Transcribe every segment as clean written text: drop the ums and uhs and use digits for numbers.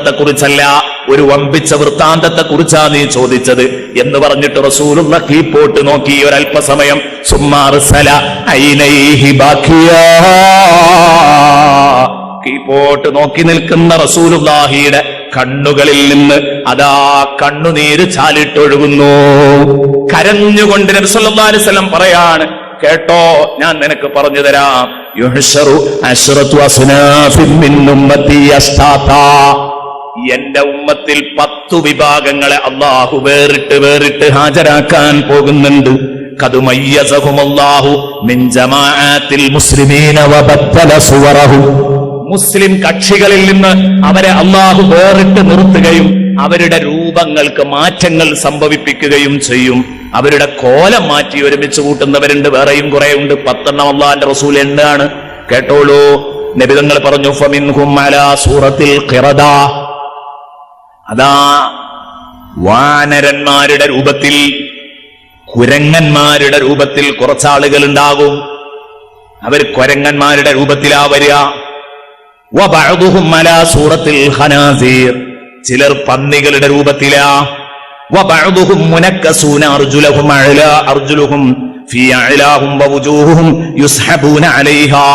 വൃത്താന്തത്തെ കുറിച്ചല്ല, ഒരു വമ്പിച്ച വൃത്താന്തത്തെ കുറിച്ചാ നീ ചോദിച്ചത് എന്ന് പറഞ്ഞിട്ട് റസൂലുള്ള കീപ്പോട്ട് നോക്കി ഒരല്പസമയം. സുമ്മാർസല ഐനൈഹി ബാക്കിയാ, കീപ്പോട്ട് നോക്കി നിൽക്കുന്ന റസൂലുള്ളാഹിയുടെ കണ്ണുകളിൽ നിന്ന് അതാ കണ്ണുനീര് ചാലിട്ടൊഴുകുന്നു. കരഞ്ഞുകൊണ്ട് നബി സല്ലല്ലാഹു അലൈഹി വസല്ലം പറയാണ്, കേട്ടോ ഞാൻ നിനക്ക് പറഞ്ഞു തരാം. യുഹ്ശറു അശ്റതു അസ്നാഫിൻ മിൻ ഉമ്മത്തി അസ്താതാ, എന്റെ ഉമ്മത്തിൽ 10 വിഭാഗങ്ങളെ അല്ലാഹു വേറിട്ട് ഹാജരാക്കാൻ പോകുന്നുണ്ട്. ഖദ് മയ്യസഹുമുല്ലാഹു മിൻ ജമാഅത്തിൽ മുസ്ലിമീന വബദ്ദല സുവറഹും, മുസ്ലിം കക്ഷികളിൽ നിന്ന് അവരെ അല്ലാഹു വേറിട്ട് നിർത്തുകയും അവരുടെ രൂപങ്ങൾക്ക് മാറ്റങ്ങൾ സംഭവിപ്പിക്കുകയും ചെയ്യും. അവരുടെ കോലം മാറ്റി ഒരുമിച്ച് കൂട്ടുന്നവരുണ്ട്, വേറെയും കുറെ ഉണ്ട്. 10 അല്ലാഹുവിന്റെ റസൂൽ എണ്ണാണ്, കേട്ടോളൂ. നബിതങ്ങൾ പറഞ്ഞു, ഫമിൻഹും അലാ സൂറത്തിൽ ഖിറദ, അതാ വാനരന്മാരുടെ രൂപത്തിൽ, കുരങ്ങന്മാരുടെ രൂപത്തിൽ കുറച്ചാളുകൾ ഉണ്ടാകും. അവർ കുരങ്ങന്മാരുടെ രൂപത്തിലാ വരിക. വബഅദുഹും അലാ സൂറത്തിൽ ഖനാസീർ, ചിലർ പന്നികളുടെ രൂപത്തിലാ. വബഅദുഹും മുനക്കസൂന അർജുലഹും അഅലാ അർജുലുഹും ഫീ അഅലാഹും വവുജൂഹും യുസ്ഹബൂന അലൈഹാ,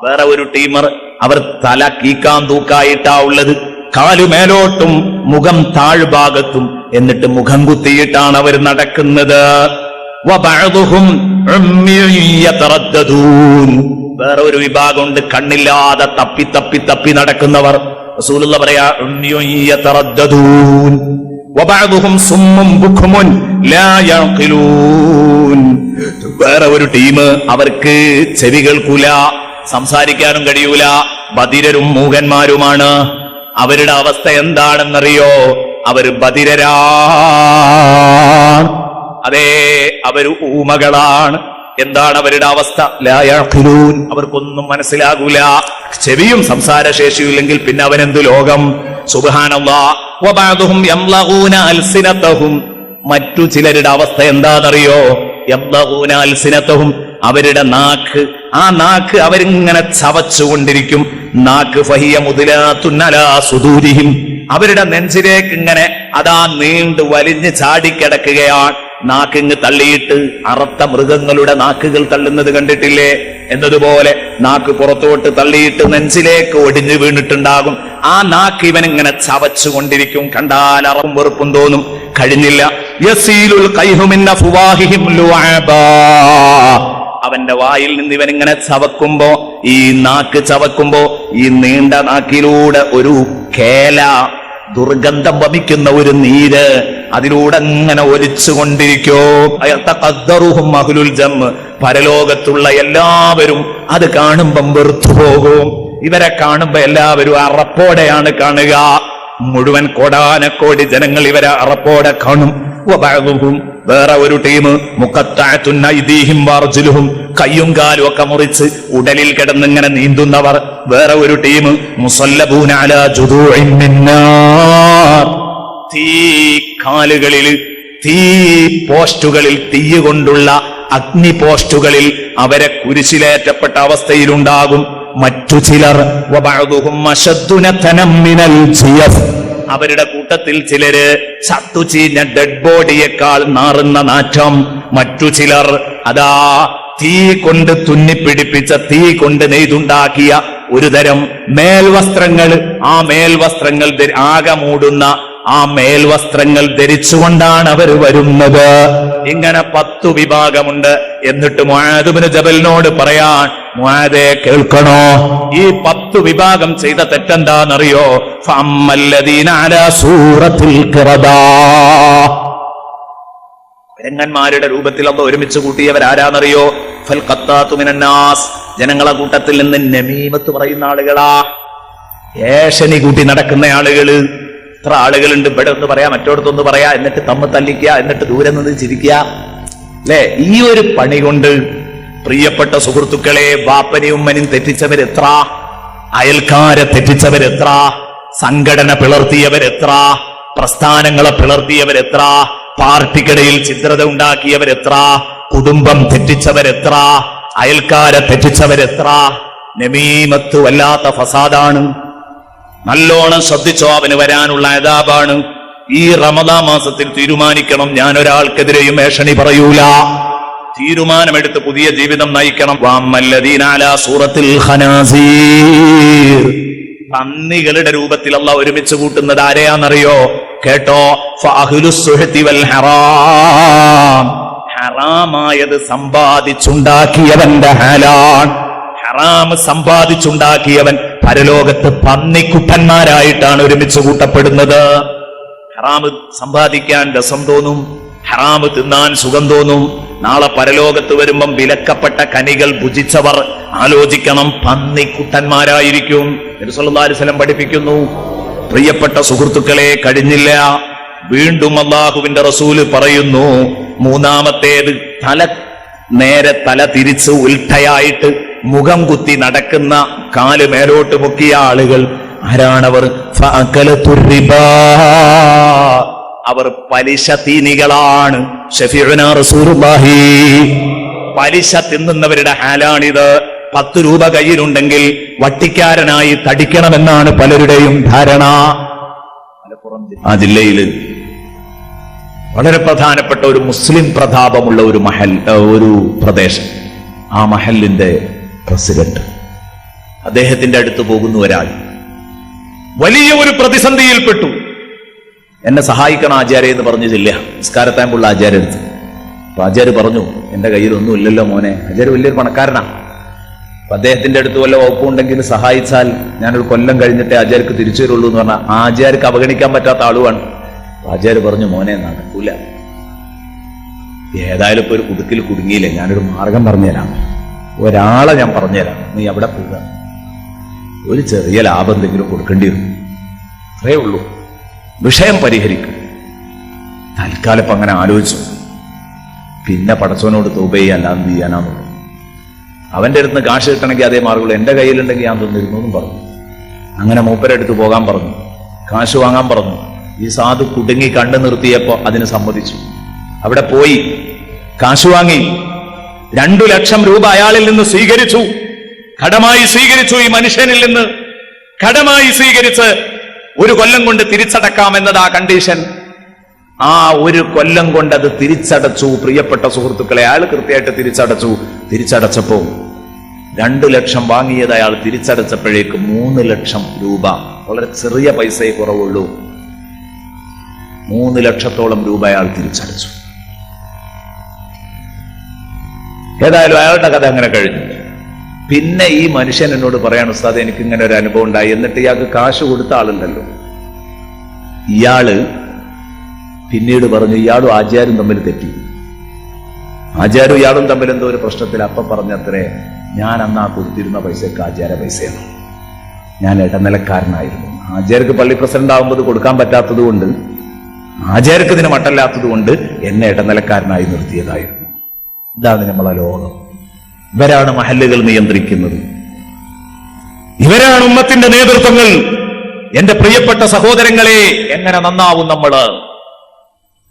വേറെ ഒരു ടീമർ അവർ തല കീക്കാൻ തൂക്കായിട്ടാ ഉള്ളത്, കാലുമേലോട്ടും മുഖം താഴ്ഭാഗത്തും, എന്നിട്ട് മുഖം കുത്തിയിട്ടാണ് അവർ നടക്കുന്നത്. വബഅദുഹും ഉമ്മിയുൻ യതറദ്ദദൂൻ, വേറെ ഒരു വിഭാഗമുണ്ട് കണ്ണില്ലാതെ തപ്പി നടക്കുന്നവർ. റസൂലുള്ളാഹി പറയാ, ഉമ്മിയുൻ യതറദ്ദദൂൻ. വബഅദുഹും സുമ്മുൻ ബുക്മുൻ ലാ യഖിലൂൻ, വേറെ ഒരു ടീം അവർക്ക് ചെവി കേൾക്കൂല, സംസാരിക്കാനും കഴിയൂല, ബധിരരും മൂകന്മാരുമാണ്. അവരുടെ അവസ്ഥ എന്താണെന്നറിയോ? അവർ ബധിരരാണ്, അതെ അവര് ഊമകളാണ്. എന്താണ് അവരുടെ അവസ്ഥ? ലാ യഖിലൂൻ, അവർക്കൊന്നും മനസ്സിലാകൂല. ചെവിയും സംസാരശേഷിയും ഇല്ലെങ്കിൽ പിന്നെ അവനെന്തു ലോകം? സുബ്ഹാനല്ലാഹ്. വബഅദുഹും യംലഗൂന അൽസിനതഹും, മറ്റു ചിലരുടെ അവസ്ഥ എന്താണെന്നറിയോ? യംലഗൂന അൽസിനതഹും, അവരുടെ നാക്ക്, ആ നാക്ക് അവരിങ്ങനെ ചവച്ചുകൊണ്ടിരിക്കും. നാക്ക് ഫഹിയ മുദ്ലാത്തുൻ അലാ സുദൂരിഹിം, അവരുടെ നെഞ്ചിലേക്ക് ഇങ്ങനെ അതാ നീണ്ടു വലിഞ്ഞ് ചാടിക്കിടക്കുകയാണ്. നാക്കിങ് തള്ളിയിട്ട് അറത്ത മൃഗങ്ങളുടെ നാക്കുകൾ തള്ളുന്നത് കണ്ടിട്ടില്ലേ? എന്നതുപോലെ നാക്ക് പുറത്തോട്ട് തള്ളിയിട്ട് നെഞ്ചിലേക്ക് ഒടിഞ്ഞു വീണിട്ടുണ്ടാകും. ആ നാക്ക് ഇവനിങ്ങനെ ചവച്ചുകൊണ്ടിരിക്കും. കണ്ടാൽ അറപ്പും വെറുപ്പും തോന്നും. കഴിഞ്ഞില്ല. യസീലുൽ ഖൈഹു മിൻ അഫ്വാഹിഹിം ലുഅബാ, അവന്റെ വായിൽ നിന്ന് ഇവനിങ്ങനെ ചവക്കുമ്പോ, ഈ നാക്ക് ചവക്കുമ്പോ ഈ നീണ്ട നാക്കിലൂടെ ഒരു കേല, ദുർഗന്ധം വമിക്കുന്ന ഒരു നീര് അതിലൂടെ അങ്ങനെ ഒലിച്ചുകൊണ്ടിരിക്കോ. യതഖദ്ദറുഹും അഹ്ലുൽ ജംഅ്, പരലോകത്തുള്ള എല്ലാവരും അത് കാണുമ്പം വെറുത്തു പോകും. ഇവരെ കാണുമ്പോ എല്ലാവരും അറപ്പോടെയാണ് കാണുക. മുഴുവൻ കോടാനക്കോടി ജനങ്ങൾ ഇവരെ അറപ്പോടെ കാണും. വബഅദുഹും, വേറെ ഒരു ടീം മുഖത്തഅതുൻ ഐദീഹിം വഅർജുലുഹും, കയ്യും കാലും ഒക്കെ മുറിച്ച് ഉടലിൽ കിടന്നിങ്ങനെ നീന്തുന്നവർ. വേറെ ഒരു ടീം മുസല്ലബൂന അലാ ജുദൂഇൻ മിന്നാർ, തീ കാലുകളിൽ, തീ പോസ്റ്റുകളിൽ, തീ കൊണ്ടുള്ള അഗ്നി പോസ്റ്റുകളിൽ അവരെ കുരിശിലേറ്റപ്പെട്ട അവസ്ഥയിലുണ്ടാകും. മറ്റു ചിലർ വബഅദുഹും അശദ്ദു നതനം മിനൽ ജിയഫ്, അവരുടെ കൂട്ടത്തിൽ ചിലര് ചത്തുചീഞ്ഞ ഡെഡ് ബോഡിയേക്കാൾ നാറുന്ന നാറ്റം. മറ്റു ചിലർ അതാ തീ കൊണ്ട് തുന്നിപ്പിടിപ്പിച്ച, തീ കൊണ്ട് നെയ്തുണ്ടാക്കിയ ഒരു തരം മേൽവസ്ത്രങ്ങൾ, ആ മേൽവസ്ത്രങ്ങൾ ആകെ മൂടുന്ന ആ മേൽവസ്ത്രങ്ങൾ ധരിച്ചുകൊണ്ടാണ് അവർ വരുന്നത്. ഇങ്ങനെ 10 വിഭാഗമുണ്ട്. എന്നിട്ട് മുആദ് ഇബ്നു ജബലിനോട് പറയാൻ, മുആദേ കേൾക്കണോ, ഈ 10 വിഭാഗം ചെയ്ത തെറ്റെന്താണെന്നറിയോ? ഫഅമ്മല്ലദീന അലാ സൂറത്തിൽ ഖിറദാ, കുരങ്ങന്മാരുടെ രൂപത്തിൽ അല്ലാഹു ഒരുമിച്ച് കൂട്ടിയവരാരാന്നറിയോ? ഫൽ ഖത്താത്തു മിനന്നാസ്, ജനങ്ങളെ കൂട്ടത്തിൽ നിന്ന് നമീമത്ത് പറയുന്ന ആളുകളാ, ഏഷണി കൂട്ടി നടക്കുന്ന ആളുകള്. എത്ര ആളുകളുണ്ട്, ഇവിടെ ഒന്ന് പറയാ, മറ്റോടത്തൊന്ന് പറയാ, എന്നിട്ട് തമ്മിൽ തല്ലിക്കുക, എന്നിട്ട് ദൂരെ നിന്ന് ചിരിക്കുക, അല്ലെ? ഈ ഒരു പണി കൊണ്ട് പ്രിയപ്പെട്ട സുഹൃത്തുക്കളെ, ബാപ്പനെയും ഉമ്മനെയും തെറ്റിച്ചവരെത്ര, അയൽക്കാരെ തെറ്റിച്ചവരെത്ര, സംഘടന പിളർത്തിയവരെത്ര, പ്രസ്ഥാനങ്ങളെ പിളർത്തിയവരെത്ര, പാർട്ടിക്കിടയിൽ ഛിദ്രത ഉണ്ടാക്കിയവരെത്ര, കുടുംബം തെറ്റിച്ചവരെത്ര, അയൽക്കാരെ തെറ്റിച്ചവരെത്ര. നമീമത്ത് വല്ലാത്ത ഫസാദാണ്. നല്ലോണം ശ്രദ്ധിച്ചോ, അവന് വരാനുള്ള അദാബാണ്. ഈ റമദാൻ മാസത്തിൽ തീരുമാനിക്കണം, ഞാൻ ഒരാൾക്കെതിരെയും ഏഷണി പറയൂല. തീരുമാനമെടുത്ത് പുതിയ ജീവിതം നയിക്കണം. വഅമ്മല്ലദീന അലാ സൂറത്തിൽ ഖനാസീർ, പന്നികളുടെ രൂപത്തിൽ അല്ലാഹ് ഒരുമിച്ച് കൂട്ടുന്നത് ആരെയാണെന്നറിയോ? കേട്ടോ, ഫഅഹ്ലുസ് സുഹ്തി വൽ ഹറാം, ഹറാമായത് സമ്പാദിച്ചുണ്ടാക്കിയവന്റെ ഹാലാണ്. ഹറാം സമ്പാദിച്ചുണ്ടാക്കിയവൻ പരലോകത്ത് പന്നിക്കുട്ടന്മാരായിട്ടാണ് ഒരുമിച്ച് കൂട്ടപ്പെടുന്നത്. ഹറാമ് സമ്പാദിക്കാൻ രസം തോന്നും, ഹറാമ് തിന്നാൻ സുഖം തോന്നും. നാളെ പരലോകത്ത് വരുമ്പം വിലക്കപ്പെട്ട കനികൾ ഭുജിച്ചവർ ആലോചിക്കണം, പന്നിക്കുട്ടന്മാരായിരിക്കും. നബി സല്ലല്ലാഹു അലൈഹി വസല്ലം പഠിപ്പിക്കുന്നു. പ്രിയപ്പെട്ട സുഹൃത്തുക്കളെ, കഴിഞ്ഞില്ല, വീണ്ടും അല്ലാഹുവിന്റെ റസൂല് പറയുന്നു, മൂന്നാമത്തേത് തല തിരിച്ച് ഉൽട്ടയായിട്ട് മുഖം കുത്തി നടക്കുന്ന, കാല് മേലോട്ട് പൊക്കിയ ആളുകൾ ആരാണവർ? ഫഅകലത്തുർ റിബാ, അവർ പലിശ തീനികളാണ്. ശഫീഉനാ റസൂലുള്ളാഹി, പലിശ തിന്നുന്നവരുടെ ഹാലാണിത്. 10 രൂപ കയ്യിലുണ്ടെങ്കിൽ വട്ടിക്കാരനായി തടിക്കണമെന്നാണ് പലരുടെയും ധാരണ. ആ ജില്ലയിൽ വളരെ പ്രധാനപ്പെട്ട ഒരു മുസ്ലിം പ്രതാപമുള്ള ഒരു പ്രദേശം, ആ മഹലിന്റെ പ്രസിഡന്റ്, അദ്ദേഹത്തിന്റെ അടുത്ത് പോകുന്ന ഒരാൾ വലിയ ഒരു പ്രതിസന്ധിയിൽപ്പെട്ടു. എന്നെ സഹായിക്കണം ആചാര്യ എന്ന് പറഞ്ഞു ചെല്ലുക നിസ്കാരത്താമ്പുള്ള ആചാര്യ എടുത്ത്. അപ്പൊ ആചാര്യ പറഞ്ഞു, എന്റെ കയ്യിലൊന്നും ഇല്ലല്ലോ മോനെ. ആചാര്യ വലിയൊരു പണക്കാരനാണ്. അപ്പൊ അദ്ദേഹത്തിന്റെ അടുത്ത് വല്ല വകുപ്പുണ്ടെങ്കിൽ സഹായിച്ചാൽ ഞാനൊരു കൊല്ലം കഴിഞ്ഞിട്ടേ ആചാര്യക്ക് തിരിച്ചു വരുള്ളൂ എന്ന് പറഞ്ഞാൽ ആചാര്യക്ക് അവഗണിക്കാൻ പറ്റാത്ത ആളുമാണ്. ആചാര്യ പറഞ്ഞു, മോനെ നടക്കൂല, ഏതായാലും ഇപ്പൊ ഒരു കുടുക്കിൽ കുടുങ്ങിയില്ലേ, ഞാനൊരു മാർഗം പറഞ്ഞുതരാം, ഒരാളെ ഞാൻ പറഞ്ഞുതരാം, നീ അവിടെ പോവുക, ഒരു ചെറിയ ലാഭം എന്തെങ്കിലും കൊടുക്കേണ്ടി വരും, അത്രേ ഉള്ളൂ, വിഷയം പരിഹരിക്കും. തൽക്കാലം ഇപ്പൊ അങ്ങനെ ആലോചിച്ചു. പിന്നെ പടച്ചവനോട് തൗബ ചെയ്യാൻ എന്ത് ചെയ്യാനാന്ന് പറഞ്ഞു. അവന്റെ അടുത്ത് കാശ് കിട്ടണമെങ്കിൽ അതേ മാർഗമുള്ളൂ, എന്റെ കയ്യിലുണ്ടെങ്കിൽ ഞാൻ തന്നിരുന്നു എന്നും പറഞ്ഞു. അങ്ങനെ മൂപ്പരെടുത്ത് പോകാൻ പറഞ്ഞു, കാശ് വാങ്ങാൻ പറഞ്ഞു. ഈ സാധു കുടുങ്ങി കണ്ണു നിർത്തിയപ്പോ അതിന് സമ്മതിച്ചു. അവിടെ പോയി കാശ് വാങ്ങി 2 ലക്ഷം രൂപ അയാളിൽ നിന്ന് സ്വീകരിച്ചു, കടമായി സ്വീകരിച്ചു. ഈ മനുഷ്യനിൽ നിന്ന് കടമായി സ്വീകരിച്ച് 1 കൊല്ലം കൊണ്ട് തിരിച്ചടക്കാം എന്നതാ കണ്ടീഷൻ. ആ 1 കൊല്ലം കൊണ്ട് അത് തിരിച്ചടച്ചു. പ്രിയപ്പെട്ട സുഹൃത്തുക്കളെ, അയാൾ കൃത്യമായിട്ട് തിരിച്ചടച്ചപ്പോ 2 ലക്ഷം വാങ്ങിയത് അയാൾ തിരിച്ചടച്ചപ്പോഴേക്ക് 3 ലക്ഷം രൂപ, വളരെ ചെറിയ പൈസയെ കുറവുള്ളൂ, 3 ലക്ഷത്തോളം രൂപ അയാൾ തിരിച്ചടച്ചു. ഏതായാലും അയാളുടെ കഥ അങ്ങനെ കഴിഞ്ഞു. പിന്നെ ഈ മനുഷ്യൻ എന്നോട് പറയാണ്, ഉസ്താദ് എനിക്ക് ഇങ്ങനെ ഒരു അനുഭവം ഉണ്ടായി. എന്നിട്ട് ഇയാൾക്ക് കാശ് കൊടുത്ത ആളുണ്ടല്ലോ, ഇയാള് പിന്നീട് പറഞ്ഞു ഇയാളും ആചാര്യം തമ്മിൽ തെറ്റി, ആചാരും ഇയാളും തമ്മിൽ എന്തോ ഒരു പ്രശ്നത്തിൽ. അപ്പൊ പറഞ്ഞത്രേ, ഞാൻ അന്ന് ആ കൊടുത്തിരുന്ന പൈസക്ക് ആചാര പൈസയാണ്, ഞാൻ ഇടനിലക്കാരനായിരുന്നു. ആചാര്യക്ക് പള്ളി പ്രസിഡന്റ് ആകുമ്പോൾ കൊടുക്കാൻ പറ്റാത്തത് കൊണ്ട്, ആചാര്യക്ക് ഇതിന് മട്ടല്ലാത്തത് കൊണ്ട് എന്നെ ഇടനിലക്കാരനായി നിർത്തിയതായിരുന്നു. ഇതാണ് നമ്മളെ ലോകം. ഇവരാണ് മഹല്ലുകൾ നിയന്ത്രിക്കുന്നത്, ഇവരാണ് ഉമ്മത്തിന്റെ നേതൃത്വങ്ങൾ. എന്റെ പ്രിയപ്പെട്ട സഹോദരങ്ങളെ, എങ്ങനെ നന്നാവും നമ്മള്?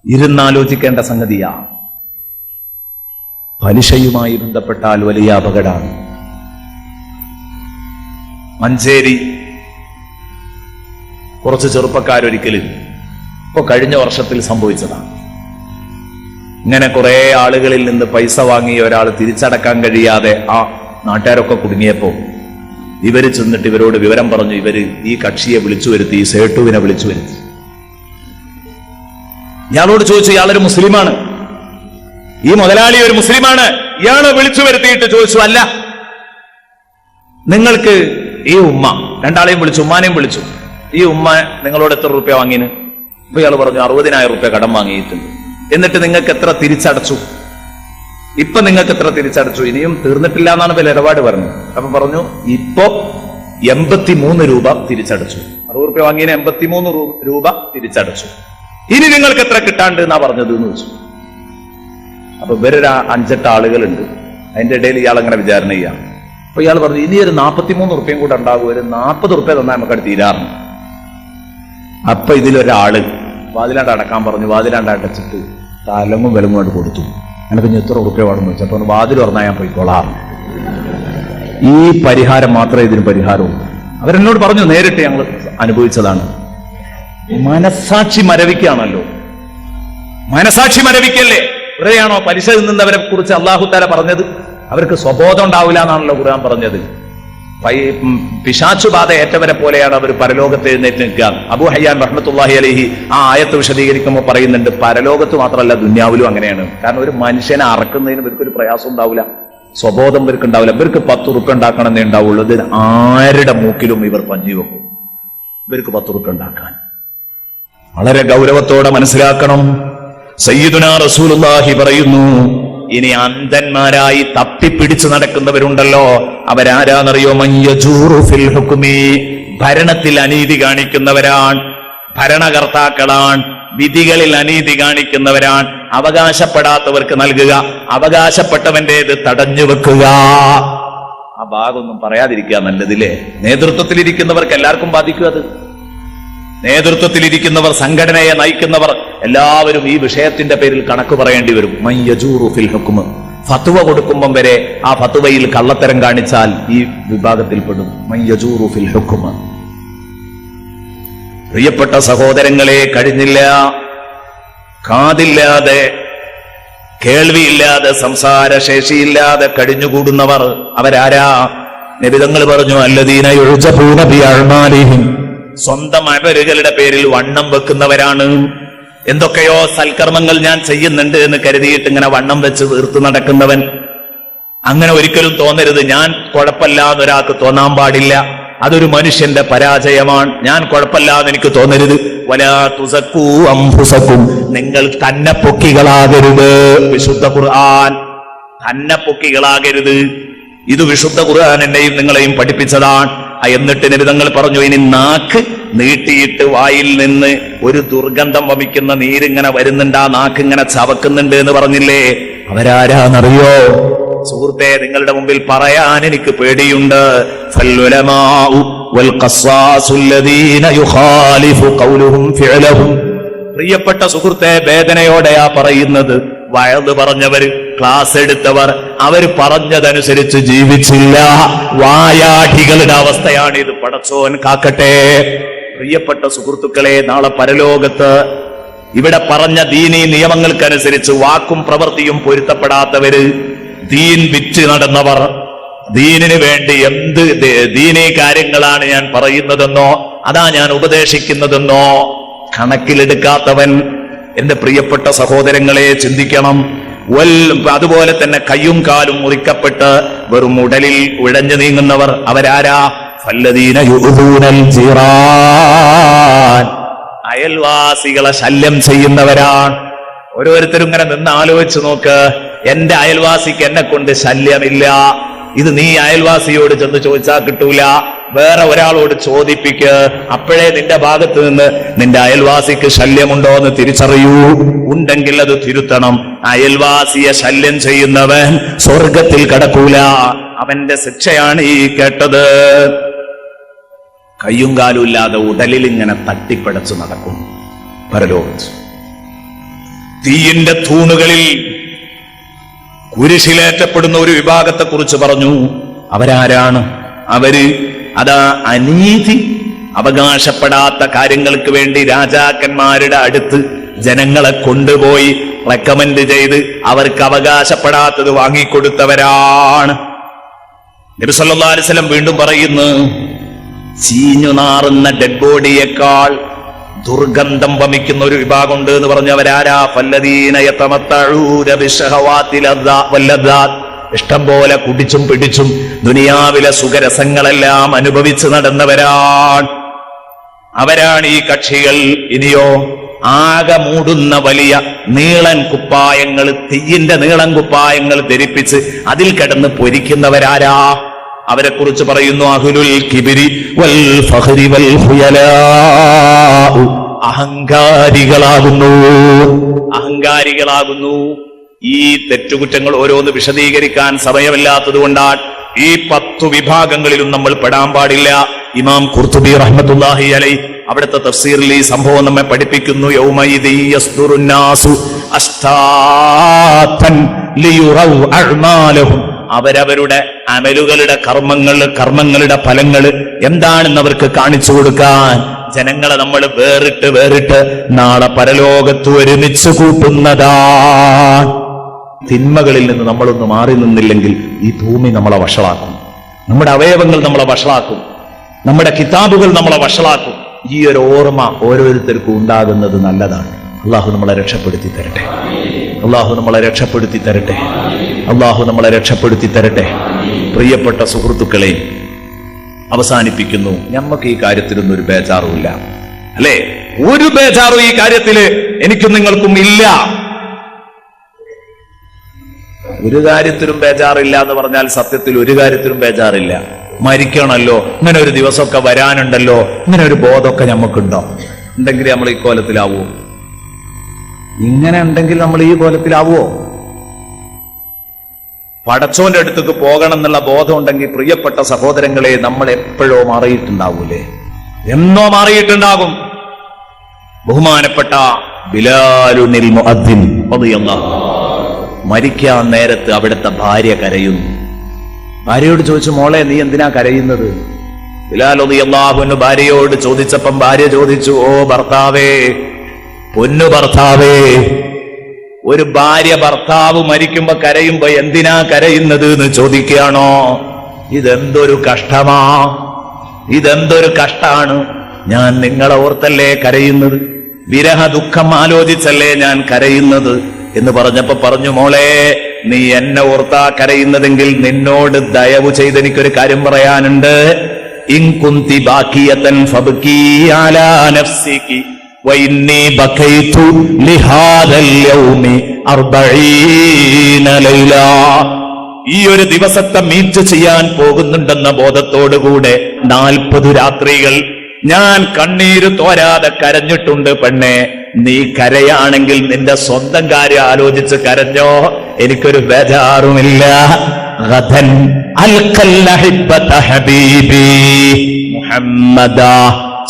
ഇരുന്നാലോചിക്കേണ്ട സംഗതിയാ. പലിശയുമായി ബന്ധപ്പെട്ടാൽ വലിയ അപകടമാണ്. മഞ്ചേരി കുറച്ച് ചെറുപ്പക്കാരൊരിക്കലും ഇപ്പൊ കഴിഞ്ഞ വർഷത്തിൽ സംഭവിച്ചതാണ്. ഇങ്ങനെ കുറെ ആളുകളിൽ നിന്ന് പൈസ വാങ്ങിയ ഒരാൾ തിരിച്ചടക്കാൻ കഴിയാതെ ആ നാട്ടുകാരൊക്കെ കുടുങ്ങിയപ്പോ ഇവര് ചെന്നിട്ട് ഇവരോട് വിവരം പറഞ്ഞു. ഇവര് ഈ കക്ഷിയെ വിളിച്ചു വരുത്തി, ഈ സേട്ടുവിനെ വിളിച്ചു വരുത്തി. ഇയാളോട് ചോദിച്ചു, ഇയാളൊരു മുസ്ലിമാണ്, ഈ മുതലാളി ഒരു മുസ്ലിമാണ്. ഇയാളെ വിളിച്ചു വരുത്തിയിട്ട് ചോദിച്ചു, അല്ല നിങ്ങൾക്ക് ഈ ഉമ്മ, രണ്ടാളെയും വിളിച്ചു, ഉമ്മാനെയും വിളിച്ചു, ഈ ഉമ്മ നിങ്ങളോട് എത്ര റുപ്യ വാങ്ങിന്? അപ്പൊ ഇയാൾ പറഞ്ഞു 60,000 റുപ്യ കടം വാങ്ങിയിട്ടുണ്ട്. എന്നിട്ട് നിങ്ങൾക്ക് എത്ര തിരിച്ചടച്ചു? ഇപ്പൊ നിങ്ങൾക്ക് എത്ര തിരിച്ചടച്ചു? ഇനിയും തീർന്നിട്ടില്ല എന്നാണ് വില ഇടപാട് പറഞ്ഞത്. അപ്പൊ പറഞ്ഞു ഇപ്പൊ 83 രൂപ തിരിച്ചടച്ചു. 60 റുപ്യ വാങ്ങിയതിന് 83 രൂപ തിരിച്ചടച്ചു. ഇനി നിങ്ങൾക്ക് എത്ര കിട്ടാണ്ട് എന്നാ പറഞ്ഞത് എന്ന് വെച്ചു. അപ്പൊ ഇവരൊരു 5-8 ആളുകളുണ്ട്. അതിന്റെ ഇടയിൽ ഇയാൾ അങ്ങനെ വിചാരണ ചെയ്യാം. അപ്പൊ ഇയാൾ പറഞ്ഞു ഇനി ഒരു 43 റുപ്യയും കൂടെ ഉണ്ടാകും, ഒരു 40 റുപ്യ തന്നാൽ നമുക്കത് തീരാറുണ്ട്. അപ്പൊ ഇതിലൊരാള് വാതിലാണ്ട് അടക്കാൻ പറഞ്ഞു. വാതിലാണ്ട് അടച്ചിട്ട് തലങ്ങും വിലങ്ങും ആയിട്ട് കൊടുത്തു. എനിക്ക് ഇനി എത്ര റുപ്യ വേണമെന്ന് വെച്ചാൽ പറഞ്ഞു വാതിൽ തുറന്നാൽ ഞാൻ പോയിക്കോളാം. ഈ പരിഹാരം മാത്രമേ ഇതിന് പരിഹാരമുള്ളൂ. അവരെന്നോട് പറഞ്ഞു, നേരിട്ട് ഞങ്ങൾ അനുഭവിച്ചതാണ്. മനസാക്ഷി മരവിക്കുകയാണല്ലോ. മനസാക്ഷി മരവിക്കല്ലേ? ഇവിടെയാണോ പലിശ നിന്നവരെ കുറിച്ച് അള്ളാഹു തആല പറഞ്ഞത്? അവർക്ക് സ്വബോധം ഉണ്ടാവില്ല എന്നാണല്ലോ ഖുർആൻ പറഞ്ഞത്. പിശാചുബാധ ഏറ്റവരെ പോലെയാണ് അവർ പരലോകത്ത് എഴുന്നേറ്റ് നിൽക്കുക. അബൂ ഹയ്യാൻ റഹ്മത്തുള്ളാഹി അലൈഹി ആ ആയത്ത് വിശദീകരിക്കുമ്പോൾ പറയുന്നുണ്ട്, പരലോകത്ത് മാത്രമല്ല ദുന്യാവിലും അങ്ങനെയാണ്. കാരണം ഒരു മനുഷ്യനെ അറക്കുന്നതിന് ഇവർക്കൊരു പ്രയാസം ഉണ്ടാവില്ല, സ്വബോധം ഇവർക്ക് ഉണ്ടാവില്ല. ഇവർക്ക് 10 ഉറുപ്യ ഉണ്ടാക്കണമെന്നേ ഉണ്ടാവുള്ളൂ. ഇത് ആരുടെ മൂക്കിലും ഇവർ പഞ്ഞി വെക്കും, ഇവർക്ക് 10 ഉറുപ്യ ഉണ്ടാക്കാൻ. വളരെ ഗൗരവത്തോടെ മനസ്സിലാക്കണം. സയ്യിദുനാ റസൂലുള്ളാഹി പറയുന്നു, ഇനി അന്ധന്മാരായി തപ്പിപ്പിടിച്ച് നടക്കുന്നവരുണ്ടല്ലോ, അവരാരാന്നറിയോ? മയ്യജൂറു ഫിൽ ഹുക്മി, ഭരണത്തിൽ അനീതി കാണിക്കുന്നവരാണ്, ഭരണകർത്താക്കളാണ്, വിധികളിൽ അനീതി കാണിക്കുന്നവരാണ്. അവകാശപ്പെടാത്തവർക്ക് നൽകുക, അവകാശപ്പെട്ടവന്റേത് തടഞ്ഞു വെക്കുക. ആ ഭാഗമൊന്നും പറയാതിരിക്കുക നല്ലതില്ലേ? നേതൃത്വത്തിലിരിക്കുന്നവർക്ക് എല്ലാവർക്കും ബാധിക്കും അത്. നേതൃത്വത്തിലിരിക്കുന്നവർ, സംഘടനയെ നയിക്കുന്നവർ എല്ലാവരും ഈ വിഷയത്തിന്റെ പേരിൽ കണക്ക് പറയേണ്ടി വരും. മയ്യജൂറു ഫിൽ ഹുക്മ്, ഫത്വ കൊടുക്കുമ്പം വരെ ആ ഫത്വയിൽ കള്ളത്തരം കാണിച്ചാൽ ഈ വിഭാഗത്തിൽപ്പെടും. മയ്യജൂറു ഫിൽ ഹുക്മ്. പ്രിയപ്പെട്ട സഹോദരങ്ങളെ, കഴിഞ്ഞില്ല, കാതില്ലാതെ, കേൾവിയില്ലാതെ, സംസാരശേഷിയില്ലാതെ കഴിഞ്ഞുകൂടുന്നവർ അവരാരാ? നബി തങ്ങൾ പറഞ്ഞു, അല്ലദീന യുഅ്ജബൂന ബിഅഅ്മാലിഹിം, സ്വന്തം അമലുകളുടെ പേരിൽ വണ്ണം വെക്കുന്നവരാണ്. എന്തൊക്കെയോ സൽക്കർമ്മങ്ങൾ ഞാൻ ചെയ്യുന്നുണ്ട് എന്ന് കരുതിയിട്ട് ഇങ്ങനെ വണ്ണം വെച്ച് വീർത്ത് നടക്കുന്നവൻ. അങ്ങനെ ഒരിക്കലും തോന്നരുത്. ഞാൻ കുഴപ്പമില്ലാന്ന് ഒരാൾക്ക് തോന്നാൻ പാടില്ല. അതൊരു മനുഷ്യന്റെ പരാജയമാണ്. ഞാൻ കുഴപ്പമില്ലാന്ന് എനിക്ക് തോന്നരുത്. വലാ തുസക്കൂ അൻഫുസക്കും, നിങ്ങൾ തന്നെ പൊക്കികളാകരുത്. വിശുദ്ധ ഖുർആൻ, തന്നെ പൊക്കികളാകരുത്. ഇത് വിശുദ്ധ ഖുർആൻ എന്നെയും നിങ്ങളെയും പഠിപ്പിച്ചതാണ്. എന്നിട്ട് നബി തങ്ങൾ പറഞ്ഞു, ഇനി നാക്ക് നീട്ടിയിട്ട് വായിൽ നിന്ന് ഒരു ദുർഗന്ധം വമിക്കുന്ന നീരിങ്ങനെ വരുന്നുണ്ട്, ആ നാക്ക് ഇങ്ങനെ ചവക്കുന്നുണ്ട് എന്ന് പറഞ്ഞില്ലേ? അവരാരാന്നറിയോ? സുഹൃത്തെ, നിങ്ങളുടെ മുമ്പിൽ പറയാൻ എനിക്ക് പേടിയുണ്ട്. ഫൽഉലമാഉ വൽ ഖസ്സാസു അല്ലദീന യുഖാലിഫു ഖൗലുഹും ഫിഅലഹും. പ്രിയപ്പെട്ട സുഹൃത്തെ, വേദനയോടെയാ പറയുന്നത്. വയല് പറഞ്ഞവര്, ക്ലാസ് എടുത്തവർ, അവര് പറഞ്ഞതനുസരിച്ച് ജീവിച്ചില്ല. വായാഠികളുടെ അവസ്ഥയാണ് ഇത്. പടച്ചോൻ കാക്കട്ടെ. പ്രിയപ്പെട്ട സുഹൃത്തുക്കളെ, നാളെ പരലോകത്ത് ഇവിടെ പറഞ്ഞ ദീനീ നിയമങ്ങൾക്കനുസരിച്ച് വാക്കും പ്രവൃത്തിയും പൊരുത്തപ്പെടാത്തവര്, ദീൻ വിറ്റ് നടന്നവർ, ദീനിന് വേണ്ടി എന്ത് ദീനീ കാര്യങ്ങളാണ് ഞാൻ പറയുന്നതെന്നോ അതാ ഞാൻ ഉപദേശിക്കുന്നതെന്നോ കണക്കിലെടുക്കാത്തവൻ, എന്റെ പ്രിയപ്പെട്ട സഹോദരങ്ങളെ ചിന്തിക്കണം. അതുപോലെ തന്നെ കയ്യും കാലും മുറിക്കപ്പെട്ട് വെറും ഉടലിൽ ഉഴഞ്ഞു നീങ്ങുന്നവർ അവരാരാ? ഫല്ലദീന യുഊദൂനൽ ജിറാൻ, അയൽവാസികളെ ശല്യം ചെയ്യുന്നവരാണ്. ഓരോരുത്തരും ഇങ്ങനെ നിന്ന് ആലോചിച്ച് നോക്ക്. എന്റെ അയൽവാസിക്ക് എന്നെ കൊണ്ട് ശല്യമില്ല. ഇത് നീ അയൽവാസിയോട് ചെന്ന് ചോദിച്ചാൽ കിട്ടൂല. വേറെ ഒരാളോട് ചോദിപ്പിക്ക്. അപ്പോഴേ നിന്റെ ഭാഗത്ത് നിന്ന് നിന്റെ അയൽവാസിക്ക് ശല്യമുണ്ടോ എന്ന് തിരിച്ചറിയൂ. ഉണ്ടെങ്കിൽ അത് തിരുത്തണം. അയൽവാസിയെ ശല്യം ചെയ്യുന്നവൻ സ്വർഗത്തിൽ കടക്കൂല. അവന്റെ ശിക്ഷയാണ് ഈ കേട്ടത്. കയ്യും കാലും ഇല്ലാതെ ഉടലിൽ ഇങ്ങനെ തട്ടിപ്പടച്ച് നടക്കും പരലോകത്ത്. തീയിന്റെ തൂണുകളിൽ കുരിശിലേറ്റപ്പെടുന്ന ഒരു വിഭാഗത്തെ കുറിച്ച് പറഞ്ഞു. അവരാരാണ്? അവര് അതാ അനീതി, അവകാശപ്പെടാത്ത കാര്യങ്ങൾക്ക് വേണ്ടി രാജാക്കന്മാരുടെ അടുത്ത് ജനങ്ങളെ കൊണ്ടുപോയി റെക്കമെൻഡ് ചെയ്ത് അവർക്ക് അവകാശപ്പെടാത്തത് വാങ്ങിക്കൊടുത്തവരാണ്. നബി സല്ലല്ലാഹു അലൈഹി വസല്ലം വീണ്ടും പറയുന്നു, ചീഞ്ഞു നാറുന്ന ഡെഡ് ബോഡിയേക്കാൾ ദുർഗന്ധം വമിക്കുന്ന ഒരു വിഭാഗമുണ്ട് എന്ന് പറഞ്ഞവരാരാ? ഫല്ലദീന യതമത്തഊന ബിശഹവാതിൽ വല്ലദാത്, ഇഷ്ടം പോലെ കുടിച്ചും പിടിച്ചും ദുനിയാവിലെ സുഖരസങ്ങളെല്ലാം അനുഭവിച്ച് നടന്നവരാണ്. അവരാണ് ഈ കക്ഷികൾ. ഇനിയോ, ആകെ മൂടുന്ന വലിയ നീളൻ കുപ്പായങ്ങൾ, തീയിന്റെ നീളൻ കുപ്പായങ്ങൾ ധരിപ്പിച്ച് അതിൽ കിടന്ന് പൊരിക്കുന്നവരാരാ? അവരെ കുറിച്ച് പറയുന്നു, അഹ്ലുൽ കിബ്രി വൽ ഫഖ്രി വൽ ഖുയലാ, അഹങ്കാരികളാകുന്നു, അഹങ്കാരികളാകുന്നു. ഈ തെറ്റുകുറ്റങ്ങൾ ഓരോന്ന് വിശദീകരിക്കാൻ സമയമില്ലാത്തത് കൊണ്ടാണ് ഈ 10 വിഭാഗങ്ങളിലും നമ്മൾ പെടാൻ പാടില്ല. ഇമാം ഖുർത്തുബി റഹ്മത്തുള്ളാഹി അലൈഹി അവിടുത്തെ തഫ്സീറിൽ ഈ സംഭവം നമ്മെ പഠിപ്പിക്കുന്നു. യൗമയിദി യസ്ദുറുന്നാസു അസ്താതൻ ലിയുറൗ അഅ്മാലഹും, അവരവരുടെ അമലുകളുടെ കർമ്മങ്ങളുടെ ഫലങ്ങൾ എന്താണെന്ന് അവർക്ക് കാണിച്ചു കൊടുക്കാൻ ജനങ്ങളെ നമ്മൾ വേറിട്ട് നാളെ പരലോകത്ത് ഒരുമിച്ച് കൂട്ടുന്നതാണ്. തിന്മകളിൽ നിന്ന് നമ്മളൊന്ന് മാറി നിന്നില്ലെങ്കിൽ ഈ ഭൂമി നമ്മളെ വഷളാക്കും, നമ്മുടെ അവയവങ്ങൾ നമ്മളെ വഷളാക്കും, നമ്മുടെ കിതാബുകൾ നമ്മളെ വഷളാക്കും. ഈ ഒരു ഓർമ്മ ഓരോരുത്തർക്കും ഉണ്ടാകുന്നത് നല്ലതാണ്. അള്ളാഹു നമ്മളെ രക്ഷപ്പെടുത്തി തരട്ടെ, അള്ളാഹു നമ്മളെ രക്ഷപ്പെടുത്തി തരട്ടെ, അള്ളാഹു നമ്മളെ രക്ഷപ്പെടുത്തി തരട്ടെ. പ്രിയപ്പെട്ട സുഹൃത്തുക്കളെ, അവസാനിപ്പിക്കുന്നു. ഞമ്മക്ക് ഈ കാര്യത്തിലൊന്നും ഒരു ബേജാറുമില്ല, അല്ലേ? ഒരു ബേജാറും ഈ കാര്യത്തില് എനിക്കും നിങ്ങൾക്കും ഇല്ല. ഒരു കാര്യത്തിലും ബേജാറില്ല എന്ന് പറഞ്ഞാൽ സത്യത്തിൽ ഒരു കാര്യത്തിലും ബേജാറില്ല. മരിക്കണമല്ലോ, ഇങ്ങനെ ഒരു ദിവസമൊക്കെ വരാനുണ്ടല്ലോ, ഇങ്ങനെ ഒരു ബോധമൊക്കെ നമുക്കുണ്ടോ? ഉണ്ടെങ്കിൽ നമ്മൾ ഈ കോലത്തിലാവോ? ഇങ്ങനെ ഉണ്ടെങ്കിൽ നമ്മൾ ഈ കോലത്തിലാവോ? പടച്ചോന്റെ അടുത്തേക്ക് പോകണം എന്നുള്ള ബോധം ഉണ്ടെങ്കിൽ പ്രിയപ്പെട്ട സഹോദരങ്ങളെ, നമ്മൾ എപ്പോഴോ മാറിയിട്ടുണ്ടാവൂലേ? എന്നോ മാറിയിട്ടുണ്ടാകും. ബഹുമാനപ്പെട്ട ബിലാലുൽ മുഅദ്ദിൻ റളിയല്ലാഹു മരിക്കാൻ നേരത്ത് അവിടുത്തെ ഭാര്യ കരയുന്നു. ഭാര്യയോട് ചോദിച്ചു, മോളെ നീ എന്തിനാ കരയുന്നത്? ബിലാൽ റളിയല്ലാഹു അൻഹു ഭാര്യയോട് ചോദിച്ചപ്പം ഭാര്യ ചോദിച്ചു, ഓ ഭർത്താവേ, പൊന്നു ഭർത്താവേ, ഒരു ഭാര്യ ഭർത്താവ് മരിക്കുമ്പോ കരയുമ്പോ എന്തിനാ കരയുന്നത് എന്ന് ചോദിക്കുകയാണോ? ഇതെന്തൊരു കഷ്ടമാ, ഇതെന്തൊരു കഷ്ടാണ്. ഞാൻ നിങ്ങളെ ഓർത്തല്ലേ കരയുന്നത്, വിരഹ ദുഃഖം ആലോചിച്ചല്ലേ ഞാൻ കരയുന്നത് എന്ന് പറഞ്ഞപ്പോ പറഞ്ഞു, മോളെ നീ എന്നെ ഓർത്താ കരയുന്നതെങ്കിൽ നിന്നോട് ദയവ് ചെയ്ത് എനിക്കൊരു കാര്യം പറയാനുണ്ട്. ഇൻ കുന്തി ബാക്കിയതൻ ഫബ്കി അലാ നഫ്സികി വഇന്നി ബകൈതു ലിഹാദൽ യൗമി 40 ലൈല. ഈ ഒരു ദിവസത്തെ മീറ്റ് ചെയ്യാൻ പോകുന്നുണ്ടെന്ന ബോധത്തോടുകൂടെ 40 രാത്രികൾ ഞാൻ കണ്ണീര് തോരാതെ കരഞ്ഞിട്ടുണ്ട്. പെണ്ണെ, നീ കരയാണെങ്കിൽ നിന്റെ സ്വന്തം കാര്യം ആലോചിച്ച് കരഞ്ഞോ, എനിക്കൊരു ബേജാറുമില്ല. ഗദൻ അൽഖൽ അഹിബ്ബത ഹബീബി മുഹമ്മദ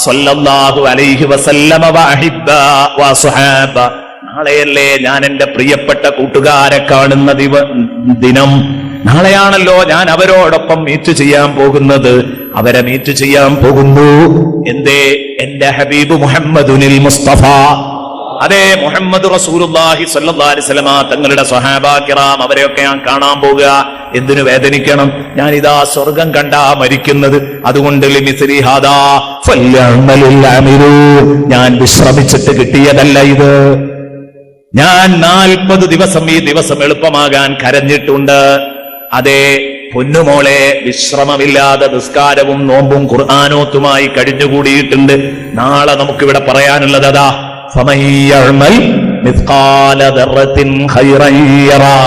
സല്ലല്ലാഹു അലൈഹി വസല്ലമ വഅഹിബ്ബ വസുഹാബ. നാളെയല്ലേ ഞാൻ എന്റെ പ്രിയപ്പെട്ട കൂട്ടുകാരെ കാണുന്ന ദിനം. നാളെയാണല്ലോ ഞാൻ അവരോടൊപ്പം മീറ്റ് ചെയ്യാൻ പോകുന്നത്. അവരെ മീറ്റ് ചെയ്യാൻ പോകുന്നു. എന്തേ? എന്റെ ഹബീബ് മുഹമ്മദുനിൽ മുസ്തഫ, അതെ മുഹമ്മദ് റസൂലുള്ളാഹി സ്വല്ലല്ലാഹു അലൈഹി വസല്ലമ തങ്ങളുടെ സ്വഹാബ കിറാം, അവരെയൊക്കെ ഞാൻ കാണാൻ പോകുക. എന്തിനു വേദനിക്കണം? ഞാൻ ഇതാ സ്വർഗം കണ്ടാ മരിക്കുന്നത്. അതുകൊണ്ട് ലിമിസ്ലി ഹാദാ ഫൽയഅമലുൽ ആമിലൂൻ. ഞാൻ വിശ്രമിച്ചിട്ട് കിട്ടിയതല്ല ഇത്. ഞാൻ 40 ദിവസം ഈ ദിവസം എളുപ്പമാകാൻ കരഞ്ഞിട്ടുണ്ട്. അതെ പൊന്നുമോളെ, വിശ്രമമില്ലാതെ നിസ്കാരവും നോമ്പും ഖുർആനോത്തുമായി കഴിഞ്ഞുകൂടിയിട്ടുണ്ട്. നാളെ നമുക്കിവിടെ പറയാനുള്ളത് അതാ, ഫമൻ യഅമൽ മിസ്ഖാല ദർറത്തിൻ ഖൈറൻ യറാ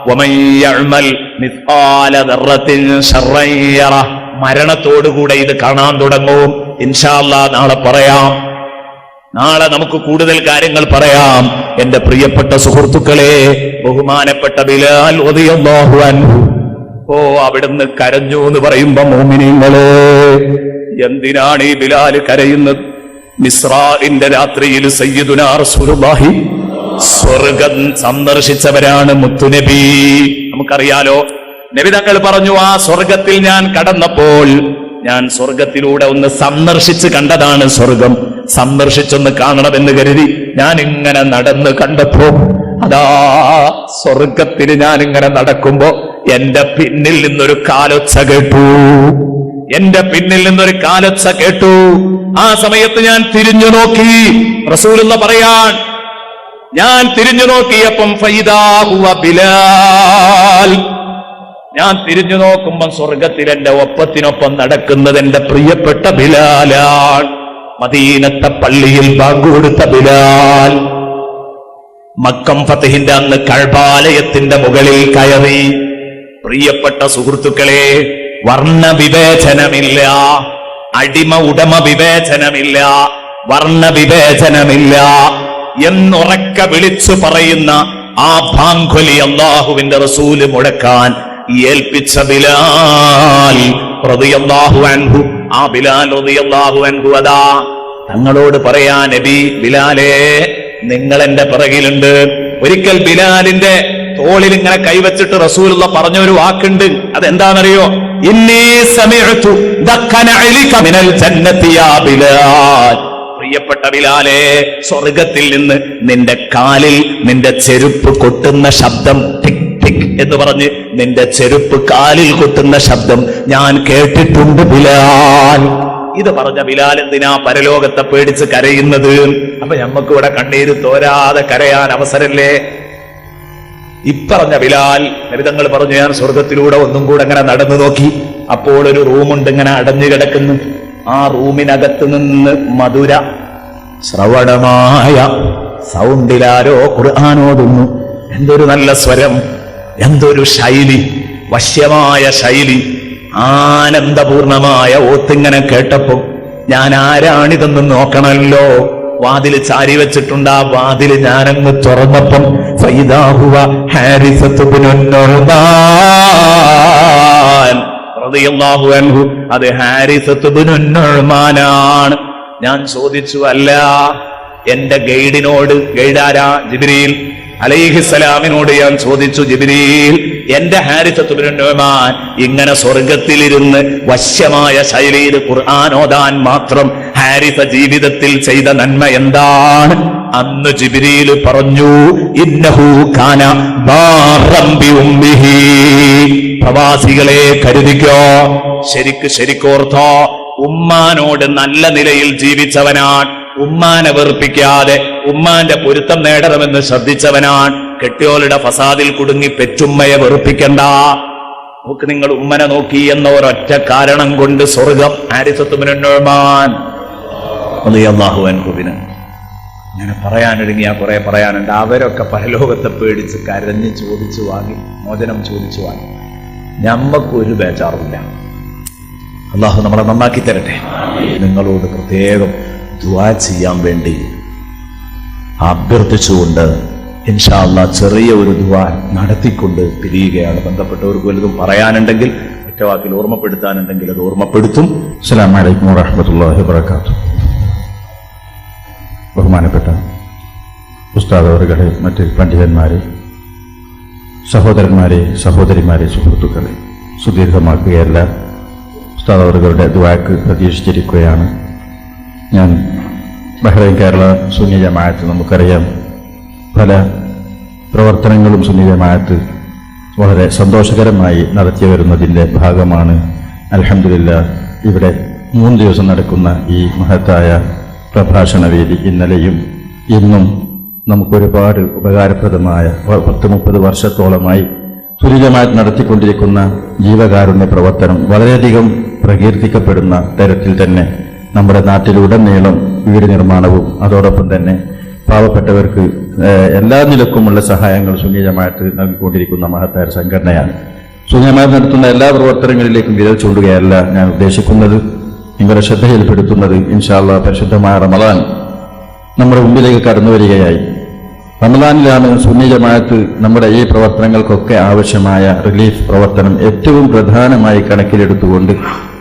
വമൻ യഅമൽ മിസ്ഖാല ദർറത്തിൻ ശർറൻ യറാ. മരണത്തോടുകൂടെ ഇത് കാണാൻ തുടങ്ങും. ഇൻഷാ അല്ലാഹ് നാളെ പറയാം. നാളെ നമുക്ക് കൂടുതൽ കാര്യങ്ങൾ പറയാം. എന്റെ പ്രിയപ്പെട്ട സുഹൃത്തുക്കളെ, ബഹുമാനപ്പെട്ട ബിലാൽ റളിയല്ലാഹു അൻഹു, ഓ അവിടുന്ന് കരഞ്ഞു എന്ന് പറയുമ്പോ മോമിനീങ്ങളെ, എന്തിനാണ് ഈ ബിലാൽ കരയുന്നത്? മിസ്റാഇന്റെ രാത്രിയിൽ സയ്യിദുനാ റസൂലുള്ളാഹി സ്വർഗം സന്ദർശിച്ചവരാണ് മുത്തുനബി. നമുക്കറിയാലോ, നബി തങ്ങൾ പറഞ്ഞു, ആ സ്വർഗത്തിൽ ഞാൻ കടന്നപ്പോൾ ഞാൻ സ്വർഗത്തിലൂടെ ഒന്ന് സന്ദർശിച്ച് കണ്ടതാണ്. സ്വർഗം സന്ദർശിച്ചൊന്ന് കാണണമെന്ന് കരുതി ഞാൻ ഇങ്ങനെ നടന്ന് കണ്ടപ്പോ അതാ സ്വർഗത്തിൽ ഞാൻ ഇങ്ങനെ നടക്കുമ്പോ എന്റെ പിന്നിൽ നിന്നൊരു കാലൊച്ച കേട്ടു. എന്റെ പിന്നിൽ നിന്നൊരു കാലൊച്ച കേട്ടു. ആ സമയത്ത് ഞാൻ തിരിഞ്ഞു നോക്കി. റസൂലുള്ള പറയാൻ, ഞാൻ തിരിഞ്ഞു നോക്കിയപ്പം ഫൈദാ ഹുവ ബിലാൽ. ഞാൻ തിരിഞ്ഞു നോക്കുമ്പം സ്വർഗത്തിൽ എന്റെ ഒപ്പത്തിനൊപ്പം നടക്കുന്നത് എന്റെ പ്രിയപ്പെട്ട ബിലാലാണ്. മദീനത്തെ പള്ളിയിൽ ബാങ്ക് കൊടുത്ത ബിലാൽ. മക്കം ഫതഹിന്റെ അന്ന് കഅബാലയത്തിന്റെ മുകളിൽ കയറി. പ്രിയപ്പെട്ട സുഹൃത്തുക്കളെ, വർണ്ണ വിവേചനമില്ല, അടിമ ഉടമ വിവേചനമില്ല, വർണ്ണ വിവേചനമില്ല എന്നുറക്കെ വിളിച്ചു പറയുന്ന ആ ബാങ്കൊലി അല്ലാഹുവിന്റെ റസൂല് മുഴക്കാൻ ഏൽപ്പിച്ച ബിലാൽ റളിയല്ലാഹു അൻഹു. ആ ബിലാൽ റളിയല്ലാഹു അൻഹു അതാ തങ്ങളോട് പറയാ, നബി ബിലാലേ, നിങ്ങൾ എന്റെ പിറകിലുണ്ട്. ഒരിക്കൽ ബിലാലിന്റെ തോളിൽ ഇങ്ങനെ കൈവച്ചിട്ട് റസൂലുള്ള പറഞ്ഞൊരു വാക്കുണ്ട്. അതെന്താണെന്നറിയോ? ഇന്നീ സമിഅതു ദഖന അലിക മിനൽ ജന്നതി യാ ബിലാൽ. പ്രിയപ്പെട്ട ബിലാലേ, സ്വർഗത്തിൽ നിന്ന് നിന്റെ കാലിൽ നിന്റെ ചെരുപ്പ് കൊട്ടുന്ന ശബ്ദം, ടിക് ടിക് എന്ന് പറഞ്ഞ് നിന്റെ ചെരുപ്പ് കാലിൽ കൊട്ടുന്ന ശബ്ദം ഞാൻ കേട്ടിട്ടുണ്ട് ബിലാൽ. ഇത് പറഞ്ഞ ബിലാൽ എന്തിനാ പരലോകത്തെ പേടിച്ച് കരയുന്നത്? അപ്പൊ ഞമ്മക്ക് ഇവിടെ കണ്ണീര് തോരാതെ കരയാൻ അവസരല്ലേ? ഇപ്പറഞ്ഞ ബിലാൽ നബിതങ്ങൾ പറഞ്ഞു, ഞാൻ സ്വർഗത്തിലൂടെ ഒന്നും കൂടെ അങ്ങനെ നടന്നു നോക്കി. അപ്പോൾ ഒരു റൂമുണ്ട് ഇങ്ങനെ അടഞ്ഞു കിടക്കുന്നു. ആ റൂമിനകത്ത് നിന്ന് മധുര ശ്രവണമായ സൗണ്ടിലാരോ ഖുർആനോടുന്നു. എന്തൊരു നല്ല സ്വരം, എന്തൊരു ശൈലി, വശ്യമായ ശൈലി, ആനന്ദപൂർണമായ ഓത്തിങ്ങനെ കേട്ടപ്പോ ഞാൻ ആരാണിതെന്ന് നോക്കണമല്ലോ. വാതില് ചാരി വെച്ചിട്ടുണ്ട്. ആ വാതില് ഞാനങ്ങ് തുറന്നപ്പം ഫൈദാ ഹുവ ഹാരിസത്ത് ഇബ്നു നുഅ്മാൻ റളിയല്ലാഹു അൻഹു. അത് ഹാരിസത്ത് ഇബ്നു നുഅ്മാനാണ്. ഞാൻ ചോദിച്ചു, അല്ല എന്റെ ഗൈഡിനോട്, ഗൈഡാരാ? ജിബ്രീൽ അലൈഹിസ്സലാമിനോട് ഞാൻ ചോദിച്ചു, ജിബ്രീൽ, എന്റെ ഹാരിസത്ത് ഇബ്നു നുഅ്മാൻ ഇങ്ങനെ സ്വർഗത്തിലിരുന്ന് വശ്യമായ ശൈലിയിൽ ഖുർആൻ ഓതാൻ മാത്രം ഹാരിസ ജീവിതത്തിൽ ചെയ്ത നന്മ എന്താണ്? അന്ന് ജിബ്രീൽ പറഞ്ഞു, ഇന്നഹു കാന ബാറൻ ബി ഉമ്മിഹി. പ്രവാസികളെ കരുതിക്കോ, ശരിക്കോർത്തോ, ഉമ്മാനോട് നല്ല നിലയിൽ ജീവിച്ചവനാണ്. ഉമ്മാനെ വെറുപ്പിക്കാതെ ഉമ്മാന്റെ പൊരുത്തം നേടണമെന്ന് ശ്രദ്ധിച്ചവനാണ്. കെട്ടിയോളുടെ ഫസാദിൽ കുടുങ്ങി പെറ്റുമ്മയെ വെറുപ്പിക്കണ്ട. നോക്ക്, നിങ്ങൾ ഉമ്മനെ നോക്കി എന്ന ഒരൊറ്റ കാരണം കൊണ്ട് സ്വർഗം. ഹാരിസത്ത് ഇബ്നു നുഅ്മാൻ റളിയല്ലാഹു അൻഹുവിന് ഇങ്ങനെ പറയാനൊരുങ്ങിയാ കുറെ പറയാനുണ്ട്. അവരൊക്കെ പരലോകത്തെ പേടിച്ച് കരഞ്ഞ് ചോദിച്ചു വാങ്ങി, മോചനം ചോദിച്ചു വാങ്ങി. ഞമ്മക്കൊരു ബേജാറുമില്ല. അള്ളാഹു നമ്മളെ നന്നാക്കി തരട്ടെ. നിങ്ങളോട് പ്രത്യേകം ദുആ ചെയ്യാൻ വേണ്ടി അഭ്യർത്ഥിച്ചുകൊണ്ട് ഇൻഷാ അല്ലാഹ് ചെറിയ ഒരു ദുആ നടത്തിക്കൊണ്ട് പിരിയുകയാണ്. ബന്ധപ്പെട്ടവർക്ക് വല്ലതും പറയാനുണ്ടെങ്കിൽ, ഒറ്റ വാക്കിൽ ഓർമ്മപ്പെടുത്താനുണ്ടെങ്കിൽ അത് ഓർമ്മപ്പെടുത്തും. അസ്സലാമു അലൈക്കും വറഹ്മത്തുള്ളാഹി വബറകാതുഹു. ബഹുമാനപ്പെട്ട ഉസ്താദ് അവറുകളെ, മറ്റ് പണ്ഡിതന്മാരെ, സഹോദരന്മാരെ, സഹോദരിമാരെ, സുഹൃത്തുക്കളെ, സുദീർഘമാക്കുകയല്ല, ഉസ്താദ് അവറുകളുടെ ദുആക്ക് പ്രതീക്ഷിച്ചിരിക്കുകയാണ്. ഞാൻ ബഹ്റൈൻ കേരള സുന്നി ജമാഅത്ത്, നമുക്കറിയാം പല പ്രവർത്തനങ്ങളും സുന്നി ജമാഅത്ത് വളരെ സന്തോഷകരമായി നടത്തി വരുന്നതിൻ്റെ ഭാഗമാണ്. അൽഹംദുലില്ലാഹ് ഇവിടെ 3 ദിവസം നടക്കുന്ന ഈ മഹത്തായ പ്രഭാഷണ വേദി ഇന്നലെയും ഇന്നും നമുക്കൊരുപാട് ഉപകാരപ്രദമായ 10-30 വർഷത്തോളമായി സുന്നി ജമാഅത്ത് നടത്തിക്കൊണ്ടിരിക്കുന്ന ജീവകാരുണ്യ പ്രവർത്തനം വളരെയധികം പ്രകീർത്തിക്കപ്പെടുന്ന തരത്തിൽ തന്നെ നമ്മുടെ നാട്ടിലുടനീളം വീട് നിർമ്മാണവും അതോടൊപ്പം തന്നെ പാവപ്പെട്ടവർക്ക് എല്ലാ നിലക്കുമുള്ള സഹായങ്ങൾ സുന്നി ജമാഅത്ത് നൽകിക്കൊണ്ടിരിക്കുന്ന മഹത്തായ സംഘടനയാണ്. സുന്നി ജമാഅത്ത് നടത്തുന്ന എല്ലാ പ്രവർത്തനങ്ങളിലേക്കും വിരൽ ചൂണ്ടുകയല്ല ഞാൻ ഉദ്ദേശിക്കുന്നത്. നിങ്ങളുടെ ശ്രദ്ധയിൽപ്പെടുത്തുന്നത്, ഇൻഷാ അല്ലാഹ് പരിശുദ്ധമായ റമദാൻ നമ്മുടെ മുമ്പിലേക്ക് കടന്നു വരികയായി. റമദാനിലാണ് സുന്നി ജമാഅത്ത് നമ്മുടെ ഈ പ്രവർത്തനങ്ങൾക്കൊക്കെ ആവശ്യമായ റിലീഫ് പ്രവർത്തനം ഏറ്റവും പ്രധാനമായി കണക്കിലെടുത്തുകൊണ്ട്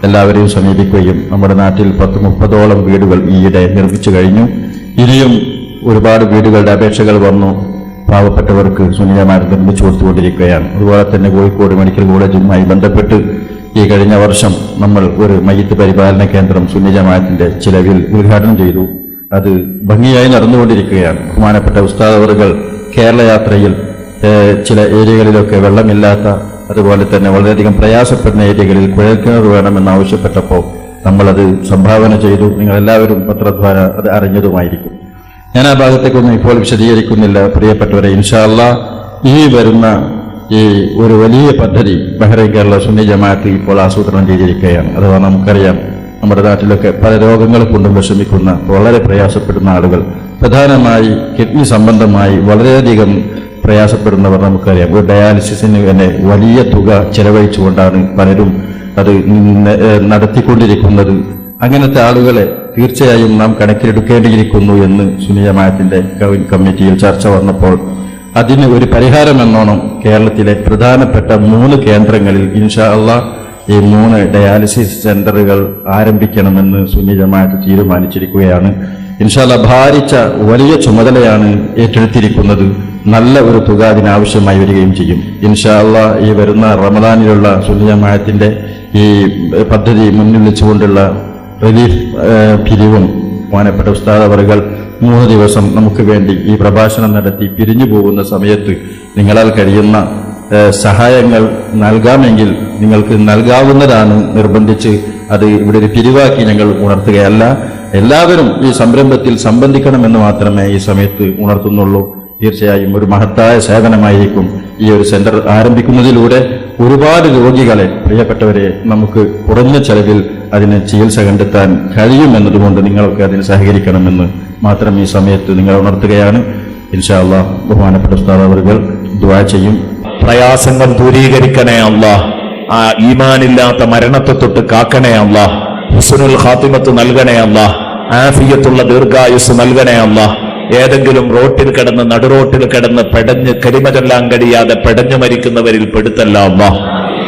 എല്ലാവരെയും സമീപിക്കുകയും നമ്മുടെ നാട്ടിൽ 10-30ഓളം വീടുകൾ ഈയിടെ നിർമ്മിച്ചു കഴിഞ്ഞു. ഇനിയും ഒരുപാട് വീടുകളുടെ അപേക്ഷകൾ വന്നു. പാവപ്പെട്ടവർക്ക് സുന്നി ജമാഅത്ത് നിർമ്മിച്ചു കൊടുത്തുകൊണ്ടിരിക്കുകയാണ്. അതുപോലെ തന്നെ കോഴിക്കോട് മെഡിക്കൽ കോളേജുമായി ബന്ധപ്പെട്ട് ഈ കഴിഞ്ഞ വർഷം നമ്മൾ ഒരു മയ്യിത്ത് പരിപാലന കേന്ദ്രം സുന്നി ജമാഅത്തിന്റെ ചിലവിൽ ഉദ്ഘാടനം ചെയ്തു. അത് ഭംഗിയായി നടന്നുകൊണ്ടിരിക്കുകയാണ്. ബഹുമാനപ്പെട്ട ഉസ്താദ് അവറുകൾ കേരള യാത്രയിൽ ചില ഏരിയകളിലൊക്കെ വെള്ളമില്ലാത്ത, അതുപോലെ തന്നെ വളരെയധികം പ്രയാസപ്പെടുന്ന ഏരിയകളിൽ കുഴൽക്കിണർ വേണമെന്നാവശ്യപ്പെട്ടപ്പോൾ നമ്മളത് സംഭാവന ചെയ്തു. നിങ്ങളെല്ലാവരും പത്രദ്വാര അത് അറിഞ്ഞതുമായിരിക്കും. ഞാൻ ആ ഭാഗത്തേക്കൊന്നും ഇപ്പോൾ വിശദീകരിക്കുന്നില്ല. പ്രിയപ്പെട്ടവരെ, ഇൻഷാ അല്ലാഹ് ഈ വരുന്ന ഈ ഒരു വലിയ പദ്ധതി ബഹ്റൈൻ കേരള സുന്നി ജമാഅത്ത് ഇപ്പോൾ ആസൂത്രണം ചെയ്തിരിക്കുകയാണ്. അഥവാ നമുക്കറിയാം, നമ്മുടെ നാട്ടിലൊക്കെ പല രോഗങ്ങൾ കൊണ്ടും വിഷമിക്കുന്ന, വളരെ പ്രയാസപ്പെടുന്ന ആളുകൾ, പ്രധാനമായി കിഡ്നി സംബന്ധമായി വളരെയധികം പ്രയാസപ്പെടുന്നവർ നമുക്കറിയാം. ഒരു ഡയാലിസിസിന് തന്നെ വലിയ തുക ചെലവഴിച്ചുകൊണ്ടാണ് പലരും അത് നടത്തിക്കൊണ്ടിരിക്കുന്നത്. അങ്ങനത്തെ ആളുകളെ തീർച്ചയായും നാം കണക്കിലെടുക്കേണ്ടിയിരിക്കുന്നു എന്ന് സുന്നി ജമാഅത്തിന്റെ കമ്മിറ്റിയിൽ ചർച്ച വന്നപ്പോൾ അതിന് ഒരു പരിഹാരം എന്നോണം കേരളത്തിലെ പ്രധാനപ്പെട്ട 3 കേന്ദ്രങ്ങളിൽ ഇൻഷാ അല്ലാഹ് ഈ 3 ഡയാലിസിസ് സെന്ററുകൾ ആരംഭിക്കണമെന്ന് സുന്നി ജമാഅത്ത് തീരുമാനിച്ചിരിക്കുകയാണ്. ഇൻഷാ അല്ലാഹ് ഭാരിച്ച വലിയ ചുമതലയാണ് ഏറ്റെടുത്തിരിക്കുന്നത്. നല്ല ഒരു തുക അതിനാവശ്യമായി വരികയും ചെയ്യും. ഇൻഷാ അല്ലാഹ് ഈ വരുന്ന റമദാനിലുള്ള സുന്നി ജമാഅത്തിന്റെ ഈ പദ്ധതി മുന്നിൽ വെച്ചുകൊണ്ടുള്ള റിലീഫ് പിരിവും ബഹുമാനപ്പെട്ട ഉസ്താദ് അവറുകൾ 3 ദിവസം നമുക്ക് വേണ്ടി ഈ പ്രഭാഷണം നടത്തി പിരിഞ്ഞു പോകുന്ന സമയത്ത് നിങ്ങളാൽ കഴിയുന്ന സഹായങ്ങൾ നൽകാമെങ്കിൽ നിങ്ങൾക്ക് നൽകാവുന്നതാണ്. നിർബന്ധിച്ച് അത് ഇവിടെ ഒരു പിരിവാക്കി ഞങ്ങൾ ഉണർത്തുകയല്ല. എല്ലാവരും ഈ സംരംഭത്തിൽ സംബന്ധിക്കണമെന്ന് മാത്രമേ ഈ സമയത്ത് ഉണർത്തുന്നുള്ളൂ. തീർച്ചയായും ഒരു മഹത്തായ സേവനമായിരിക്കും ഈ ഒരു സെന്റർ ആരംഭിക്കുന്നതിലൂടെ. ഒരുപാട് രോഗികളെ, പ്രിയപ്പെട്ടവരെ, നമുക്ക് കുറഞ്ഞ ചെലവിൽ അതിന് ചികിത്സ കണ്ടെത്താൻ കഴിയുമെന്നതുകൊണ്ട് നിങ്ങളൊക്കെ അതിന് സഹകരിക്കണമെന്ന് മാത്രം ഈ സമയത്ത് നിങ്ങൾ ഉണർത്തുകയാണ്. ഇൻഷാ അല്ലാഹ് ബഹുമാനപ്പെട്ട ഉസ്താദ് അവറുകൾ ദുആ ചെയ്യും. പ്രയാസങ്ങൾ ദൂരീകരിക്കണേ അല്ലാഹ്. ആ ഈമാനില്ലാത്ത മരണത്തെ തൊട്ട് കാക്കണേ അല്ലാഹ്. ഹുസ്നുൽ ഖാത്തിമത്ത് നൽകണേ അല്ലാഹ്. ആഫിയത്തുള്ള ദീർഘായുസ് നൽകണേ അല്ലാഹ്. ഏതെങ്കിലും റോട്ടിൽ കിടന്ന് നടുറോട്ടിൽ കിടന്ന് പെടഞ്ഞ് കരിമ ചൊല്ലാൻ കഴിയാതെ പെടഞ്ഞു മരിക്കുന്നവരിൽ പെടുത്തല്ല അല്ലാഹ്.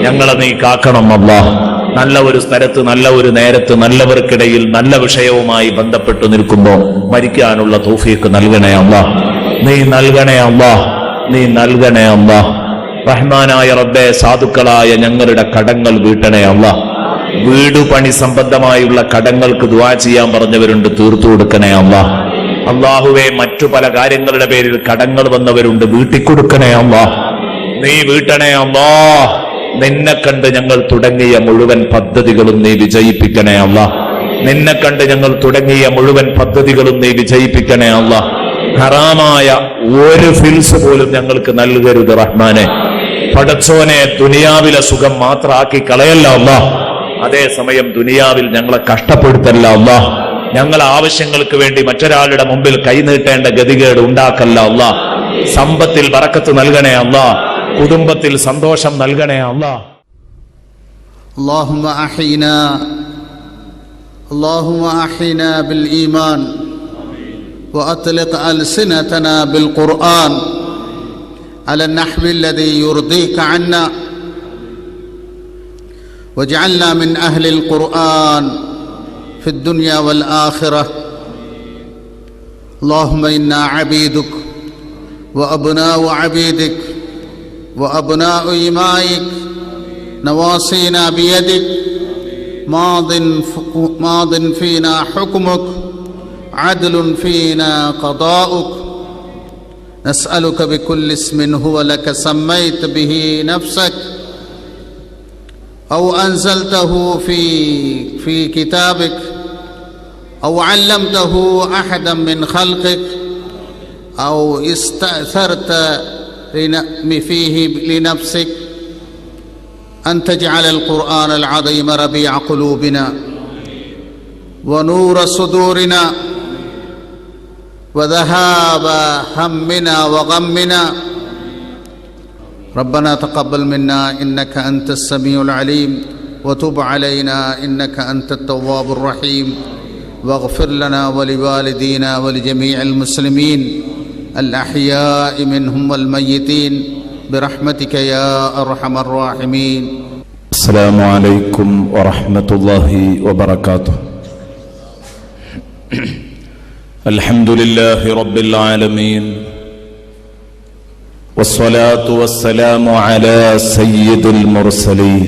ഞങ്ങളെ നീ കാക്കണം അല്ലാഹ്. നല്ല ഒരു സ്ഥലത്ത് നല്ല ഒരു നേരത്ത് നല്ലവർക്കിടയിൽ നല്ല വിഷയവുമായി ബന്ധപ്പെട്ടു നിൽക്കുമ്പോൾ മരിക്കാനുള്ള തൗഫീഖ് നൽകണേ അല്ലാഹ്. നീ നൽകണേ അല്ലാഹ്. നീ നൽകണേ അല്ലാഹ്. റഹ്മാനായ റബ്ബേ, സാധുക്കളായ ഞങ്ങളുടെ കടങ്ങൾ വീട്ടണേ അല്ലാഹ്. വീട് പണി സംബന്ധമായുള്ള കടങ്ങൾക്ക് ദുആ ചെയ്യാൻ പറഞ്ഞവരുണ്ട്, തീർത്തു കൊടുക്കണേ അല്ലാഹ്. അല്ലാഹുവേ, മറ്റു പല കാര്യങ്ങളുടെ പേരിൽ കടങ്ങൾ വന്നവരുണ്ട്, വീട്ടിക്കൊടുക്കണേ അല്ലാഹ്. നീ വീട്ടണേ അല്ലാഹ്. നിന്നെ കണ്ട് ഞങ്ങൾ തുടങ്ങിയ മുഴുവൻ പദ്ധതികളും നീ വിജയിപ്പിക്കണേ അല്ലാഹ്. നിന്നെ കണ്ട് ഞങ്ങൾ തുടങ്ങിയ മുഴുവൻ പദ്ധതികളും നീ വിജയിപ്പിക്കണേ അല്ലാഹ്. ഹറാമായ ഒരു ഫിൽസ് പോലും ഞങ്ങൾക്ക് നൽകരുത് റഹ്മാനെ. പടച്ചോനെ, ദുനിയാവിലെ സുഖം മാത്രമാക്കി കളയല്ല അല്ലാഹ്. അതേസമയം ദുനിയാവിൽ ഞങ്ങളെ കഷ്ടപ്പെടുത്തല്ല അല്ലാഹ്. ഞങ്ങളെ ആവശ്യങ്ങൾക്ക് വേണ്ടി മറ്റൊരാളുടെ മുമ്പിൽ കൈനീട്ടേണ്ട ഗതികേട് ഉണ്ടാക്കല്ല അല്ലാഹ്. സമ്പത്തിൽ ബറക്കത്ത് നൽകണേ അല്ലാഹ്. കുടുംബത്തിൽ സന്തോഷം നൽകണേ അല്ലാഹ്. اللهم أحينا بالإيمان وأطلق ألسنتنا بالقرآن على النحو الذي يرضيك عنا واجعلنا من أهل القرآن في الدنيا والآخرة. اللهم إنا عبيدك وأبناء عبيدك وأبناء إمائك، نواصينا بيدك، ماض فينا حكمك، عدل فينا قضاؤك. نسألك بكل اسم هو لك سميت به نفسك أو أنزلته في كتابك أو علمته أحدا من خلقك أو استأثرت فيه لنفسك أن تجعل القرآن العظيم ربيع قلوبنا ونور صدورنا وذهاب همنا وغمنا. ربنا تقبل منا إنك أنت السميع العليم وتب علينا إنك أنت التواب الرحيم واغفر لنا ولوالدينا ولجميع المسلمين الأحياء منهم والميتين برحمتك يا أرحم الراحمين. السلام عليكم ورحمة الله وبركاته. الحمد لله رب العالمين والصلاة والسلام على سيد المرسلين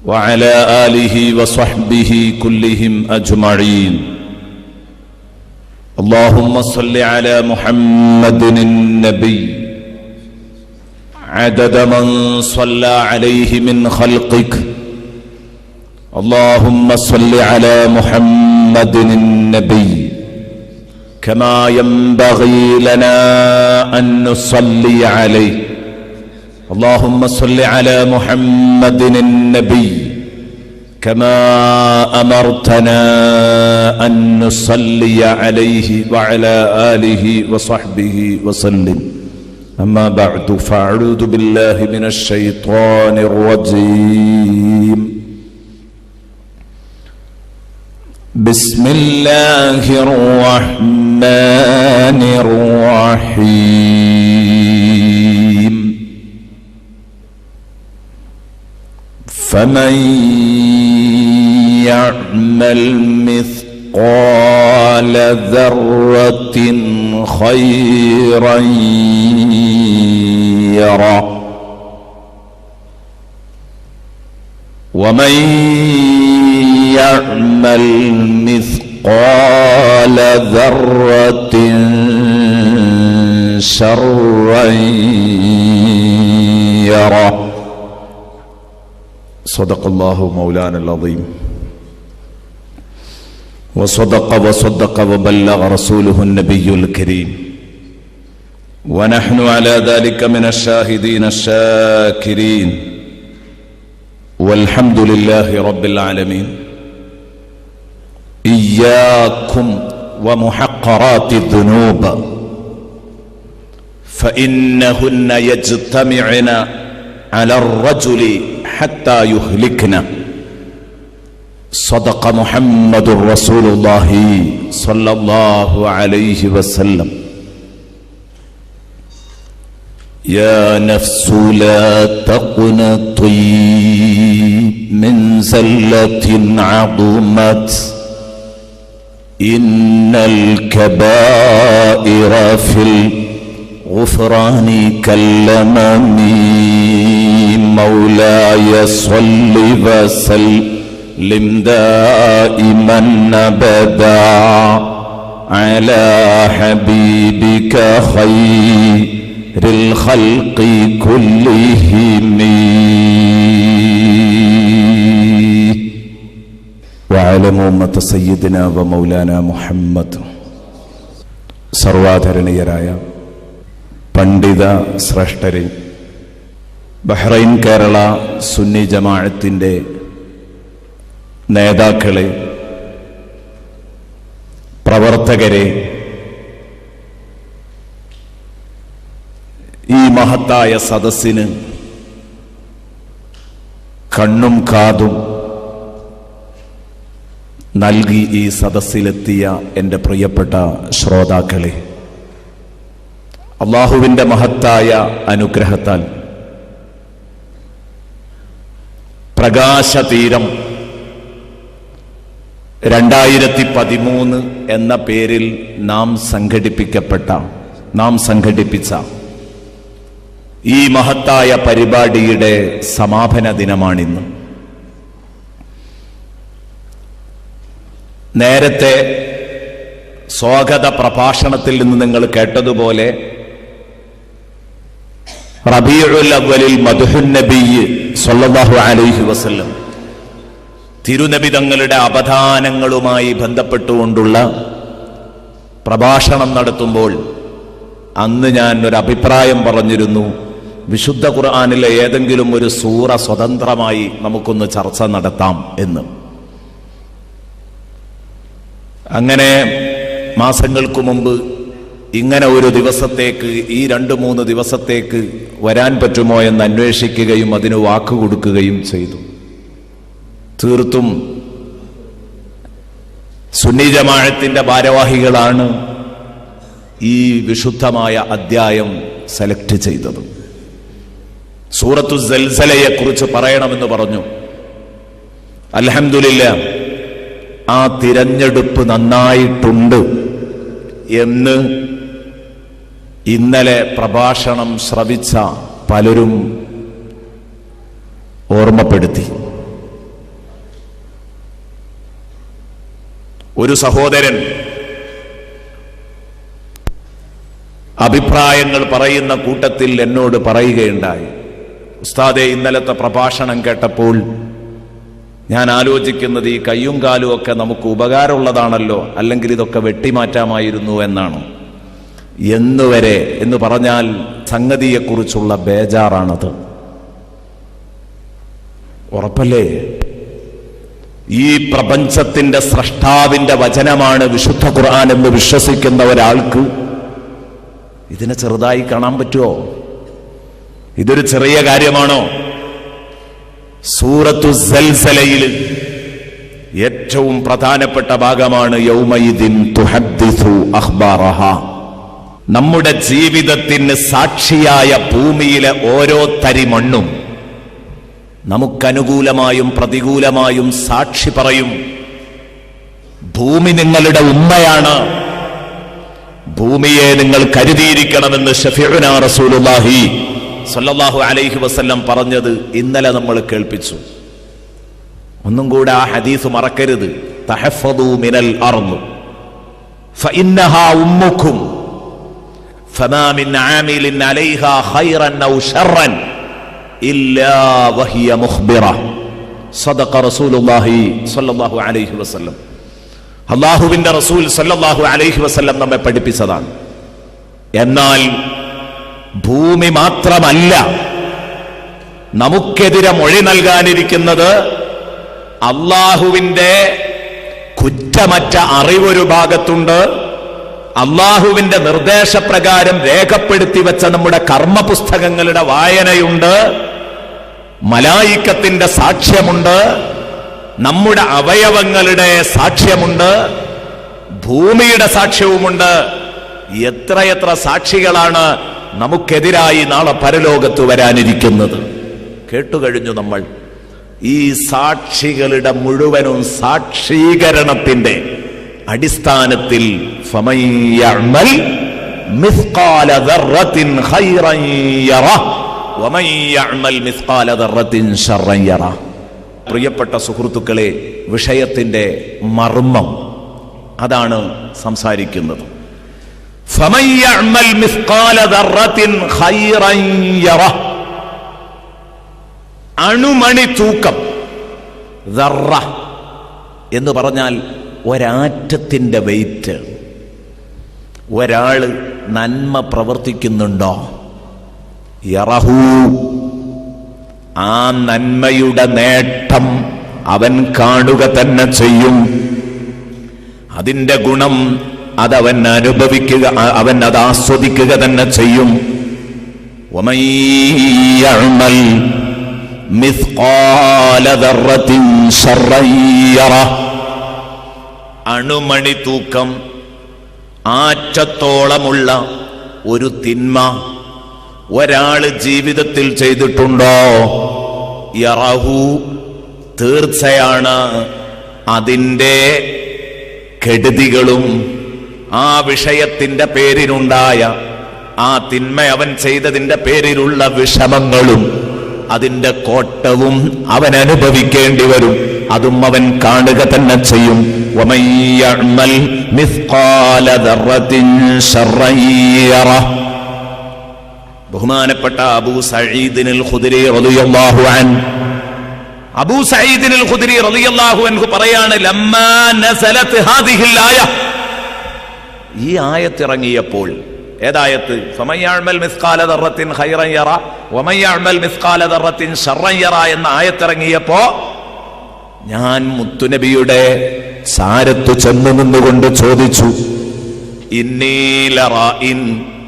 وعلى آله وصحبه كلهم أجمعين. اللهم صل على محمد النبي عدد من صلى عليه من خلقك. اللهم صل على محمد النبي كما ينبغي لنا أن نصلي عليه. اللهم صل على محمد النبي كما أمرتنا أن نصلي عليه وعلى آله وصحبه وسلم. أما بعد، فأعوذ بالله من الشيطان الرجيم. بسم الله الرحمن الرحيم. فمن يعمل مثقال مثقال ذرة خيرا يره ومن يعمل مثقال ذرة شرا يره صدق الله مولانا العظيم وصدق وبلغ رسوله النبي الكريم ونحن على ذلك من الشاهدين الشاكرين والحمد لله رب العالمين. إياكم ومحقرات الذنوب فإنهن يجتمعن على الرجل حتى يهلكن. صدق محمد رسول الله صلى الله عليه وسلم. يا نفس لا تقنطي من زلة عظمت إن الكبائر في الغفران كاليمم. مولاي صل وسلم دائما أبدا على حبيبك خير الخلق كلهم وعلموا أمة سيدنا ومولانا محمد. സർവാധരണീയരായ പണ്ഡിത ശ്രേഷ്ഠരെ, ബഹ്റൈൻ കേരള സുന്നി ജമാഅത്തിന്റെ നേതാക്കളെ, പ്രവർത്തകരെ, ഈ മഹത്തായ സദസ്സിന് കണ്ണും കാതും നൽകി ഈ സദസ്സിലെത്തിയ എൻ്റെ പ്രിയപ്പെട്ട ശ്രോതാക്കളെ, അല്ലാഹുവിൻ്റെ മഹത്തായ അനുഗ്രഹത്താൽ പ്രകാശതീരം 2013 എന്ന പേരിൽ നാം സംഘടിപ്പിച്ച ഈ മഹത്തായ പരിപാടിയുടെ സമാപന ദിനമാണിന്ന്. നേരത്തെ സ്വാഗത പ്രഭാഷണത്തിൽ നിന്ന് നിങ്ങൾ കേട്ടതുപോലെ റബീഉൽ അവ്വലിൽ മദ്ഹുൻ നബി സ്വല്ലല്ലാഹു അലൈഹി വസല്ലം തിരുനബി തങ്ങളുടെ അവധാനങ്ങളുമായി ബന്ധപ്പെട്ടുകൊണ്ടുള്ള പ്രഭാഷണം നടത്തുമ്പോൾ അന്ന് ഞാൻ ഒരു അഭിപ്രായം പറഞ്ഞിരുന്നു, വിശുദ്ധ ഖുർആനിലെ ഏതെങ്കിലും ഒരു സൂറ സ്വതന്ത്രമായി നമുക്കൊന്ന് ചർച്ച നടത്താം എന്ന്. അങ്ങനെ മാസങ്ങൾക്ക് മുമ്പ് ഇങ്ങനെ ഒരു ദിവസത്തേക്ക്, ഈ 2-3 ദിവസത്തേക്ക് വരാൻ പറ്റുമോ എന്ന് അന്വേഷിക്കുകയും അതിന് വാക്ക് കൊടുക്കുകയും ചെയ്തു. തീർത്തും സുന്നി ജമാഅത്തിന്റെ ഭാരവാഹികളാണ് ഈ വിശുദ്ധമായ അധ്യായം സെലക്ട് ചെയ്തത്. സൂറത്തു സൽസലയെ കുറിച്ച് പറയണമെന്ന് പറഞ്ഞു. അൽഹംദുലില്ലാ, ആ തിരഞ്ഞെടുപ്പ് നന്നായിട്ടുണ്ട് എന്ന് ഇന്നലെ പ്രഭാഷണം ശ്രവിച്ച പലരും ഓർമ്മപ്പെടുത്തി. ഒരു സഹോദരൻ അഭിപ്രായങ്ങൾ പറയുന്ന കൂട്ടത്തിൽ എന്നോട് പറയുകയുണ്ടായി, ഉസ്താദേ, ഇന്നലത്തെ പ്രഭാഷണം കേട്ടപ്പോൾ ഞാൻ ആലോചിക്കുന്നത് ഈ കയ്യും കാലും ഒക്കെ നമുക്ക് ഉപകാരമുള്ളതാണല്ലോ, അല്ലെങ്കിൽ ഇതൊക്കെ വെട്ടിമാറ്റാമായിരുന്നു എന്നാണ്. എന്നുവരെ എന്ന് പറഞ്ഞാൽ സംഗതിയെക്കുറിച്ചുള്ള ബേജാറാണത്. ഉറപ്പല്ലേ? ഈ പ്രപഞ്ചത്തിന്റെ സ്രഷ്ടാവിന്റെ വചനമാണ് വിശുദ്ധ ഖുർആൻ എന്ന് വിശ്വസിക്കുന്ന ഒരാൾക്ക് ഇതിനെ ചെറുതായി കാണാൻ പറ്റുമോ? ഇതൊരു ചെറിയ കാര്യമാണോ? സൂറത്തു സൽസലയിൽ ഏറ്റവും പ്രധാനപ്പെട്ട ഭാഗമാണ് യൗമയിദിൻ തുഹദ്ദിസു അഖ്ബാറഹ. നമ്മുടെ ജീവിതത്തിന് സാക്ഷിയായ ഭൂമിയിലെ ഓരോ തരി മണ്ണും നമുക്കനുകൂലമായും പ്രതികൂലമായും സാക്ഷി പറയും. ഭൂമി നിങ്ങളുടെ ഉമ്മയാണ്, ഭൂമിയെ നിങ്ങൾ കരുതിയിരിക്കണമെന്ന് ശഫീഉനാ റസൂലുള്ളാഹി സ്വല്ലല്ലാഹു അലൈഹി വസല്ലം പറഞ്ഞത് ഇന്നലെ നമ്മൾ കേൾപ്പിച്ചു. ഒന്നും കൂടെ ആ ഹദീസ് മറക്കരുത്. തഹഫദൂ മിനൽ അർദ് ഫഇന്നഹാ ഉമ്മുക്കും ഫമാ മിൻ ആമിലിൻ അലൈഹാ ഖൈറൻ ഔ ശർറൻ ഇല്ലാ വഹിയ മുഖ്ബിറ. സദഖ റസൂലുള്ളാഹി സ്വല്ലല്ലാഹു അലൈഹി വസല്ലം. അല്ലാഹുവിന്റെ റസൂൽ സ്വല്ലല്ലാഹു അലൈഹി വസല്ലം നമ്മെ പഠിപ്പിച്ചതാണ്. എന്നാൽ ഭൂമി മാത്രമല്ല നമുക്കെതിരെ മൊഴി നൽകാനിരിക്കുന്നത്. അല്ലാഹുവിന്റെ കുറ്റമറ്റ അറിവൊരു ഭാഗത്തുണ്ട്, അല്ലാഹുവിന്റെ നിർദ്ദേശപ്രകാരം രേഖപ്പെടുത്തി വെച്ച നമ്മുടെ കർമ്മപുസ്തകങ്ങളുടെ വായനയുണ്ട്, മലായിക്കത്തിന്റെ സാക്ഷ്യമുണ്ട്, നമ്മുടെ അവയവങ്ങളുടെ സാക്ഷ്യമുണ്ട്, ഭൂമിയുടെ സാക്ഷ്യവുമുണ്ട്. എത്രയെത്ര സാക്ഷികളാണ് നമുക്കെതിരായി നാളെ പരലോകത്ത് വരാനിരിക്കുന്നത്. കേട്ടുകഴിഞ്ഞു നമ്മൾ. ഈ സാക്ഷികളുടെ മുഴുവനും സാക്ഷീകരണത്തിന്റെ അടിസ്ഥാനത്തിൽ ഫമൻ യഅമൽ മിസ്ഖാല ദർറത്തിൻ ഖൈറൻ യറഹ് വമൻ യഅമൽ മിസ്ഖാല ദർറത്തിൻ ശർറൻ യറഹ്. പ്രിയപ്പെട്ട സുഹൃത്തുക്കളെ, വിഷയത്തിന്റെ മർമ്മം അതാണ് സംസാരിക്കുന്നത്. ഫമൻ യഅമൽ മിസ്ഖാല ദർറത്തിൻ ഖൈറൻ യറഹ്. അണുമണി തൂക്കം. ദർറ എന്ന് പറഞ്ഞാൽ ഒരാറ്റത്തിന്റെ വെയിറ്റ്. ഒരാള് നന്മ പ്രവർത്തിക്കുന്നുണ്ടോ, യറഹു, ആ നന്മയുടെ നേട്ടം അവൻ കാണുക തന്നെ ചെയ്യും. അതിന്റെ ഗുണം അതവൻ അനുഭവിക്കുക, അവൻ അത് ആസ്വദിക്കുക തന്നെ ചെയ്യും. വമൻ യഅമൽ മിസ്ഖാല ദർറത്തിൻ ശർറൻ യറഹ്. അണുമണി തൂക്കം, ആറ്റത്തോളമുള്ള ഒരു തിന്മ ഒരാള് ജീവിതത്തിൽ ചെയ്തിട്ടുണ്ടോ, യറഹു, തീർച്ചയാണ് അതിൻ്റെ കെടുതികളും ആ വിഷയത്തിന്റെ പേരിലുണ്ടായ ആ തിന്മ അവൻ ചെയ്തതിന്റെ പേരിലുള്ള വിഷമങ്ങളും അതിന്റെ കോട്ടവും അവൻ അനുഭവിക്കേണ്ടി വരും. അതും അവൻ കാണുക തന്നെ ചെയ്യും. വമൻ യഅമൽ മിസ്ഖാല ദർറത്തിൻ ശർറൻ യറഹ്. ബഹുമാനപ്പെട്ട അബൂ സഈദിനുൽ ഖുദരി റളിയല്ലാഹു അൻഹു, അബൂ സഈദിനുൽ ഖുദരി റളിയല്ലാഹു അൻഹു പറയാണ്, ലമ്മാ നസലത് ഹാദിഹിൽ ആയ, ഈ ആയത്ത് ഇറങ്ങിയപ്പോൾ, ഏതായത്ത്? ഫമൻ യഅമൽ മിസ്ഖാല ദർറത്തിൻ ഖൈറൻ യറ വമൻ യഅമൽ മിസ്ഖാല ദർറത്തിൻ ശർറൻ യറ എന്ന ആയത്ത് ഇറങ്ങിയപ്പോ ഞാൻ മുത്തുനബിയുടെ സാരത്തു ചെന്നു നിന്നുകൊണ്ട് ചോദിച്ചു, ഇന്നി ലറാഇൻ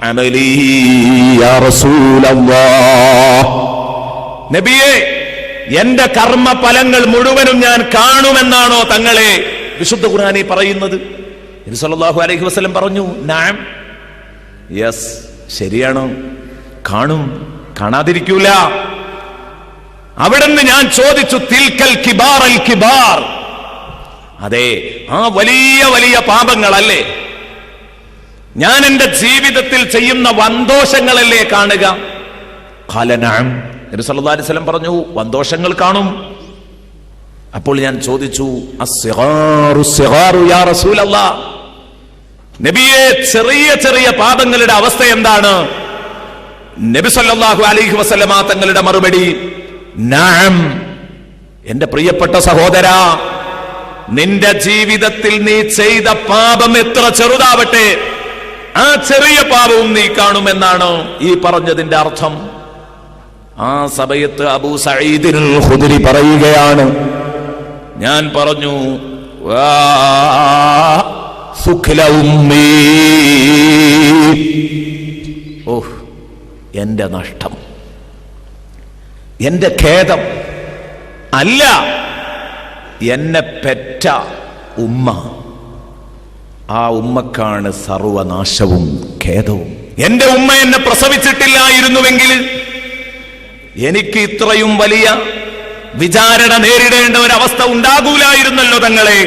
അമലി യാ റസൂലല്ലാഹ്. നബിയേ, എന്റെ കർമ്മഫലങ്ങൾ മുഴുവനും ഞാൻ കാണുമെന്നാണോ തങ്ങളെ വിശുദ്ധ ഖുർആനിൽ പറയുന്നത്? നബി സല്ലല്ലാഹു അലൈഹി വസല്ലം പറഞ്ഞു, നഅം, യെസ്, ശരിയാണ്, കാണും, കാണാതിരിക്കൂല. അവിടുന്ന് ഞാൻ ചോദിച്ചു, തിൽക്കൽ കിബാർ അൽ കിബാർ, അതെ, ആ വലിയ വലിയ പാപങ്ങളല്ലേ, ഞാൻ എന്റെ ജീവിതത്തിൽ ചെയ്യുന്ന വന്തോഷങ്ങളല്ലേ കാണുക? ഖാല നഅം. നബി സല്ലല്ലാഹു അലൈഹി വസല്ലം പറഞ്ഞു, വന്തോഷങ്ങൾ കാണും. അപ്പോൾ ഞാൻ ചോദിച്ചു, അസ്സിഗാറു സിഗാറു യാ റസൂലല്ലാഹ്, നബിയെ, ചെറിയ ചെറിയ പാപങ്ങളുടെ അവസ്ഥ എന്താണ്? നബി സല്ലല്ലാഹു അലൈഹി വസല്ലമ തങ്ങളുടെ മറുപടി, നഅം, എന്റെ പ്രിയപ്പെട്ട സഹോദരാ, നിന്റെ ജീവിതത്തിൽ നീ ചെയ്ത പാപം എത്ര ചെറുതാവട്ടെ, ആ ചെറിയ പാപവും നീ കാണുമെന്നാണ് ഈ പറഞ്ഞതിന്റെ അർത്ഥം. ആ സമയത്ത് അബൂ സഈദിനുൽ ഖുദരി പറയുകയാണ്, ഞാൻ പറഞ്ഞു, വാ സുഖ്ല ഉമ്മീ, ഓഹ്, എന്റെ നഷ്ടം, എന്റെ ഖേദം. അല്ല, എന്നെ പെറ്റ ഉമ്മ, ആ ഉമ്മക്കാണ് സർവനാശവും ഖേദവും. എന്റെ ഉമ്മ എന്നെ പ്രസവിച്ചിട്ടില്ലായിരുന്നുവെങ്കിൽ എനിക്ക് ഇത്രയും വലിയ വിചാരണ നേരിടേണ്ട ഒരവസ്ഥ ഉണ്ടാകൂലായിരുന്നല്ലോ തങ്ങളെ.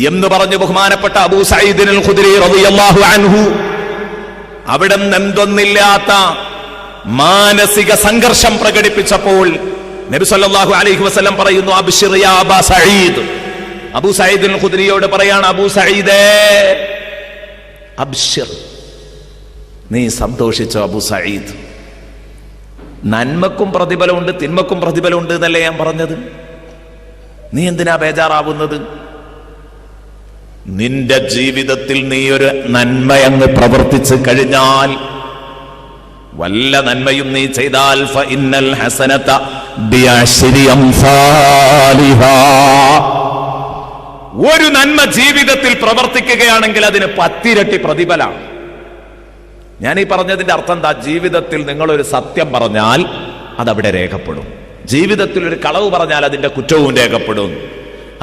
എന്ന് പറഞ്ഞു ബഹുമാനപ്പെട്ട അബൂ സഈദ് അൽ ഖുദ്രി റളിയല്ലാഹു അൻഹു അവിടെ എന്തൊന്നില്ലാത്ത മാനസിക സംഘർഷം പ്രകടിപ്പിച്ചപ്പോൾ നബി സല്ലല്ലാഹു അലൈഹി വസല്ലം പറയുന്നു, അബ്ശിർ യാ അബാ സഈദ്. അബൂ സഈദ് അൽ ഖുദ്രിയോട് പറയാണ്, അബൂ സഈദേ അബ്ശിർ, നീ സന്തോഷിച്ചോ അബൂ സഈദ്. നന്മക്കും പ്രതിഫലമുണ്ട്, തിന്മക്കും പ്രതിഫലമുണ്ട് എന്നല്ലേ ഞാൻ പറഞ്ഞത്. നീ എന്തിനാ ബേജാറാവുന്നത്? നിന്റെ ജീവിതത്തിൽ നീ ഒരു നന്മയങ്ങ് പ്രവർത്തിച്ചു കഴിഞ്ഞാൽ, വല്ല നന്മയും നീ ചെയ്താൽ ഫഇന്നൽ ഹസനത ബിഅശ്രി അംസാലിഹാ, ഒരു നന്മ ജീവിതത്തിൽ പ്രവർത്തിക്കുകയാണെങ്കിൽ അതിന് 10 ഇരട്ടി പ്രതിഫലമാണ്. ഞാൻ ഈ പറഞ്ഞതിന്റെ അർത്ഥം എന്താ? ജീവിതത്തിൽ നിങ്ങളൊരു സത്യം പറഞ്ഞാൽ അതവിടെ രേഖപ്പെടും. ജീവിതത്തിൽ ഒരു കളവ് പറഞ്ഞാൽ അതിന്റെ കുറ്റവും രേഖപ്പെടും.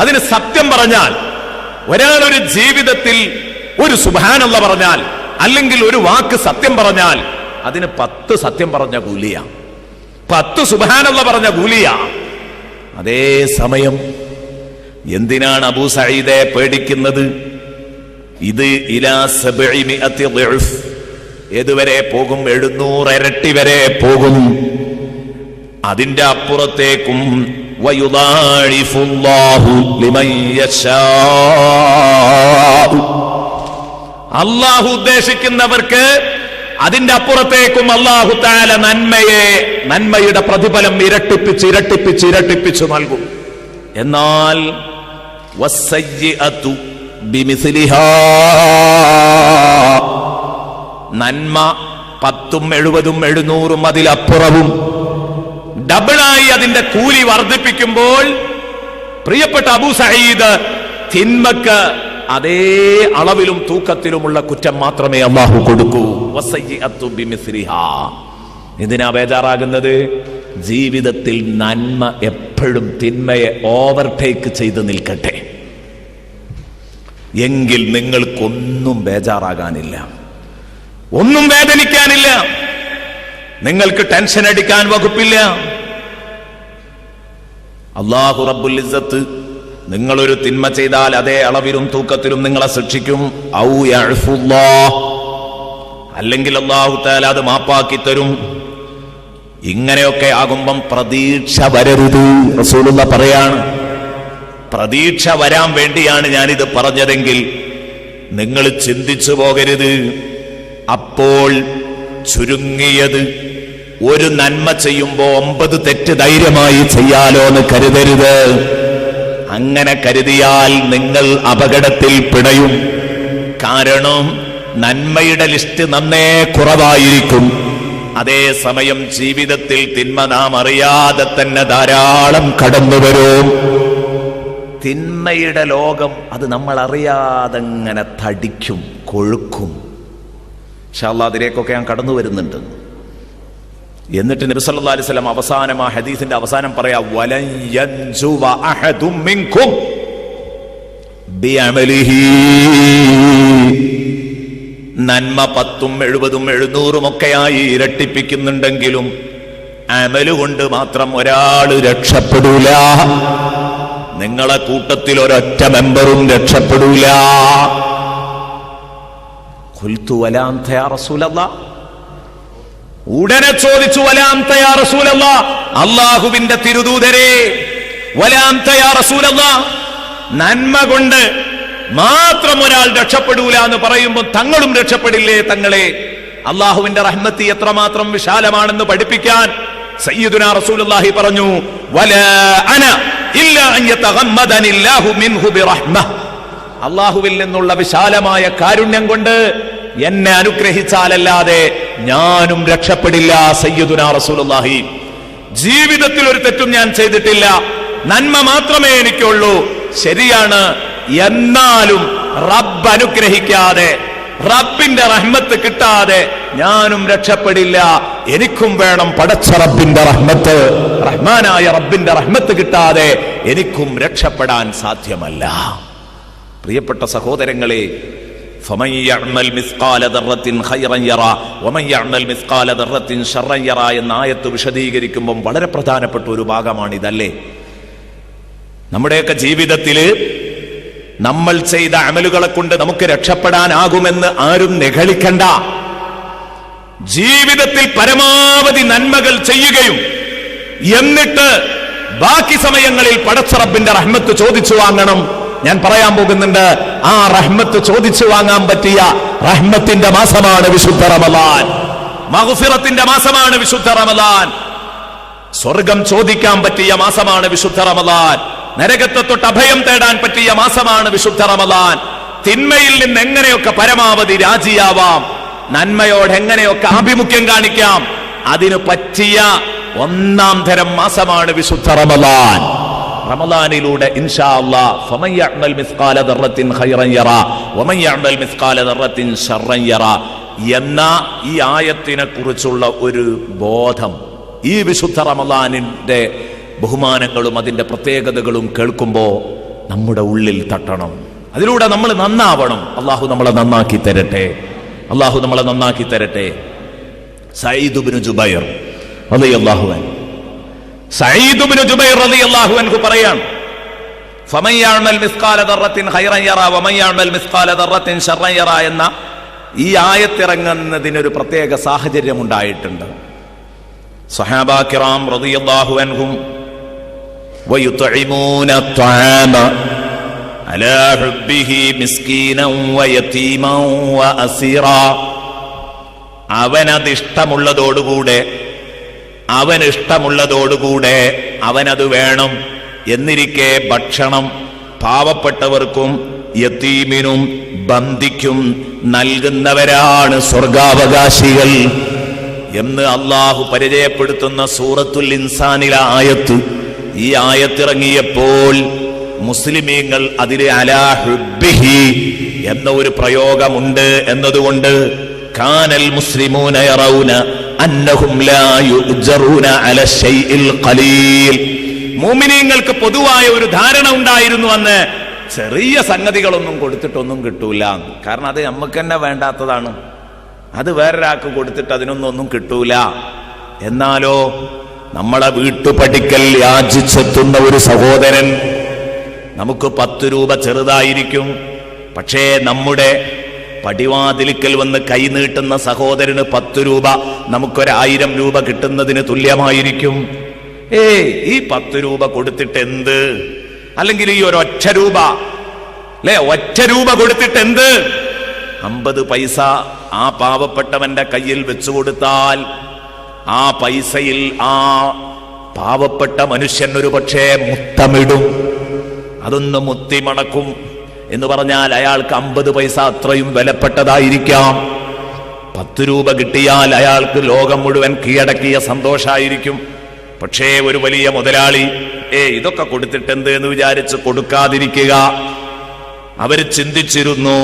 അതിന് സത്യം പറഞ്ഞാൽ, ഒരാൾ ഒരു ജീവിതത്തിൽ ഒരു സുബ്ഹാനല്ലാഹ് പറഞ്ഞാൽ, അല്ലെങ്കിൽ ഒരു വാക്ക് സത്യം പറഞ്ഞാൽ അതിന് 10 സത്യം പറഞ്ഞ കൂലിയ, 10 സുബ്ഹാനല്ലാഹ് പറഞ്ഞ കൂലിയ. അതേ സമയം എന്തിനാണ് അബൂ സഈദെ പേടിക്കുന്നത്? ഇത് ഇലാ 700 ളിഅഫ്, ഏതുവരെ പോകും? 700 ഇരട്ടി വരെ പോകും. അതിന്റെ അപ്പുറത്തേക്കും വയുദാഇഫുല്ലാഹു ലിമൻ യശാ, അല്ലാഹു ഉദ്ദേശിക്കുന്നവർക്ക് അതിന്റെ അപ്പുറത്തേക്കും അല്ലാഹു തആല നന്മയുടെ പ്രതിഫലം ഇരട്ടിപ്പിച്ച് നൽകും. എന്നാൽ വസ്സയ്യിഅതു ബിമിസ്ലിഹാ, നന്മ 10ഉം 70ഉം 700ഉം അതിലപ്പുറവും ഡബിളായി അതിന്റെ കൂലി വർദ്ധിപ്പിക്കുമ്പോൾ, പ്രിയപ്പെട്ട അബൂ സഈദ്, തിന്മക്ക് അതേ അളവിലും തൂക്കത്തിലുമുള്ള കുറ്റം മാത്രമേ അല്ലാഹു കൊടുക്കൂ. വസ്സയ്യിഅതു ബിമിസ്ലിഹാ. എന്തിനാ ബേജാറാകുന്നത്? ജീവിതത്തിൽ നന്മ എപ്പോഴും തിന്മയെ ഓവർടേക്ക് ചെയ്ത് നിൽക്കട്ടെ, എങ്കിൽ നിങ്ങൾക്കൊന്നും ബേജാറാകാനില്ല, ഒന്നും വേദനിക്കാനില്ല, നിങ്ങൾക്ക് ടെൻഷൻ അടിക്കാൻ വകുപ്പില്ല. അല്ലാഹു റബ്ബുൽ ഇസ്സത്ത് നിങ്ങളൊരു തിന്മ ചെയ്താൽ അതേ അളവിലും തൂക്കത്തിലും നിങ്ങളെ ശിക്ഷിക്കും. ഔ യഅഫുല്ലാഹ്, അല്ലെങ്കിൽ അല്ലാഹു തആല അത് മാപ്പാക്കി തരും. ഇങ്ങനെയൊക്കെ ആകുമ്പം പ്രതീക്ഷ വരരുത്. റസൂലുള്ളാഹി പറയാണ്, പ്രതീക്ഷ വരാൻ വേണ്ടിയാണ് ഞാനിത് പറഞ്ഞതെങ്കിൽ നിങ്ങൾ ചിന്തിച്ചു പോകരുത്. അപ്പോൾ ചുരുങ്ങിയത് ഒരു നന്മ ചെയ്യുമ്പോ 9 തെറ്റ് ധൈര്യമായി ചെയ്യാലോ എന്ന് കരുതരുത്. അങ്ങനെ കരുതിയാൽ നിങ്ങൾ അപകടത്തിൽ പിടയും. കാരണം നന്മയുടെ ലിസ്റ്റ് നന്നേ കുറവായിരിക്കും. അതേസമയം ജീവിതത്തിൽ തിന്മ നാം അറിയാതെ തന്നെ ധാരാളം കടന്നുവരും. തിന്മയുടെ ലോകം അത് നമ്മൾ അറിയാതെ അങ്ങനെ തടിക്കും, കൊഴുക്കും. ഇൻഷാ അല്ലാഹ് അതിലേക്കൊക്കെ ഞാൻ കടന്നു വരുന്നുണ്ട്. എന്നിട്ട് നബി സല്ലല്ലാഹു അലൈഹി വസല്ലം അവസാനം ആ ഹദീസിന്റെ അവസാനം പറയാ, വലൻ യൻജുവ അഹദും മിൻകും ബിഅമലിഹി, നന്മ 10ഉം 70ഉം 700ഉം ഒക്കെയായി ഇരട്ടിപ്പിക്കുന്നുണ്ടെങ്കിലും അമല് കൊണ്ട് മാത്രം ഒരാൾ രക്ഷപ്പെടൂല. നിങ്ങളെ കൂട്ടത്തിൽ ഒരൊറ്റ മെമ്പറും രക്ഷപ്പെടൂല. ഖുൽതു വലാ അൻത യാ റസൂലല്ലാഹ്, ഉടനെ ചോദിച്ചു, വലാ അൻത യാ റസൂലല്ലാഹ്, അല്ലാഹുവിന്റെ തിരുദൂതരെ, വലാ അൻത യാ റസൂലല്ലാഹ്, നന്മ കൊണ്ട് മാത്രം ഒരാൾ രക്ഷപ്പെടൂല എന്ന് പറയുമ്പോൾ തങ്ങളും രക്ഷപ്പെടില്ലേ തങ്ങളെ? അല്ലാഹുവിന്റെ റഹ്മത്ത് എത്രമാത്രം വിശാലമാണെന്ന് പഠിപ്പിക്കാൻ സയ്യിദുനാ റസൂലുള്ളാഹി പറഞ്ഞു, വലാ അന ഇല്ലാ അൻ യതഗമ്മദനില്ലാഹു മിൻഹു ബിറഹ്മഹ്, അല്ലാഹുവിൽ നിന്നുള്ള വിശാലമായ കാരുണ്യം കൊണ്ട് എന്നെ അനുഗ്രഹിച്ചാലല്ലാതെ ഞാനും രക്ഷപ്പെടില്ല. സയ്യിദുനാ റസൂലുള്ളാഹി, ജീവിതത്തിൽ ഒരു തെറ്റും ഞാൻ ചെയ്തിട്ടില്ല, നന്മ മാത്രമേ എനിക്കുള്ളൂ. ശരിയാണ്, എന്നാലും റബ്ബ് അനുഗ്രഹിക്കാതെ, റബ്ബിന്റെ റഹ്മത്ത് കിട്ടാതെ ഞാനും രക്ഷപ്പെടില്ല. എനിക്കും വേണം പടച്ച റബ്ബിന്റെ റഹ്മത്ത്, റഹ്മാനായ റബ്ബിന്റെ റഹ്മത്ത് കിട്ടാതെ എനിക്കും രക്ഷപ്പെടാൻ സാധ്യമല്ല. പ്രിയപ്പെട്ട സഹോദരങ്ങളെ, ഫമൻ യഅമൽ മിസ്ഖാല ദർറത്തിൻ ഖൈറൻ യറാ വമൻ യഅമൽ മിസ്ഖാല ദർറത്തിൻ ശർറൻ യറാ എന്ന ആയത്ത് വിശദീകരിക്കുമ്പോൾ വളരെ പ്രധാനപ്പെട്ട ഒരു ഭാഗമാണ് ഇതല്ലേ? നമ്മുടെയൊക്കെ ജീവിതത്തിൽ നമ്മൾ ചെയ്ത അമലുകളെ കൊണ്ട് നമുക്ക് രക്ഷപ്പെടാനാകുമെന്ന് ആരും നിഗളിക്കണ്ട. ജീവിതത്തിൽ പരമാവധി നന്മകൾ ചെയ്യുകയും എന്നിട്ട് ബാക്കി സമയങ്ങളിൽ പടച്ച റബ്ബിന്റെ റഹ്മത്ത് ചോദിച്ചു വാങ്ങണം. ഞാൻ പറയാൻ പോകുന്നുണ്ട്, ആ റഹ്മത്ത് ചോദിച്ചു വാങ്ങാൻ പറ്റിയ റഹ്മത്തിന്റെ മാസമാണ് വിശുദ്ധ റമളാൻ. മഗ്ഫിറത്തിന്റെ മാസമാണ് വിശുദ്ധ റമളാൻ. സ്വർഗം ചോദിക്കാൻ പറ്റിയ മാസമാണ് വിശുദ്ധ റമളാൻ. നരകത്തെ തൊട്ട് അഭയം തേടാൻ പറ്റിയ മാസമാണ് വിശുദ്ധ റമളാൻ. തിന്മയിൽ നിന്ന് എങ്ങനെയൊക്കെ പരമാവധി രാജിയാവാം, നന്മയോട് എങ്ങനെയൊക്കെ ആഭിമുഖ്യം കാണിക്കാം, അതിന് പറ്റിയ ഒന്നാം തരം മാസമാണ് വിശുദ്ധ റമളാൻ. റമളാനിലൂടെ ഇൻഷാ അല്ലാഹ് ഫമൻ യഅമൽ മിസ്ഖാല ദർറത്തിൻ ഖൈറൻ യറാ വമൻ യഅമൽ മിസ്ഖാല ദർറത്തിൻ ശർറൻ യറാ എന്ന ഈ ആയത്തിനെ കുറിച്ചുള്ള ഒരു ബോധം ഈ വിശുദ്ധ റമളാനിന്റെ ബഹുമാനങ്ങളും അതിന്റെ പ്രത്യേകതകളും കേൾക്കുമ്പോൾ നമ്മുടെ ഉള്ളിൽ തട്ടണം. അതിലൂടെ നമ്മൾ നന്നാവണം. അള്ളാഹു നമ്മളെ നന്നാക്കി തരട്ടെ. അള്ളാഹു നമ്മളെ നന്നാക്കി തരട്ടെ. സഈദ് ഇബ്നു ജുബൈർ റളിയല്ലാഹു അൻഹു, സഈദ് ഇബ്നു ജുബൈർ റളിയല്ലാഹു അൻഹു പറയാണ്, ഫമൻ യഅമൽ മിസ്ഖാല ദർറത്തിൻ ഖൈറൻ യറാ വമൻ യഅമൽ മിസ്ഖാല ദർറത്തിൻ ശർറൻ യറാ എന്ന ഈ ആയത്തിറങ്ങുന്നതിനൊരു പ്രത്യേക സാഹചര്യം ഉണ്ടായിട്ടുണ്ട്. സഹാബാ കിറാം റളിയല്ലാഹു അൻഹും വയുത്ഇമൂന അത്അമ അലാ ഹുബ്ബിഹി മിസ്കീനൻ വയതീമൻ വഅസീറാ, അവനതിഷ്ടമുള്ളതോടുകൂടെ അവനത് വേണം എന്നിരിക്കെ ഭക്ഷണം പാവപ്പെട്ടവർക്കും യതീമിനും ബന്ദിക്കും നൽകുന്നവരാണ് സ്വർഗാവകാശികൾ എന്ന് അള്ളാഹു പരിചയപ്പെടുത്തുന്ന സൂറത്തുൽ ഇൻസാനിലെ ആയത്ത്. ഈ ആയത്തിറങ്ങിയപ്പോൾ മുസ്ലിമീങ്ങൾ അതിൽ അലാ ഹുബ്ബിഹി എന്ന ഒരു പ്രയോഗമുണ്ട് എന്നതുകൊണ്ട് കാനൽ മുസ്ലിമൂന യറൗന അന്നഹും ലാ യുജറൂന അല ശൈഇൽ ഖലീൽ. മുഅ്മിനീങ്ങൾക്ക് പൊതുവായ ഒരു ധാരണ ഉണ്ടായിരുന്നു അന്ന്, ചെറിയ സംഗതികളൊന്നും കൊടുത്തിട്ടൊന്നും കിട്ടൂല, കാരണം അത് നമുക്ക് തന്നെ വേണ്ടാത്തതാണ്, അത് വേറൊരാൾക്ക് കൊടുത്തിട്ട് അതിനൊന്നും കിട്ടൂല. എന്നാലോ നമ്മളെ വീട്ടുപടിക്കൽ യാചിച്ചെത്തുന്ന ഒരു സഹോദരൻ, നമുക്ക് 10 രൂപ ചെറുതായിരിക്കും, പക്ഷേ നമ്മുടെ പടിവാതിലിക്കൽ വന്ന് കൈ നീട്ടുന്ന സഹോദരന് 10 രൂപ നമുക്കൊരു1000 രൂപ കിട്ടുന്നതിന് തുല്യമായിരിക്കും. ഈ 10 രൂപ കൊടുത്തിട്ട് എന്ത്, അല്ലെങ്കിൽ ഈ ഒരൊറ്റ രൂപ, അല്ലെ, ഒറ്റ രൂപ കൊടുത്തിട്ട് എന്ത്? 50 പൈസ ആ പാവപ്പെട്ടവന്റെ കയ്യിൽ വെച്ചു കൊടുത്താൽ ആ പൈസയിൽ ആ പാവപ്പെട്ട മനുഷ്യൻ ഒരു പക്ഷേ മുത്തമിടും, അതൊന്ന് മുത്തി മണക്കും എന്ന് പറഞ്ഞാൽ അയാൾക്ക് 50 പൈസ അത്രയും വിലപ്പെട്ടതായിരിക്കാം. 10 രൂപ കിട്ടിയാൽ അയാൾക്ക് ലോകം മുഴുവൻ കീഴടക്കിയ സന്തോഷായിരിക്കും. പക്ഷേ ഒരു വലിയ മുതലാളി ഇതൊക്കെ കൊടുത്തിട്ട് എന്ത് എന്ന് വിചാരിച്ച് കൊടുക്കാതിരിക്കുക. അവർ ചിന്തിച്ചിരുന്നു,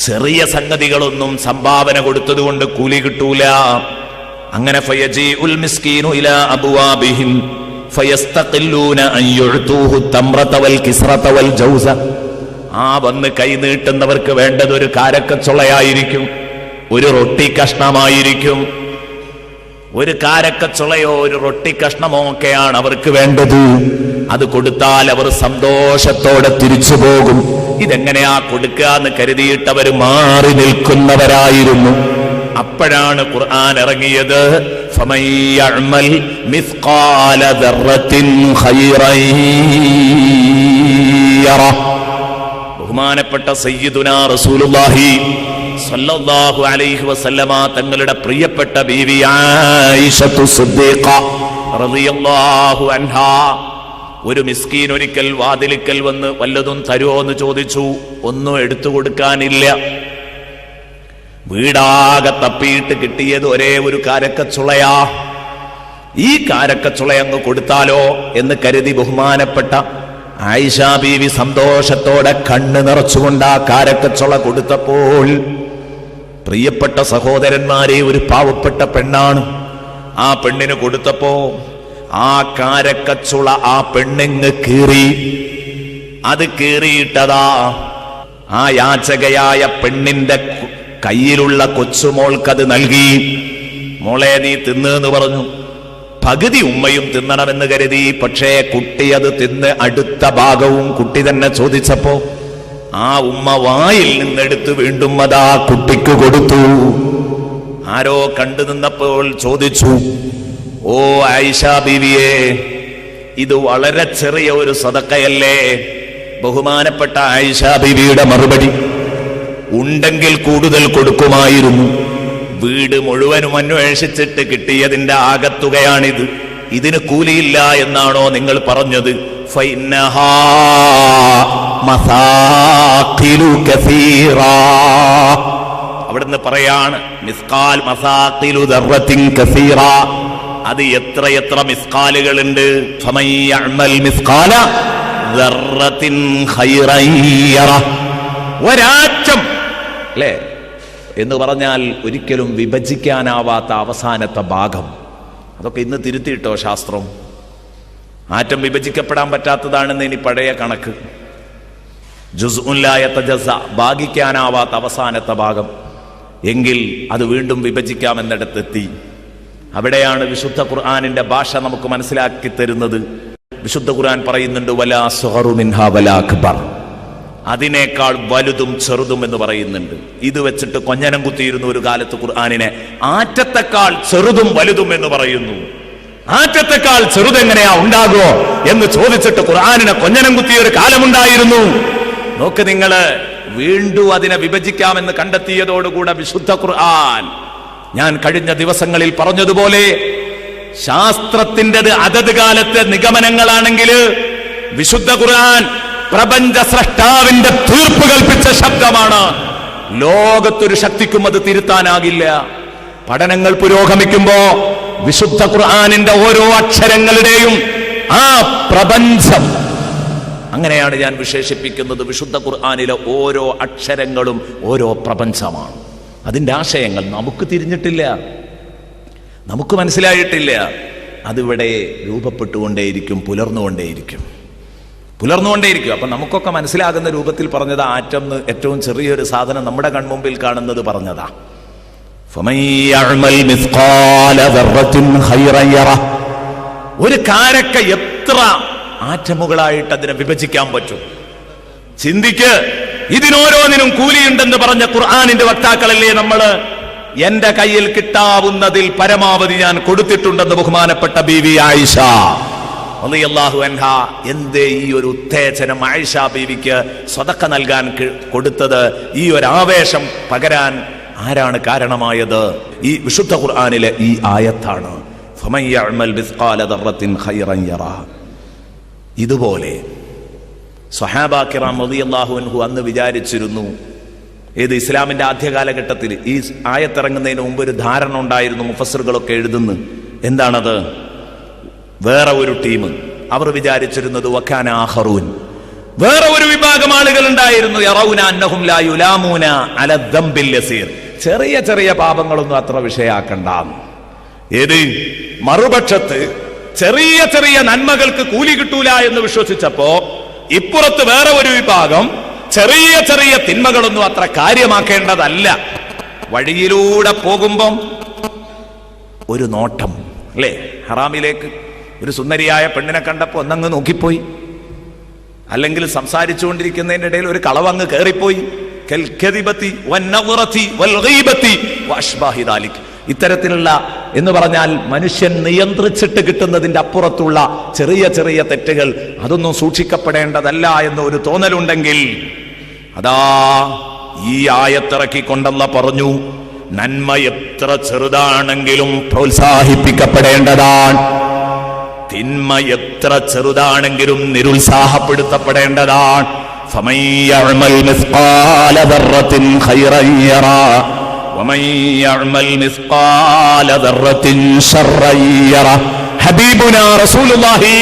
ചെറിയ സംഗതികളൊന്നും സംഭാവന കൊടുത്തതുകൊണ്ട് കൂലി കിട്ടൂല. അങ്ങനെ ഫയജീഉൽ മിസ്കീനു ഇലാ അബ്വാബിഹിം ഫയസ്തഖില്ലൂന അൻ യുഅതൂഹു തംറത വൽ കിസ്റത വൽ ജൗസ. വന്ന് കൈ നീട്ടുന്നവർക്ക് വേണ്ടത് ഒരു കാരക്കച്ചുളയായിരിക്കും, ഒരു റൊട്ടി കഷ്ണമായിരിക്കും. ഒരു കാരക്കച്ചുളയോ ഒരു റൊട്ടി കഷ്ണമോ ഒക്കെയാണ് അവർക്ക് വേണ്ടത്. അത് കൊടുത്താൽ അവർ സന്തോഷത്തോടെ തിരിച്ചു പോകും. ഇതെങ്ങനെയാ കൊടുക്കാന്ന് കരുതിയിട്ടവർ മാറി നിൽക്കുന്നവരായിരുന്നു. അപ്പോഴാണ് ഖുർആൻ ഇറങ്ങിയത്, ഫമൻ യഅമൽ മിസ്ഖാല ദർറത്തിൻ ഖൈറൻ യറ. ബഹുമാനപ്പെട്ട സയ്യിദുനാ റസൂലുള്ളാഹി സല്ലല്ലാഹു അലൈഹി വസല്ലമ തങ്ങളുടെ പ്രിയപ്പെട്ട ബീവി ആയിഷത്തു സിദ്ദീഖ റളിയല്ലാഹു അൻഹാ, ഒരു മിസ്കീൻ ഒരിക്കൽ വാതിലിക്കൽ വന്ന് വല്ലതും തരുമോ എന്ന് ചോദിച്ചു. ഒന്നും എടുത്തു കൊടുക്കാനില്ല. വീടാകെ തപ്പിയിട്ട് കിട്ടിയത് ഒരേ ഒരു കാരക്കച്ചുളയാ. ഈ കാരക്കച്ചുള അങ്ങ് കൊടുത്താലോ എന്ന് കരുതി ബഹുമാനപ്പെട്ട ആയിഷ ബീവി സന്തോഷത്തോടെ കണ്ണ് നിറച്ചുകൊണ്ട് ആ കാരക്കച്ചുള കൊടുത്തപ്പോൾ, പ്രിയപ്പെട്ട സഹോദരന്മാരെ, ഒരു പാവപ്പെട്ട പെണ്ണാണ്. ആ പെണ്ണിന് കൊടുത്തപ്പോ ആ കാരക്കച്ചുള ആ പെണ്ണിങ് കീറി. അത് കീറിയിട്ടതാ ആ യാചകയായ പെണ്ണിന്റെ കയ്യിലുള്ള കൊച്ചുമോൾക്കത് നൽകി. മോളെ നീ തിന്ന് എന്ന് പറഞ്ഞു. പകുതി ഉമ്മയും തിന്നണമെന്ന് കരുതി. പക്ഷേ കുട്ടി അത് തിന്ന് അടുത്ത ഭാഗവും കുട്ടി തന്നെ ചോദിച്ചപ്പോ ആ ഉമ്മ വായിൽ നിന്നെടുത്ത് വീണ്ടും അതാ കുട്ടിക്ക് കൊടുത്തു. ആരോ കണ്ടു നിന്നപ്പോൾ ചോദിച്ചു, ഓ ആയിഷ ബീവിയെ, ഇത് വളരെ ചെറിയ ഒരു സദഖയല്ലേ? ബഹുമാനപ്പെട്ട ആയിഷ ബീവിയുടെ മറുപടി, ഉണ്ടെങ്കിൽ കൂടുതൽ കൊടുക്കുമായിരുന്നു. വീട് മുഴുവനും അന്വേഷിച്ചിട്ട് കിട്ടിയതിന്റെ ആകത്തുകയാണിത്. ഇതിന് കൂലിയില്ല എന്നാണോ നിങ്ങൾ പറഞ്ഞത്? ഫൈന്നഹാ മസാഖിലു കസീറാ. അവിടുന്ന് പറയാണ്, മിസ്കാൽ മസാഖിലു ദർറത്തിൻ കസീറ. അത് എത്ര മിസ്കാലുകളുണ്ട്. ഫമൻ യഅമൽ മിസ്കാല ദർറത്തിൻ ഖൈറൻ യറ. ഒരാറ്റം അല്ലേ എന്ന് പറഞ്ഞാൽ ഒരിക്കലും വിഭജിക്കാനാവാത്ത അവസാനത്തെ ഭാഗം. അതൊക്കെ ഇന്ന് തിരുത്തിയിട്ടോ ശാസ്ത്രം. ആറ്റം വിഭജിക്കപ്പെടാൻ പറ്റാത്തതാണെന്ന് ഇനി പഴയ കണക്ക്. ജുസ്ഉൻ ലാ യതജസ, ഭാഗിക്കാനാവാത്ത അവസാനത്തെ ഭാഗം. എങ്കിൽ അത് വീണ്ടും വിഭജിക്കാമെന്നിടത്തെത്തി. അവിടെയാണ് വിശുദ്ധ ഖുർആനിന്റെ ഭാഷ നമുക്ക് മനസ്സിലാക്കി തരുന്നത്. വിശുദ്ധ ഖുർആൻ പറയുന്നുണ്ട്, വലാ സുഗറു മിൻഹാ വലാ അക്ബർ, അതിനേക്കാൾ വലുതും ചെറുതും എന്ന് പറയുന്നുണ്ട്. ഇത് വെച്ചിട്ട് കൊഞ്ഞനം കുത്തിയിരുന്നു ഒരു കാലത്ത് ഖുർആനിനെ. ആറ്റത്തെക്കാൾ ചെറുതും വലുതും എന്ന് പറയുന്നു. ആറ്റത്തെക്കാൾ ചെറുതെങ്ങനെയാ ഉണ്ടാകുമോ എന്ന് ചോദിച്ചിട്ട് ഖുർആനിനെ കൊഞ്ഞനം കുത്തിയ ഒരു കാലമുണ്ടായിരുന്നു. നോക്ക് നിങ്ങള്, വീണ്ടും അതിനെ വിഭജിക്കാമെന്ന് കണ്ടെത്തിയതോടുകൂടെ വിശുദ്ധ ഖുർആൻ, ഞാൻ കഴിഞ്ഞ ദിവസങ്ങളിൽ പറഞ്ഞതുപോലെ, ശാസ്ത്രത്തിൻ്റെത് അതത് കാലത്തെ നിഗമനങ്ങളാണെങ്കിൽ വിശുദ്ധ ഖുർആൻ പ്രപഞ്ച സ്രഷ്ടാവിന്റെ തീർപ്പ് കൽപ്പിച്ച ശബ്ദമാണ്. ലോകത്തൊരു ശക്തിക്കും അത് തിരുത്താനാകില്ല. പഠനങ്ങൾ പുരോഗമിക്കുമ്പോ വിശുദ്ധ ഖുർആനിന്റെ ഓരോ അക്ഷരങ്ങളുടെയും ആ പ്രപഞ്ചം, അങ്ങനെയാണ് ഞാൻ വിശേഷിപ്പിക്കുന്നത്. വിശുദ്ധ ഖുർആനിലെ ഓരോ അക്ഷരങ്ങളും ഓരോ പ്രപഞ്ചമാണ്. അതിന്റെ ആശയങ്ങൾ നമുക്ക് തിരിഞ്ഞിട്ടില്ല, നമുക്ക് മനസ്സിലായിട്ടില്ല. അതിവിടെ രൂപപ്പെട്ടുകൊണ്ടേയിരിക്കും, പുലർന്നുകൊണ്ടേയിരിക്കും. അപ്പൊ നമുക്കൊക്കെ മനസ്സിലാകുന്ന രൂപത്തിൽ പറഞ്ഞത് ആറ്റം എന്ന് ഏറ്റവും ചെറിയൊരു സാധനം നമ്മുടെ കൺമുമ്പിൽ കാണുന്നത് പറഞ്ഞതാ. ഒരു കാരക്ക എത്ര ആറ്റമുകളായിട്ട് അതിനെ വിഭജിക്കാൻ പറ്റും? ചിന്തിക്ക്. ഇതിനോരോന്നിനും കൂലിയുണ്ടെന്ന് പറഞ്ഞ ഖുർആനിന്റെ വക്താക്കളല്ലേ നമ്മള്? എന്റെ കയ്യിൽ കിട്ടാവുന്നതിൽ പരമാവധി ഞാൻ കൊടുത്തിട്ടുണ്ടെന്ന് ബഹുമാനപ്പെട്ട ബീവി ആയിഷ റളിയല്ലാഹു അൻഹാ. എന്തേ ഈ ഒരു ഉത്തേജനം ആയിഷ ബീവിക്ക് സ്വതക്ക നൽകാൻ കൊടുത്തത്? ഈ ഒരു ആവേശം പകരാൻ ആരാണ് കാരണമായത്? ഈ വിശുദ്ധ ഖുർആനിലെ ഈ ആയത്താണ്. ഫമൻ യഅമൽ മിസ്ഖാല ദർറത്തിൻ ഖൈറൻ യറ. ഇതുപോലെ സ്വഹാബാ കിറാം റളിയല്ലാഹു അൻഹു അന്ന് വിചാരിച്ചിരുന്നു. ഏത് ഇസ്ലാമിന്റെ ആദ്യ കാലഘട്ടത്തിൽ ഈ ആയത്തിറങ്ങുന്നതിന് മുമ്പ് ഒരു ധാരണ ഉണ്ടായിരുന്നു. മുഫസ്സിറുകളൊക്കെ എഴുതുന്നു. എന്താണത്? വേറെ ഒരു ടീം അവർ വിചാരിച്ചിരുന്നത് വകാന ആഖറൂൻ, വേറെ ഒരു വിഭാഗം ആളുകൾ ഉണ്ടായിരുന്നു. യറൗന അന്നഹും ലാ യുലാമൂന അല ദംബിൽ യസീർ, ചെറിയ ചെറിയ പാപങ്ങളൊന്നും അത്ര വിഷയാക്കണ്ട. ഏത് മറുപക്ഷത്ത് ചെറിയ ചെറിയ നന്മകൾക്ക് കൂലി കിട്ടൂല എന്ന് വിശ്വസിച്ചപ്പോ, ഇപ്പുറത്ത് വേറെ ഒരു വിഭാഗം ചെറിയ ചെറിയ തിന്മകളൊന്നും അത്ര കാര്യമാക്കേണ്ടതല്ല. വഴിയിലൂടെ പോകുമ്പം ഒരു നോട്ടം അല്ലേ, ഹറാമിലേക്ക് ഒരു സുന്ദരിയായ പെണ്ണിനെ കണ്ടപ്പോ ഒന്നങ്ങ് നോക്കിപ്പോയി, അല്ലെങ്കിൽ സംസാരിച്ചുകൊണ്ടിരിക്കുന്നതിന്റെ ഇടയിൽ ഒരു കളവങ്ങ് കയറിപ്പോയി. ഇത്തരത്തിലുള്ള എന്ന് പറഞ്ഞാൽ മനുഷ്യൻ നിയന്ത്രിച്ചിട്ട് കിട്ടുന്നതിന്റെ അപ്പുറത്തുള്ള ചെറിയ ചെറിയ തെറ്റുകൾ, അതൊന്നും സൂക്ഷിക്കപ്പെടേണ്ടതല്ല എന്ന് ഒരു തോന്നലുണ്ടെങ്കിൽ, അതാ ഈ ആയത്തിറക്കിക്കൊണ്ടല്ല പറഞ്ഞു, നന്മ എത്ര ചെറുതാണെങ്കിലും പ്രോത്സാഹിപ്പിക്കപ്പെടേണ്ടതാണ്, തിന്മ എത്ര ചെറുതാണെങ്കിലും നിരുത്സാഹപ്പെടുത്തപ്പെടേണ്ടതാണ്. ഫമൻ യഅമൽ മിസ്ഖാല ദർറത്തിൻ ഖൈറൻ യറ വമൻ യഅമൽ മിസ്ഖാല ദർറത്തിൻ ശർറൻ യറ. ഹബീബുനാ റസൂലുള്ളാഹി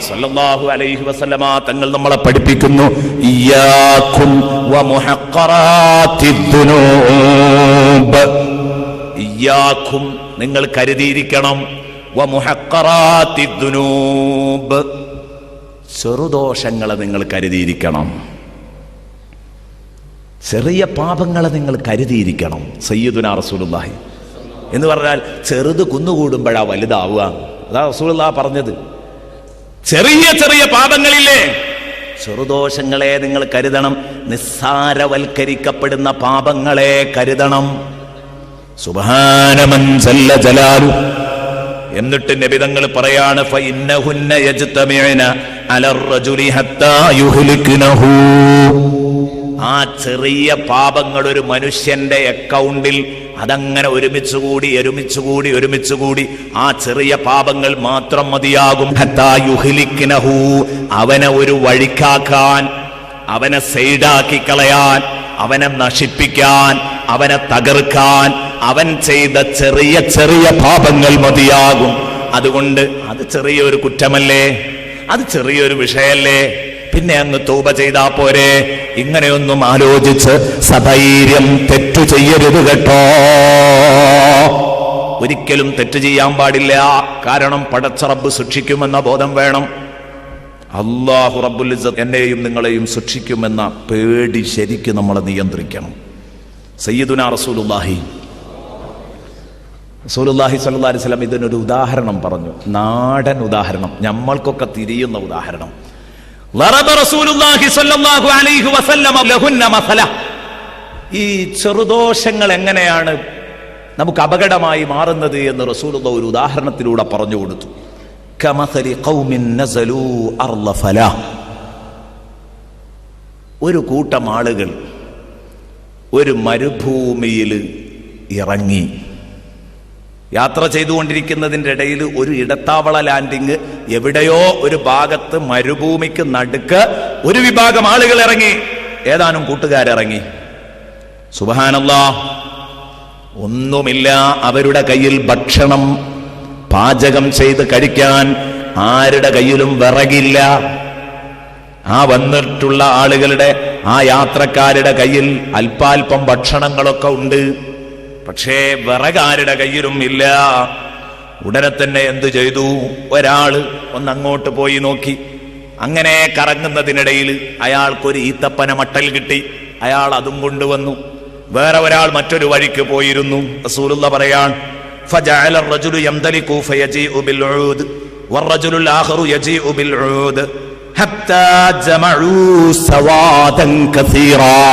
സല്ലല്ലാഹു അലൈഹി വസല്ലമ തങ്ങൾ നമ്മളെ പഠിപ്പിക്കുന്നു, ഇയ്യാകും വമുഹഖറാത്തിദ് ദുനൂബ്. ഇയ്യാകും, നിങ്ങൾ കരുതിയിരിക്കണം, വമുഹഖറാത്തിദ് ദുനൂബ്, ചെറുദോഷങ്ങളെ നിങ്ങൾ കരുതിയിരിക്കണം, ചെറിയ പാപങ്ങളെ നിങ്ങൾ കരുതിയിരിക്കണം. സയ്യിദുനാ റസൂലുള്ളാഹി എന്ന് പറഞ്ഞാൽ ചെറുത് കുന്നുകൂടുമ്പോഴാ വലുതാവുക. അതാ റസൂലുള്ളാഹി പറഞ്ഞത്. ചെറിയ ചെറിയ പാപങ്ങളില്ലേ, ചെറുദോഷങ്ങളെ നിങ്ങൾ കരുതണം, നിസ്സാരവൽക്കരിക്കപ്പെടുന്ന പാപങ്ങളെ കരുതണം. സുബ്ഹാനമൻ ജല്ല ജലാലു. എന്നിട്ട് നബി തങ്ങൾ പറയാണ്, ഫഇന്നഹുന്ന യജ്തമിഉന അലർ റജുലി ഹത്താ യുഹ്ലികുനഹു. ആ ചെറിയ പാപങ്ങൾ ഒരു മനുഷ്യന്റെ അക്കൗണ്ടിൽ അതങ്ങനെ ഒരുമിച്ചുകൂടി ആ ചെറിയ പാപങ്ങൾ മാത്രം മതിയാകും. ഹത്താ യുഹ്ലികുനഹു, അവനെ ഒരു വഴിക്കാക്കാൻ, അവനെ സൈഡാക്കി കളയാൻ, അവനെ നശിപ്പിക്കാൻ, അവനെ തകർക്കാൻ അവൻ ചെയ്ത ചെറിയ ചെറിയ പാപങ്ങൾ മതിയാകും. അതുകൊണ്ട് അത് ചെറിയൊരു കുറ്റമല്ലേ, അത് ചെറിയൊരു വിഷയല്ലേ, പിന്നെ അങ്ങ് തൗബ ചെയ്താ പോരെ. ഇങ്ങനെയൊന്നും ആലോചിച്ച് സധൈര്യം തെറ്റു ചെയ്യരുത് കേട്ടോ. ഒരിക്കലും തെറ്റ് ചെയ്യാൻ പാടില്ല. കാരണം പടച്ച റബ്ബ് ശിക്ഷിക്കുമെന്ന ബോധം വേണം. അല്ലാഹു റബ്ബുൽ ഇസ്സത്ത് എന്നെയും നിങ്ങളെയും ശിക്ഷിക്കുമെന്ന പേടി ശരിക്കും നമ്മളെ നിയന്ത്രിക്കണം. സയ്യിദുനാ റസൂലുള്ളാഹി സ്വല്ലല്ലാഹി അലൈഹി വസല്ലം ഇതിനൊരു ഉദാഹരണം പറഞ്ഞു, നാടൻ ഉദാഹരണം, നമ്മൾക്കൊക്കെ തിരിയുന്ന ഉദാഹരണം. ളറബ റസൂലുള്ളാഹി സ്വല്ലല്ലാഹു അലൈഹി വസല്ലം ലഹുന്ന മസല. ഈ ചെറുദോഷങ്ങൾ എങ്ങനെയാണ് നമുക്ക് അപകടമായി മാറുന്നത് എന്ന് റസൂലുള്ളാഹി ഒരു ഉദാഹരണത്തിലൂടെ പറഞ്ഞു കൊടുത്തു. കമസലി ഖൗമിൻ നസലൂ അർള ഫലാ. ഒരു കൂട്ടം ആളുകൾ ഒരു മരുഭൂമിയിൽ ഇറങ്ങി. യാത്ര ചെയ്തുകൊണ്ടിരിക്കുന്നതിൻ്റെ ഇടയിൽ ഒരു ഇടത്താവള ലാൻഡിങ്, എവിടെയോ ഒരു ഭാഗത്ത് മരുഭൂമിക്ക് നടുക്ക് ഒരു വിഭാഗം ആളുകൾ ഇറങ്ങി, ഏതാനും കൂട്ടുകാരിറങ്ങി. സുബ്ഹാനല്ലാഹ്, ഒന്നുമില്ല അവരുടെ കയ്യിൽ ഭക്ഷണം പാചകം ചെയ്ത് കഴിക്കാൻ, ആരുടെ കയ്യിലും വിറകില്ല. ആ വന്നിട്ടുള്ള ആളുകളുടെ, ആ യാത്രക്കാരുടെ കയ്യിൽ അല്പാൽപം ഭക്ഷണങ്ങളൊക്കെ ഉണ്ട്, പക്ഷേ വിറകാരുടെ കയ്യിലും ഇല്ല. ഉടനെ തന്നെ എന്തു ചെയ്തു, ഒരാള് ഒന്നങ്ങോട്ട് പോയി നോക്കി. അങ്ങനെ കറങ്ങുന്നതിനിടയിൽ അയാൾക്കൊരു ഈത്തപ്പന മട്ടൽ കിട്ടി, അയാൾ അതും കൊണ്ടുവന്നു. വേറെ ഒരാൾ മറ്റൊരു വഴിക്ക് പോയിരുന്നു. റസൂലുള്ളാഹി പറയാൻ, ഫജഅല الرجل يمتلك فيجيء بالعود والرجل الآخر يجيء بالعود حتى جمعوا سوادا كثيرا.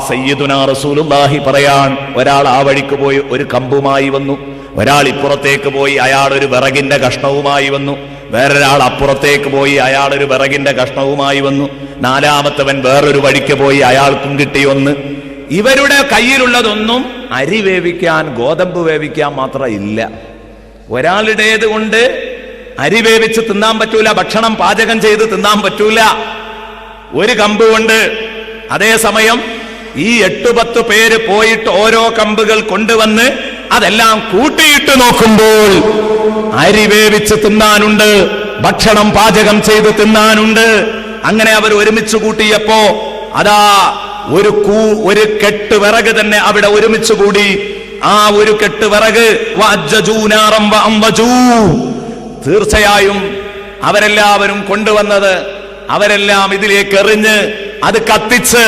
സയ്യിദുനാ റസൂലുള്ളാഹി പറയാൻ, ഒരാൾ ആ വഴിക്ക് പോയി ഒരു കമ്പുമായി വന്നു, ഒരാൾ ഇപ്പുറത്തേക്ക് പോയി അയാൾ ഒരു വിറകിന്റെ കഷ്ണവുമായി വന്നു, വേറൊരാൾ അപ്പുറത്തേക്ക് പോയി അയാൾ ഒരു വിറകിന്റെ കഷ്ണവുമായി വന്നു, നാലാമത്തവൻ വേറൊരു വഴിക്ക് പോയി അയാൾക്കും കിട്ടി ഒന്ന്. ഇവരുടെ കയ്യിലുള്ളതൊന്നും അരി വേവിക്കാൻ, ഗോതമ്പ് വേവിക്കാൻ മാത്രം ഇല്ല. ഒരാളുടേത് കൊണ്ട് അരി വേവിച്ച് തിന്നാൻ പറ്റൂല, ഭക്ഷണം പാചകം ചെയ്ത് തിന്നാൻ പറ്റൂല, ഒരു കമ്പ് കൊണ്ട്. അതേസമയം ഈ 8-10 പേര് പോയിട്ട് ഓരോ കമ്പുകൾ കൊണ്ടുവന്ന് അതെല്ലാം കൂട്ടിയിട്ട് നോക്കുമ്പോൾ അരി വേവിച്ച് തിന്നാനുണ്ട്, ഭക്ഷണം പാചകം ചെയ്ത് തിന്നാനുണ്ട്. അങ്ങനെ അവർ ഒരുമിച്ച് കൂട്ടിയപ്പോ അതാ ഒരു കെട്ട് വിറക് തന്നെ അവിടെ ഒരുമിച്ച് കൂടി. ആ ഒരു കെട്ട് വിറക് തീർച്ചയായും അവരെല്ലാവരും കൊണ്ടുവന്നത്, അവരെല്ലാം ഇതിലേക്ക് എറിഞ്ഞ് അത് കത്തിച്ച്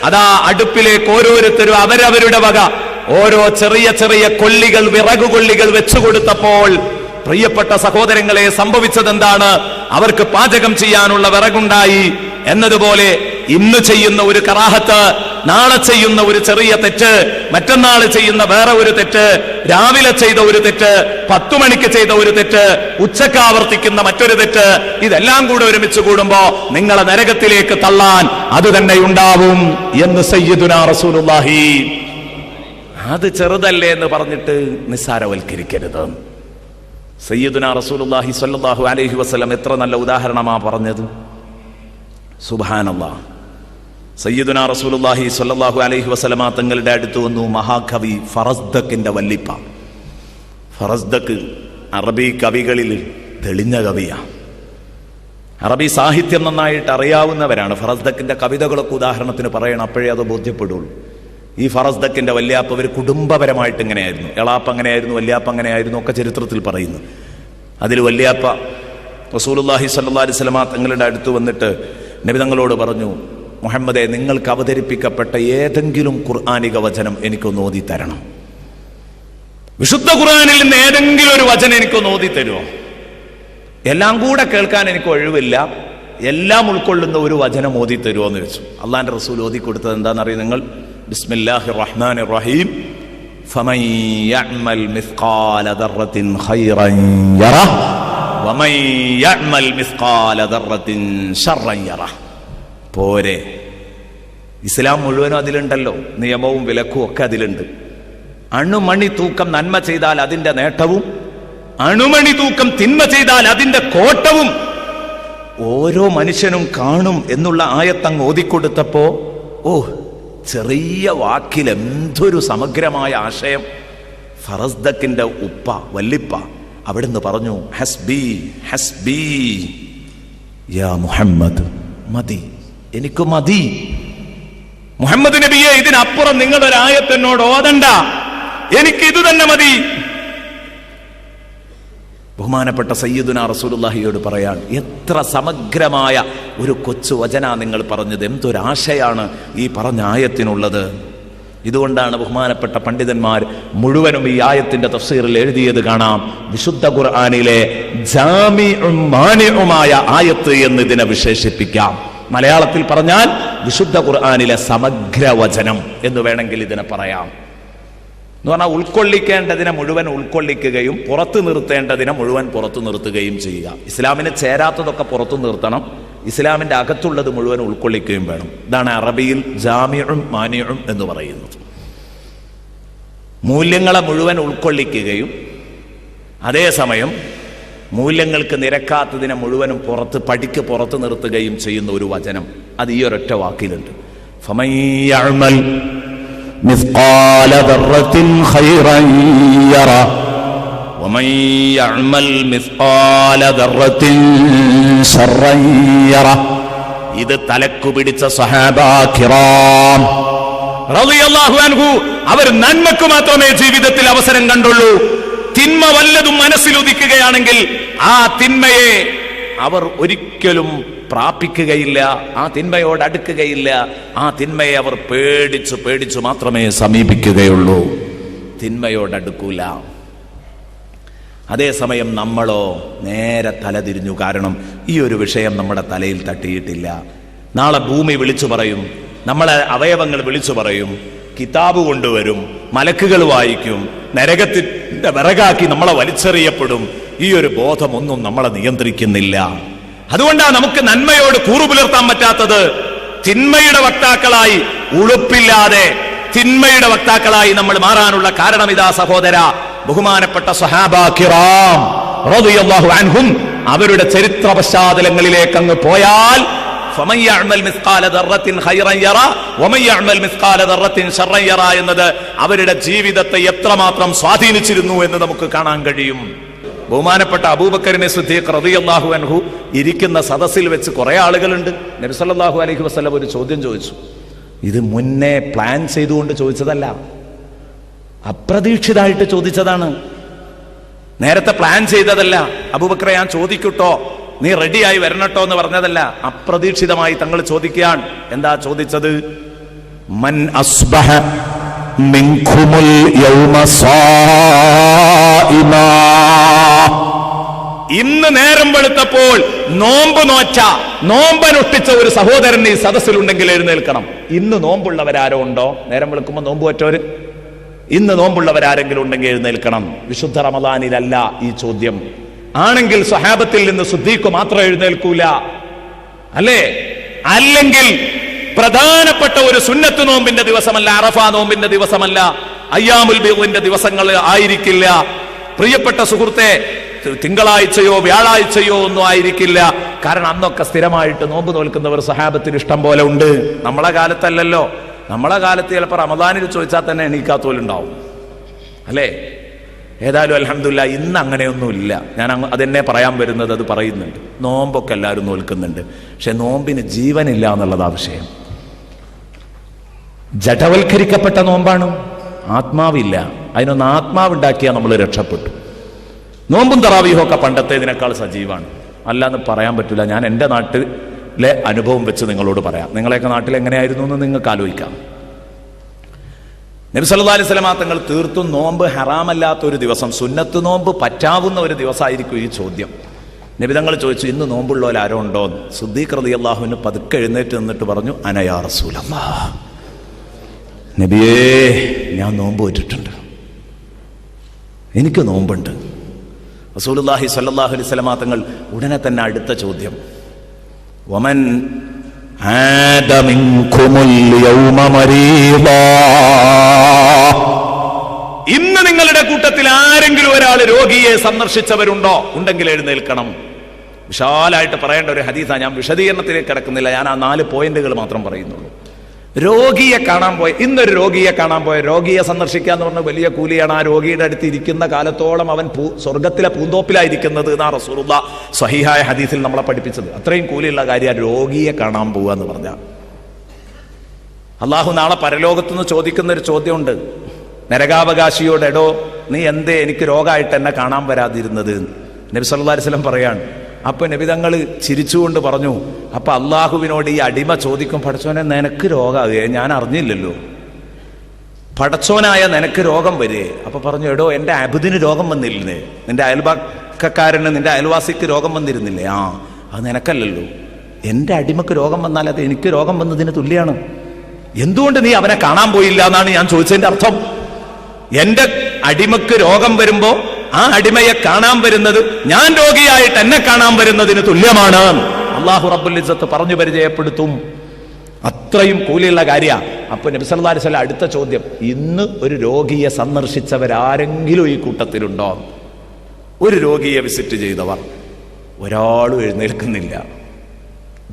അതാ അടുപ്പിലേക്ക് ഓരോരുത്തരും അവരവരുടെ വക ഓരോ ചെറിയ ചെറിയ കൊള്ളികൾ, വിറകുകൊള്ളികൾ വെച്ചുകൊടുത്തപ്പോൾ പ്രിയപ്പെട്ട സഹോദരങ്ങളെ, സംഭവിച്ചതെന്താണ്? അവർക്ക് പാചകം ചെയ്യാനുള്ള വിറകുണ്ടായി. എന്നതുപോലെ ഇന്ന് ചെയ്യുന്ന ഒരു കറാഹത്ത്, നാളെ ചെയ്യുന്ന ഒരു ചെറിയ തെറ്റ്, മറ്റന്നാൾ ചെയ്യുന്ന വേറെ ഒരു തെറ്റ്, രാവിലെ ചെയ്ത ഒരു തെറ്റ്, 10 മണിക്ക് ചെയ്ത ഒരു തെറ്റ്, ഉച്ചക്ക് ആവർത്തിക്കുന്ന മറ്റൊരു തെറ്റ്, ഇതെല്ലാം കൂടെ ഒരുമിച്ച് കൂടുമ്പോ നിങ്ങളെ നരകത്തിലേക്ക് തള്ളാൻ അത് തന്നെ ഉണ്ടാവും എന്ന് സയ്യിദുനാ റസൂലുള്ളാഹി. അത് ചെറുതല്ലേ എന്ന് പറഞ്ഞിട്ട് നിസ്സാരവൽക്കരിക്കരുത്. സയ്യിദുനാ റസൂലുള്ളാഹി സ്വല്ലല്ലാഹു അലൈഹി വസല്ലം എത്ര നല്ല ഉദാഹരണമാ പറഞ്ഞത്. സുബ്ഹാനല്ലാഹ്. സയ്യിദുനാ റസൂലുള്ളാഹി സ്വല്ലല്ലാഹു അലൈഹി വസല്ലമ തങ്ങളുടെ അടുത്ത് വന്നു മഹാകവി ഫറസ്ദക്കിന്റെ വല്ലിപ്പ. ഫറസ്ദക്ക് അറബി കവികളിൽ തെളിഞ്ഞ കവിയാണ്. അറബി സാഹിത്യം നന്നായിട്ട് അറിയാവുന്നവരാണ്. ഫറസ്ദക്കിന്റെ കവിതകളൊക്കെ ഉദാഹരണത്തിന് പറയണം, അപ്പോഴേ അത് ബോധ്യപ്പെടുള്ളൂ. ഈ ഫറസ്ദക്കിന്റെ വല്യാപ്പ ഒരു കുടുംബപരമായിട്ട് ഇങ്ങനെയായിരുന്നു. എളാപ്പ അങ്ങനെയായിരുന്നു, വല്യാപ്പ അങ്ങനെയായിരുന്നു ഒക്കെ ചരിത്രത്തിൽ പറയുന്നു. അതിൽ വല്യാപ്പ റസൂലുള്ളാഹി സ്വല്ലല്ലാഹു അലൈഹി വസല്ലമ തങ്ങളുടെ അടുത്ത് വന്നിട്ട് നബി തങ്ങളോട് പറഞ്ഞു, മുഹമ്മദേ, നിങ്ങൾക്ക് അവതരിപ്പിക്കപ്പെട്ട ഏതെങ്കിലും ഖുർആനിക വചനം എനിക്കൊന്ന് ഓതി തരണം. വിശുദ്ധ ഖുർആനിൽ നിന്ന് ഏതെങ്കിലും ഒരു വചനം എനിക്കൊന്ന് ഓതി തരുമോ? എല്ലാം കൂടെ കേൾക്കാൻ എനിക്ക് ഒഴിവില്ല, എല്ലാം ഉൾക്കൊള്ളുന്ന ഒരു വചനം ഓതി തരുമോ എന്ന് ചോദിച്ചു. അള്ളാന്റെ റസൂൽ ഓതി കൊടുത്തത് എന്താണെന്നറിയാം നിങ്ങൾ? ബിസ്മില്ലാഹിർ റഹ്മാനിർ റഹീം, ഫമൻ യഅ്മൽ മിസ്ഖാല ദർറത്തിൻ ഖൈറൻ യറഹ് വമൻ യഅ്മൽ മിസ്ഖാല ദർറത്തിൻ ശർറൻ യറഹ്. പോരെ, ഇസ്ലാം മുഴുവനും അതിലുണ്ടല്ലോ, നിയമവും വിലക്കും ഒക്കെ അതിലുണ്ട്. അണുമണി തൂക്കം നന്മ ചെയ്താൽ അതിന്റെ നേട്ടവും, അണുമണി തൂക്കം തിന്മ ചെയ്താൽ അതിന്റെ കോട്ടവും ഓരോ മനുഷ്യനും കാണും എന്നുള്ള ആയത്തങ്ങ് ഓതിക്കൊടുത്തപ്പോ, ഓ, ചെറിയ വാക്കിൽ എന്തൊരു സമഗ്രമായ ആശയം. ഫറസ്ദക്കിന്റെ ഉപ്പ, വല്ലിപ്പ, അവിടുന്ന് പറഞ്ഞു, ഹസ്ബി ഹസ്ബി യാ മുഹമ്മദ്, മതി, എനിക്ക് മതി മുഹമ്മദ് നബിയെ, ഇതിനപ്പുറം നിങ്ങളുടെ ആയത്തിനോട് ഓതണ്ട, എനിക്ക് ഇത് തന്നെ മതി. ബഹുമാനപ്പെട്ട സയ്യിദുനാ റസൂലുള്ളാഹിയോട് പറയാൻ, എത്ര സമഗ്രമായ ഒരു കൊച്ചു വചന നിങ്ങൾ പറഞ്ഞത്, എന്തൊരാശയാണ് ഈ പറഞ്ഞ ആയത്തിനുള്ളത്. ഇതുകൊണ്ടാണ് ബഹുമാനപ്പെട്ട പണ്ഡിതന്മാർ മുഴുവനും ഈ ആയത്തിന്റെ തഫ്സീറിൽ എഴുതിയത് കാണാം. വിശുദ്ധ ഖുർആനിലെ ജാമിഉം മാനിഉമായ ആയത്ത് എന്ന് ഇതിനെ വിശേഷിപ്പിക്കാം. മലയാളത്തിൽ പറഞ്ഞാൽ വിശുദ്ധ ഖുർആനിലെ സമഗ്ര വചനം എന്ന് വേണമെങ്കിൽ ഇതിനെ പറയാം. എന്ന് പറഞ്ഞാൽ ഉൾക്കൊള്ളിക്കേണ്ടതിനെ മുഴുവൻ ഉൾക്കൊള്ളിക്കുകയും പുറത്തു നിർത്തേണ്ടതിനെ മുഴുവൻ പുറത്തു നിർത്തുകയും ചെയ്യുക. ഇസ്ലാമിന് ചേരാത്തതൊക്കെ പുറത്തു നിർത്തണം, ഇസ്ലാമിന്റെ അകത്തുള്ളത് മുഴുവൻ ഉൾക്കൊള്ളിക്കുകയും വേണം. ഇതാണ് അറബിയിൽ ജാമിഉം മാനിഉം എന്ന് പറയുന്നത്. മൂല്യങ്ങളെ മുഴുവൻ ഉൾക്കൊള്ളിക്കുകയും അതേസമയം മൂല്യങ്ങൾക്ക് നിരക്കാത്തതിനെ മുഴുവനും പടിക്ക് പുറത്തു നിർത്തുകയും ചെയ്യുന്ന ഒരു വചനം. അത് ഈ ഒരൊറ്റ വാക്കിലുണ്ട്. ഫമൻ യഅ്മൽ മിസ്ഖാല ദർറത്തിൻ ഖൈറൻ യറ വമൻ യഅ്മൽ മിസ്ഖാല ദർറത്തിൻ ശർറൻ യറ. ഇത് തലക്കു പിടിച്ച സ്വഹാബാ കിറാം റളിയല്ലാഹു അൻഹു, അവർ നന്മക്ക് മാത്രമേ ജീവിതത്തിൽ അവസരം കണ്ടുള്ളൂ. തിന്മ വല്ലതും മനസ്സിലുദിക്കുകയാണെങ്കിൽ ആ തിന്മയെ അവർ ഒരിക്കലും പ്രാപിക്കുകയില്ല, ആ തിന്മയോട് അടുക്കുകയില്ല. ആ തിന്മയെ അവർ പേടിച്ചു മാത്രമേ സമീപിക്കുകയുള്ളൂ, തിന്മയോടടുക്കൂല. അതേസമയം നമ്മളോ നേരെ തലതിരിഞ്ഞു. കാരണം ഈ ഒരു വിഷയം നമ്മുടെ തലയിൽ തട്ടിയിട്ടില്ല. നാളെ ഭൂമി വിളിച്ചു പറയും, നമ്മളെ അവയവങ്ങൾ വിളിച്ചു പറയും, കിതാബ് കൊണ്ടുവരും, മലക്കുകൾ വായിക്കും, നരകത്തിന്റെ വിറകാക്കി നമ്മളെ വലിച്ചെറിയപ്പെടും. ഈ ഒരു ബോധമൊന്നും നമ്മളെ നിയന്ത്രിക്കുന്നില്ല. അതുകൊണ്ടാണ് നമുക്ക് നന്മയോട് കൂറുപുലർത്താൻ പറ്റാത്തത്. തിന്മയുടെ വക്താക്കളായി, ഉളുപ്പില്ലാതെ തിന്മയുടെ വക്താക്കളായി നമ്മൾ മാറാനുള്ള കാരണം ഇതാ സഹോദര. ബഹുമാനപ്പെട്ട സ്വഹാബാ കിറാം റളിയല്ലാഹു അൻഹും അവരുടെ ചരിത്ര പശ്ചാത്തലങ്ങളിലേക്ക് അങ്ങ് പോയാൽ, ഫമൻ യഅ്മൽ മിസ്ഖാല ദർറത്തിൻ ഖൈറൻ യറ വമൻ യഅ്മൽ മിസ്ഖാല ദർറത്തിൻ ശർറൻ യറ എന്നത് അവരുടെ ജീവിതത്തെ എത്രമാത്രം സ്വാധീനിച്ചിരുന്നു എന്ന് നമുക്ക് കാണാൻ കഴിയും. ബഹുമാനപ്പെട്ട അബൂബക്കറിനെ സിദ്ദീഖ് റളിയല്ലാഹു അൻഹു ഇരിക്കുന്ന സദസ്സിൽ വെച്ച് കുറെ ആളുകളുണ്ട്. നബി സല്ലല്ലാഹു അലൈഹി വസല്ലം ഒരു ചോദ്യം ചോദിച്ചു. ഇത് മുന്നേ പ്ലാൻ ചെയ്തുകൊണ്ട് ചോദിച്ചതല്ല, അപ്രതീക്ഷിതമായിട്ട് ചോദിച്ചതാണ്. നേരത്തെ പ്ലാൻ ചെയ്തതല്ല. അബൂബക്കറെ ഞാൻ ചോദിക്കട്ടോ, നീ റെഡിയായി വരണട്ടോ എന്ന് പറഞ്ഞതല്ല, അപ്രതീക്ഷിതമായി തങ്ങൾ ചോദിക്കുകയാണ്. എന്താ ചോദിച്ചത്? മൻ അസ്ബഹ മിൻകുമുൽ യൗമ സായിമാ. ഇന്ന് നേരം വെളുത്തപ്പോൾ നോമ്പനുഷ്ഠിച്ച ഒരു സഹോദരൻ ഈ സദസ്സിലുണ്ടെങ്കിൽ എഴുന്നേൽക്കണം. ഇന്ന് നോമ്പുള്ളവരാരോ ഉണ്ടോ? നേരം വെളുക്കുമ്പോൾ നോമ്പ് പറ്റോര്? ഇന്ന് നോമ്പുള്ളവരാരെങ്കിലും ഉണ്ടെങ്കിൽ എഴുന്നേൽക്കണം. വിശുദ്ധ റമദാനിലല്ല ഈ ചോദ്യം. ആണെങ്കിൽ സ്വഹാബത്തിൽ നിന്ന് സിദ്ദീഖ് മാത്രം എഴുന്നേൽക്കൂല, അല്ലേ? അല്ലെങ്കിൽ പ്രധാനപ്പെട്ട ഒരു സുന്നത്ത് നോമ്പിന്റെ ദിവസമല്ല, അറഫ നോമ്പിന്റെ ദിവസമല്ല, അയ്യാമുൽ ബീദിന്റെ ദിവസങ്ങൾ ആയിരിക്കില്ല. പ്രിയപ്പെട്ട സുഹൃത്തെ, തിങ്കളാഴ്ചയോ വ്യാഴാഴ്ചയോ ഒന്നും ആയിരിക്കില്ല. കാരണം അന്നൊക്കെ സ്ഥിരമായിട്ട് നോമ്പ് നോൽക്കുന്നവർ സഹാബത്തിന് ഇഷ്ടം പോലെ ഉണ്ട്. നമ്മളെ കാലത്തല്ലല്ലോ. നമ്മളെ കാലത്ത് ചിലപ്പോൾ റമദാനിൽ ചോദിച്ചാൽ തന്നെ എണീക്കാത്തോലുണ്ടാവും, അല്ലേ? ഏതായാലും അൽഹംദുലില്ലാ ഇന്ന് അങ്ങനെയൊന്നുമില്ല. ഞാൻ അതെന്നെ പറയാൻ വരുന്നത്, അത് പറയുന്നുണ്ട്. നോമ്പൊക്കെ എല്ലാവരും നോൽക്കുന്നുണ്ട്, പക്ഷെ നോമ്പിന് ജീവനില്ല എന്നുള്ളതാ വിഷയം. ജഡവൽക്കരിക്കപ്പെട്ട നോമ്പാണ്, ആത്മാവില്ല. അതിനൊന്ന് ആത്മാവുണ്ടാക്കിയാൽ നമ്മൾ രക്ഷപ്പെട്ടു. നോമ്പും തറാവീഹും ഒക്കെ പണ്ടത്തേതിനേക്കാൾ സജീവമാണ്, അല്ലാന്ന് പറയാൻ പറ്റില്ല. ഞാൻ എൻ്റെ നാട്ടിലെ അനുഭവം വെച്ച് നിങ്ങളോട് പറയാം. നിങ്ങളെയൊക്കെ നാട്ടിൽ എങ്ങനെയായിരുന്നു എന്ന് നിങ്ങൾക്ക് ആലോചിക്കാം. നബി സല്ലല്ലാഹു അലൈഹി വസല്ലം തങ്ങൾ തീർത്തും നോമ്പ് ഹറാമല്ലാത്ത ഒരു ദിവസം, സുന്നത്ത് നോമ്പ് പറ്റാവുന്ന ഒരു ദിവസമായിരിക്കും ഈ ചോദ്യം. നബിതങ്ങൾ ചോദിച്ചു, ഇന്ന് നോമ്പുള്ളവർ ആരോ ഉണ്ടോ? സിദ്ദീഖ് റളിയല്ലാഹുവിന് പതുക്കെ എഴുന്നേറ്റ് നിന്നിട്ട് പറഞ്ഞു, അന യാ റസൂലല്ലാഹ്, നബിയേ ഞാൻ നോമ്പ് വെച്ചിട്ടുണ്ട്, എനിക്ക് നോമ്പുണ്ട്. റസൂലുള്ളാഹി സ്വല്ലല്ലാഹു അലൈഹി വസല്ലം തങ്ങൾ ഉടനെ തന്നെ അടുത്ത ചോദ്യം, വമൻ ആദ മിൻകുമുൽ യൗമ മരീദാ, ഇന്ന് നിങ്ങളുടെ കൂട്ടത്തിൽ ആരെങ്കിലും ഒരാൾ രോഗിയെ സന്ദർശിച്ചവരുണ്ടോ? ഉണ്ടെങ്കിൽ എഴുന്നേൽക്കണം. വിശാലായിട്ട് പറയേണ്ട ഒരു ഹദീസാണ്, ഞാൻ വിശദീകരണത്തിലേക്ക് കിടക്കുന്നില്ല, ഞാൻ ആ 4 പോയിന്റുകൾ മാത്രം പറയുന്നുള്ളൂ. രോഗിയെ കാണാൻ പോയ, ഇന്നൊരു രോഗിയെ കാണാൻ പോയ, രോഗിയെ സന്ദർശിക്കുക എന്ന് പറഞ്ഞ വലിയ കൂലിയാണ്. ആ രോഗിയുടെ അടുത്ത് ഇരിക്കുന്ന കാലത്തോളം അവൻ സ്വർഗത്തിലെ പൂന്തോപ്പിലായിരിക്കുന്നത് എന്നാ റസൂലുള്ളാഹി സ്വഹീഹായ ഹദീസിൽ നമ്മളെ പഠിപ്പിച്ചത്. അത്രയും കൂലിയുള്ള കാര്യമാണ് രോഗിയെ കാണാൻ പോവുക എന്ന് പറഞ്ഞാൽ. അള്ളാഹു നാളെ പരലോകത്തുനിന്ന് ചോദിക്കുന്ന ഒരു ചോദ്യമുണ്ട് നരകാവകാശിയോട്, എടോ നീ എന്തേ എനിക്ക് രോഗമായിട്ട് എന്നെ കാണാൻ വരാതിരുന്നത്? നബി സല്ലല്ലാഹു അലൈഹി വസല്ലം പറയാണ്. അപ്പൊ നബി തങ്ങൾ ചിരിച്ചുകൊണ്ട് പറഞ്ഞു, അപ്പൊ അള്ളാഹുവിനോട് ഈ അടിമ ചോദിക്കും, പടച്ചോനെ നിനക്ക് രോഗമാകുകയെ ഞാൻ അറിഞ്ഞില്ലല്ലോ, പടച്ചോനായ നിനക്ക് രോഗം വരികയെ. അപ്പൊ പറഞ്ഞു, എടോ എന്റെ അബുദിന് രോഗം വന്നില്ലേ, നിന്റെ അയൽപക്കക്കാരന് നിന്റെ അയൽവാസിക്ക് രോഗം വന്നിരുന്നില്ലേ? ആ, അത് നിനക്കല്ലല്ലോ, എന്റെ അടിമക്ക് രോഗം വന്നാൽ അത് എനിക്ക് രോഗം വന്നതിന് തുല്യാണ്. എന്തുകൊണ്ട് നീ അവനെ കാണാൻ പോയില്ല എന്നാണ് ഞാൻ ചോദിച്ചതിന്റെ അർത്ഥം. എന്റെ അടിമക്ക് രോഗം വരുമ്പോ ആ അടിമയെ കാണാൻ വരുന്നത് ഞാൻ രോഗിയായിട്ട് എന്നെ കാണാൻ വരുന്നതിന് തുല്യമാണ്. അല്ലാഹു റബ്ബുൽ ഇസ്സത്ത് പറഞ്ഞു പരിചയപ്പെടുത്തും. അത്രയും കൂലിയുള്ള കാര്യമാണ്. അപ്പൊ നബി സല്ലല്ലാഹു അലൈഹി വസല്ലം അടുത്ത ചോദ്യം, ഇന്ന് ഒരു രോഗിയെ സന്ദർശിച്ചവരാരെങ്കിലും ഈ കൂട്ടത്തിലുണ്ടോ? ഒരു രോഗിയെ വിസിറ്റ് ചെയ്തവർ ഒരാളും എഴുന്നേൽക്കുന്നില്ല.